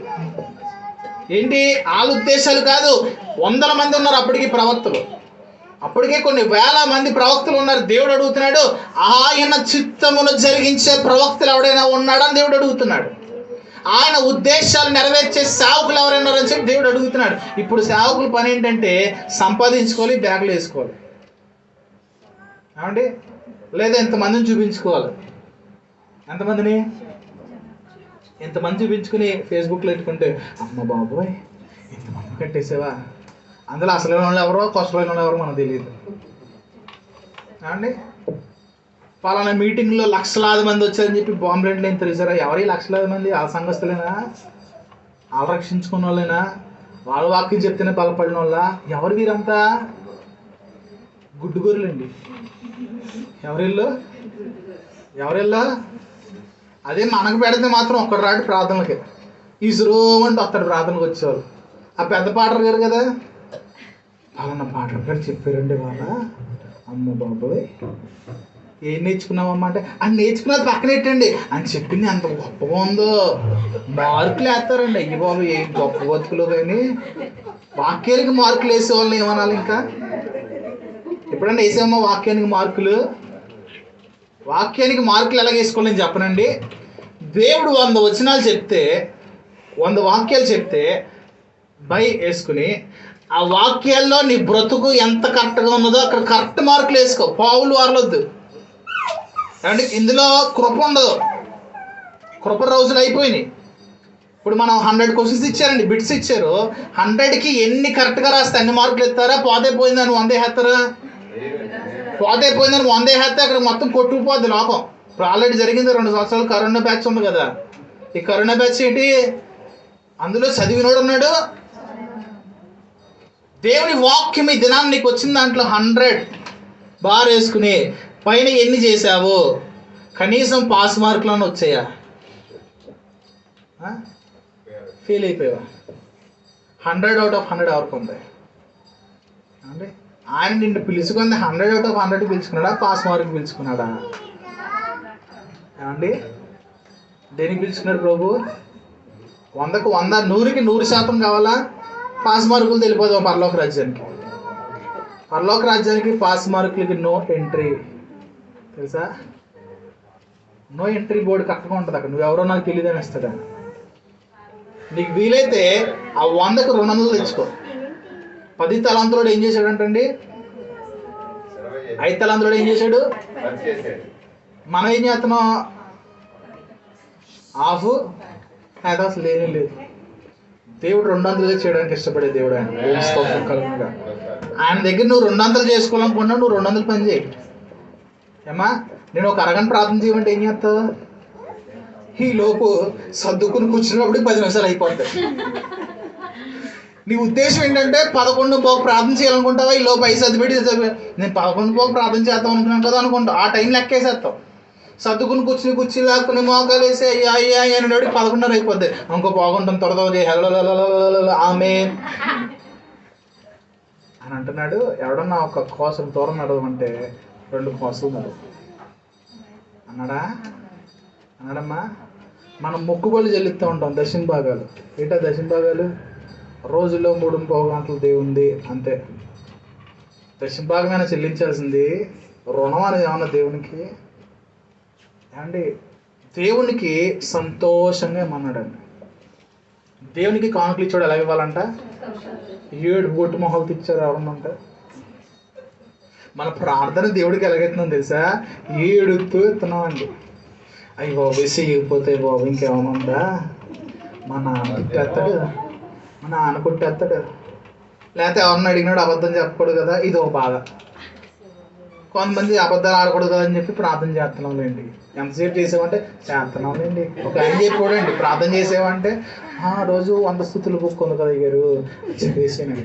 ఏంటి వాళ్ళ ఉద్దేశాలు కాదు, 100 మంది ఉన్నారు అప్పటికి ప్రవక్తలు, అప్పటికే కొన్ని వేల మంది ప్రవక్తలు ఉన్నారు. దేవుడు అడుగుతున్నాడు, ఆయన చిత్తమును జరిగించే ప్రవక్తలు ఎవడైనా ఉన్నాడని దేవుడు అడుగుతున్నాడు. ఆయన ఉద్దేశాలు నెరవేర్చే సేవకులు ఎవరైనా అని చెప్పి దేవుడు అడుగుతున్నాడు. ఇప్పుడు సేవకుల పని ఏంటంటే సంపాదించుకోవాలి, బ్యాగులు వేసుకోవాలి, ఏమండి, లేదా ఎంతమందిని చూపించుకోవాలి. ఎంతమంది చూపించుకుని ఫేస్బుక్లో పెట్టుకుంటే, అమ్మ బాబోయ్ ఎంతమంది కట్టేసావా, అందులో అసలైన వాళ్ళు ఎవరో కొసలైన వాళ్ళు ఎవరో మనకు తెలియదు. ఏమండి, పలానా మీటింగ్లో లక్షలాది మంది వచ్చారని చెప్పి బాంబులేట్లు ఏం తెలిసారా? ఎవరి లక్షలాది మంది? ఆ సంఘస్థులేనా? వాళ్ళు రక్షించుకున్న వాళ్ళేనా? వాళ్ళ వాక్యం చెప్తేనే బలపడిన వాళ్ళ? ఎవరు వీరంతా? గుడ్డుగోరులండి. ఎవరిల్లో అదే మనకు పెడితే మాత్రం ఒక్కడు రాడు ప్రార్థనలకి, ఈసురోమంటే వస్తాడు ప్రార్థనకు వచ్చేవాళ్ళు. ఆ పెద్ద పాటలు గారు కదా, పలానా పాటలు గారు చెప్పారండి వాళ్ళ, అమ్మ బాబోయ్ ఏం నేర్చుకున్నామమ్మా అంటే, అని నేర్చుకున్నది పక్కనెట్టండి అని చెప్పింది అంత గొప్పగా ఉందో, మార్కులు వేస్తారండి. అయ్యి బాబు ఏం గొప్ప బతుకులు. కానీ వాక్యానికి మార్కులు వేసేవాళ్ళని ఏమనాలి? ఇంకా ఎప్పుడన్నా వేసామమ్మా వాక్యానికి మార్కులు? వాక్యానికి మార్కులు ఎలాగ వేసుకోవాలని చెప్పనండి. దేవుడు 100 వచనాలు చెప్తే, 100 వాక్యాలు చెప్తే బై వేసుకుని ఆ వాక్యాల్లో నీ బ్రతుకు ఎంత కరెక్ట్గా ఉన్నదో అక్కడ కరెక్ట్ మార్కులు వేసుకో. పావులు వారలొద్దు. అంటే ఇందులో కృప ఉండదు. కృప రోజులు అయిపోయినాయి. ఇప్పుడు మనం 100 క్వశ్చన్స్ ఇచ్చారండి, బిట్స్ ఇచ్చారు. 100కి ఎన్ని కరెక్ట్గా రాస్తే అన్ని మార్కులు ఇస్తారా? పోతే పోయిందని 100 వేస్తారా? పోతే పోయిందని 100 వేస్తే అక్కడ మొత్తం కొట్టుకుపోద్ది లోకం. ఇప్పుడు ఆల్రెడీ జరిగింది 2 సంవత్సరాలు కరోనా బ్యాచ్ ఉంది కదా. ఈ కరోనా బ్యాచ్ ఏంటి? అందులో చదివినోడు ఉన్నాడు. దేవుని వాక్యం ఈ దినాన్ని నీకు వచ్చిన దాంట్లో 100 బార్ వేసుకుని పైన ఎన్ని చేసావు? కనీసం పాస్ మార్కులను వచ్చాయా? ఫెయిల్ అయిపోయావా? 100 out of 100 ఎవరికి ఉంది? అంటే ఆయన నిన్ను పిలుచుకుంది 100 out of 100 పిలుచుకున్నాడా? పాస్ మార్క్ పిలుచుకున్నాడా? ఏమండి, దేనికి పిలుచుకున్నాడు ప్రభు? 100కు 100, 100కి 100% కావాలా? పాస్ మార్కులు తెలిపోదాం పరలోక రాజ్యానికి. పరలోక రాజ్యానికి పాస్ మార్కులకి నో ఎంట్రీ. తెలుసా? నో ఎంట్రీ బోర్డు కరెక్ట్గా ఉంటుంది అక్కడ. నువ్వెవరో నాకు తెలియదు అని ఇస్తాడా? నీకు వీలైతే ఆ 100కు 200 తెచ్చుకో. 10 తలాంతులోడు ఏం చేశాడంటండి? 5 తలాంతులోడు ఏం చేశాడు? మనం ఏం చేస్తున్నాం? హాఫ్ అది అసలు లేనే లేదు. దేవుడు 200 చేయడానికి ఇష్టపడే దేవుడు ఆయన. ఆయన దగ్గర నువ్వు 200 చేసుకోవాలనుకున్నావు, నువ్వు 200 పని చేయి. ఏమా, నేను ఒక అరగంట ప్రార్థన చేయమంటే ఏం చేస్తావు? ఈ లోపు సర్దుకుని కూర్చున్నప్పుడు 10 నిమిషాలు అయిపోతాయి. నీ ఉద్దేశం ఏంటంటే 11 ప్రార్థన చేయాలనుకుంటావా? ఈ లోపు 5 సర్ది పెట్టి నేను 11 ప్రార్థన చేద్దాం అనుకున్నాను కదా అనుకుంటావు. ఆ టైం లెక్కేసేస్తావు. సర్దుకుని కూర్చుని లాక్కుని మోకాలు వేసి అయ్యా అని 11:30 అయిపోద్ది. ఇంకో బాగుంటాం త్వరగా ఆమె అని అంటున్నాడు. ఎవడన్నా ఒక కోసం దూరం నడవమంటే 2 కోసలు నడవు అన్నాడమ్మా. మనం మొక్కుబళ్ళు చెల్లిస్తూ ఉంటాం దశమ భాగాలు. ఏంటా దశమ భాగాలు? రోజుల్లో 3.5 గంటలు దేవుంది అంతే. దశమ భాగమైనా చెల్లించాల్సింది రుణం అనేది ఏమన్నా దేవునికి? ఏమండి, దేవునికి సంతోషంగా ఏమన్నాడండి? దేవునికి కానుకలు ఇచ్చాడు ఎలా ఇవ్వాలంట? 7 బొట్టు మొహలు ఇచ్చారు ఎవరన్నంటే. మన ప్రార్థన దేవుడికి ఎలాగైతుందని తెలుసా? 7 ఇస్తున్నాం అండి. అయ్యి బాబు వేసిపోతే బాబు ఇంకేమైనా ఉందా? మా నాన్న కొట్టేస్తాడు, లేకపోతే ఎవరిని అడిగినాడు అబద్ధం చెప్పకూడదు కదా. ఇది ఒక బాధ. కొంతమంది అబద్ధాలు ఆడకూడదు అని చెప్పి ప్రార్థన చేస్తున్నాంలేండి. ఎంతసేపు చేసామంటే చేస్తున్నాంలేండి. ఒక ఆయన చెప్పాడండి, ప్రార్థన చేసేవంటే రోజు 100 స్థుతులు బుక్ ఉంది కదా గారు చెప్పేసానండి.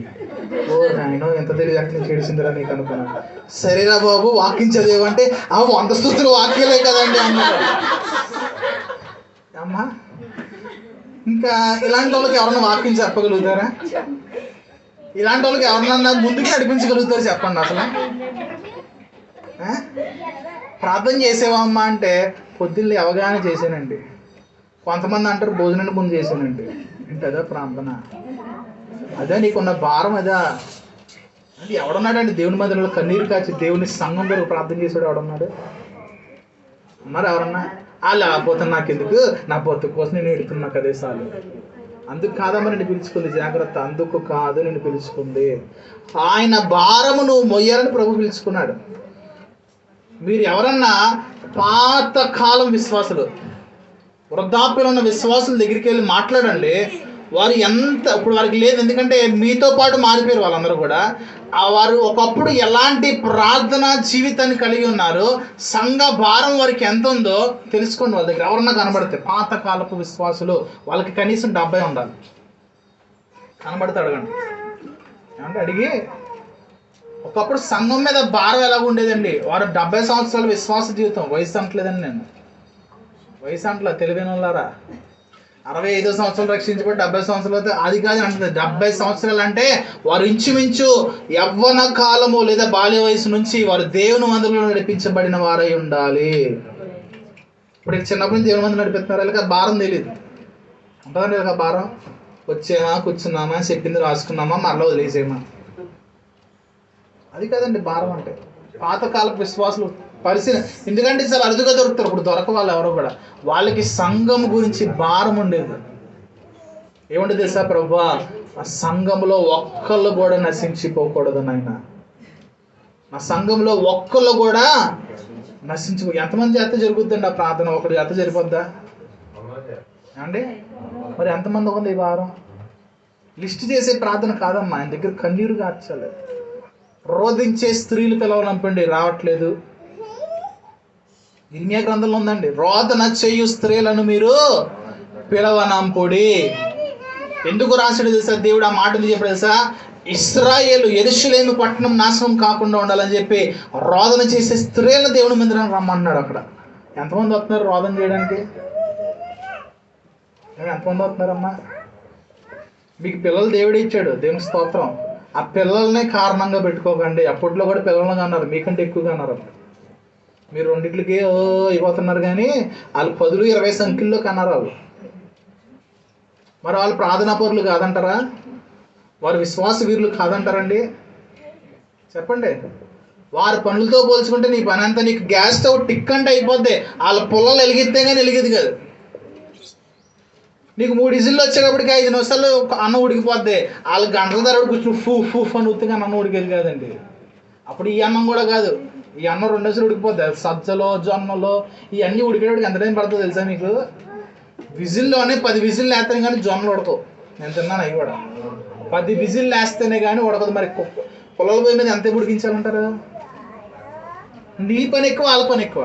ఓ నాయనో ఎంత తెలియదు అంటే నేను చేసిందిరా నీకు అనుకున్నాను. సరేరా బాబు వాక్యం చదివేవంటే 100 స్థుతులు వాక్యలే కదండి అన్నారు. అమ్మా ఇంకా ఇలాంటి వాళ్ళకి ఎవరన్నా వాక్యం చెప్పగలుగుతారా? ఇలాంటి వాళ్ళకి ఎవరన్నా ముందుకు నడిపించగలుగుతారు చెప్పండి అసలు? ప్రార్థన చేసేవా అమ్మా అంటే పొద్దున్న అవగాహన చేశానండి. కొంతమంది అంటారు భోజనానికి ముందు చేశానండి. అంటే అదా ప్రార్థన? అదే నీకున్న భారం అదా? అంటే ఎవడున్నాడండి దేవుని మందిరంలో కన్నీరు కాచి దేవుని సంఘం వరకు ప్రార్థన చేసాడు ఎవడున్నాడు? మరి ఎవరన్నా లేకపోతే నాకెందుకు, నా బతుకు కోసం నేను ఎడుతున్నా కదే సార్లు. అందుకు కాదమ్మా నేను పిలుచుకుంది, జాగ్రత్త, అందుకు కాదు నేను పిలుచుకుంది. ఆయన భారము నువ్వు మొయ్యాలని ప్రభు పిలుచుకున్నాడు. మీరు ఎవరన్నా పాత కాలం విశ్వాసులు, వృద్ధాప్యంలో ఉన్న విశ్వాసుల దగ్గరికి వెళ్ళి మాట్లాడండి. వారు ఎంత ఇప్పుడు వారికి లేదు, ఎందుకంటే మీతో పాటు మారిపోయారు వాళ్ళందరూ కూడా. వారు ఒకప్పుడు ఎలాంటి ప్రార్థన జీవితాన్ని కలిగి ఉన్నారు, సంఘ భారం వారికి ఎంత ఉందో తెలుసుకోండి. వాళ్ళ దగ్గర ఎవరన్నా కనబడితే పాతకాలపు విశ్వాసులు, వాళ్ళకి కనీసం 70 ఉండాలి. కనబడితే అడగండి. ఏమంటే అడిగి ఒకప్పుడు సంఘం మీద భారం ఎలాగ ఉండేదండి. వారు 70 సంవత్సరాల విశ్వాస జీవితం, వయసు అంటలేదండి, నేను వయసు అంటలా, తెలివైన వాళ్ళారా. 65 సంవత్సరాలు రక్షించబడి 70 సంవత్సరాలు అయితే అది కాదు అంటుంది. 70 సంవత్సరాలు అంటే వారు ఇంచుమించు యవ్వన కాలము లేదా బాల్య వయసు నుంచి వారు దేవుని మందిరంలో నడిపించబడిన వారై ఉండాలి. ఇప్పుడు చిన్నప్పటి నుంచి దేవుని మందిరం నడిపిస్తున్నారు, వీళ్ళకి ఆ భారం తెలియదు. ఉంటుందండి వీళ్ళకి ఆ భారం. వచ్చేమా, కూర్చున్నామా, చెప్పింది రాసుకున్నామా, మరలా వదిలేసేమా, అది కాదండి భారం అంటే. పాతకాలపు విశ్వాసులు పరిశీలన, ఎందుకంటే చాలా అరుదుగా దొరుకుతారు, ఇప్పుడు దొరక వాళ్ళు ఎవరో కూడా. వాళ్ళకి సంఘం గురించి భారం ఉండేది. ఏముండేది తెలుసా? ప్రభువా, ఆ సంఘంలో ఒక్కళ్ళు కూడా నశించిపోకూడదు నాయన, నా సంఘంలో ఒక్కళ్ళు కూడా నశించిపో. ఎంతమంది చేత జరుగుతుందండి ఆ ప్రార్థన? ఒకటి చేత సరిపోద్దా అండి? మరి ఎంతమంది ఉంది ఈ భారం? లిస్ట్ చేసే ప్రార్థన కాదమ్మా, ఆయన దగ్గర కన్నీరు కార్చాలి. రోధించే స్త్రీలు పిలవనంపండి, రావట్లేదు. ఇర్మియా గ్రంథంలో ఉందండి, రోదన చేయు స్త్రీలను మీరు పిలవనంపుడి. ఎందుకు రాశాడు తెలుసా దేవుడు? ఆ మాట ఎందుకు చెప్పాడు తెలుసా? ఇశ్రాయేలు యెరూషలేము పట్టణం నాశనం కాకుండా ఉండాలని చెప్పి రోదన చేసే స్త్రీలను దేవుని మందిరానికి రమ్మన్నాడు. అక్కడ ఎంతమంది వస్తున్నారు రోదన చేయడానికి? ఎంతమంది వస్తున్నారమ్మా? మీకు పిల్లలు దేవుడు ఇచ్చాడు, దేవుని స్తోత్రం. ఆ పిల్లల్నే కారణంగా పెట్టుకోకండి. అప్పట్లో కూడా పిల్లలను అన్నారు, మీకంటే ఎక్కువగా అన్నారు. మీరు రెండింటికి అయిపోతున్నారు, కానీ వాళ్ళు 10-20 సంఖ్యల్లో కన్నారు వాళ్ళు. మరి వాళ్ళు ప్రార్థనా పరులు కాదంటారా? వారు విశ్వాస వీరులు కాదంటారండి? చెప్పండి. వారి పనులతో పోల్చుకుంటే నీ పని అంతా నీకు గ్యాస్ స్టవ్ టిక్ అంటే అయిపోద్ది. వాళ్ళ పుల్లలు వెలిగితే కానీ వెలిగేది కాదు. నీకు 3 విజిల్లు వచ్చేటప్పటికి 5 నిమిషాలు అన్నం ఉడికిపోద్ది. వాళ్ళు గంటల ధర కూర్చుని ఫూ అని ఉత్తిగా అన్నం ఉడికేది కాదండి. అప్పుడు ఈ అన్నం కూడా కాదు, ఈ అన్నం 2 నిమిషాలు ఉడికిపోద్ది. సజ్జలో, జొన్నలో ఇవన్నీ ఉడికేటప్పటికి ఎంత టైం పడుతుందో తెలుసా మీకు? విజిల్లోనే 10 విజిల్లు వేస్తాను కానీ జొన్నలు ఉడకవు. నేను తిన్నాను అవి కూడా. 10 విజిల్లు వేస్తేనే కానీ ఉడకదు. మరి పొలాల పోయి మీద ఎంత ఉడికించాలంటారు? నీ పని ఎక్కువ, వాళ్ళ పని ఎక్కువ.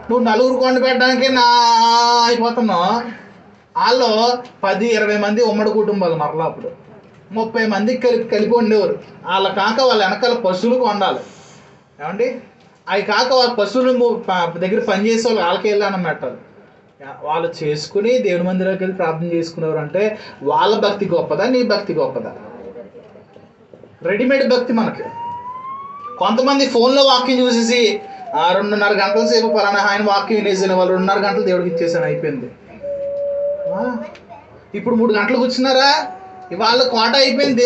నువ్వు 4 కొండ పెట్టడానికి అయిపోతున్నావు. వాళ్ళు 10-20 మంది ఉమ్మడి కుటుంబాలు. మరలా అప్పుడు 30 మందికి కలిపి ఉండేవారు. వాళ్ళ కాక వాళ్ళ వెనకాల పశువులకు వండాలి. ఏమండి? అవి కాక వాళ్ళ పశువులు దగ్గర పనిచేసే వాళ్ళు వాళ్ళకి వెళ్ళి అన్నం పెట్టాలి. వాళ్ళు చేసుకుని దేవుని మందిరానికి వెళ్ళి ప్రార్థన చేసుకునేవారు. అంటే వాళ్ళ భక్తి గొప్పదా, నీ భక్తి గొప్పదా? రెడీమేడ్ భక్తి మనకి. కొంతమంది ఫోన్లో వాక్యం చూసేసి 2.5 గంటల సేపు పలానా ఆయన వాక్యం వినేసిన వాళ్ళు 2.5 గంటలు దేవుడికి ఇచ్చేసాను, అయిపోయింది. ఇప్పుడు 3 గంటలు కూర్చున్నారా? ఇవాళ కోట అయిపోయింది.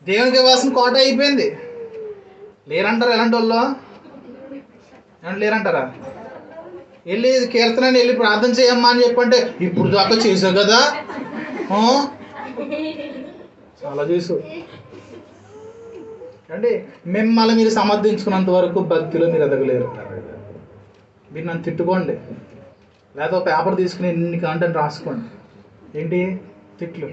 దేవునికి ఇవ్వాల్సిన కోట అయిపోయింది. లేరంటారా? ఎలాంటి వాళ్ళు ఏమంటే లేరంటారా? వెళ్ళి కీర్తనని వెళ్ళి ప్రార్థన చేయమ్మా అని చెప్పంటే ఇప్పుడు దాకా చేసావు కదా, చాలా చేసు అంటే మిమ్మల్ని మీరు సమర్థించుకున్నంత వరకు భక్తిలో మీరు ఎదగలేరు. మీరు నన్ను తిట్టుకోండి, లేదా పేపర్ తీసుకుని ఎన్ని కాంటెంట్ రాసుకోండి. ఏంటి తిట్లు?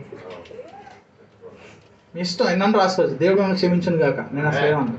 మీ ఇష్టం, ఎన్నన్నా రాసుకోవచ్చు. దేవుడు మిమ్మల్ని క్షమించను కాక, నేను అసలు ఏమన్నా.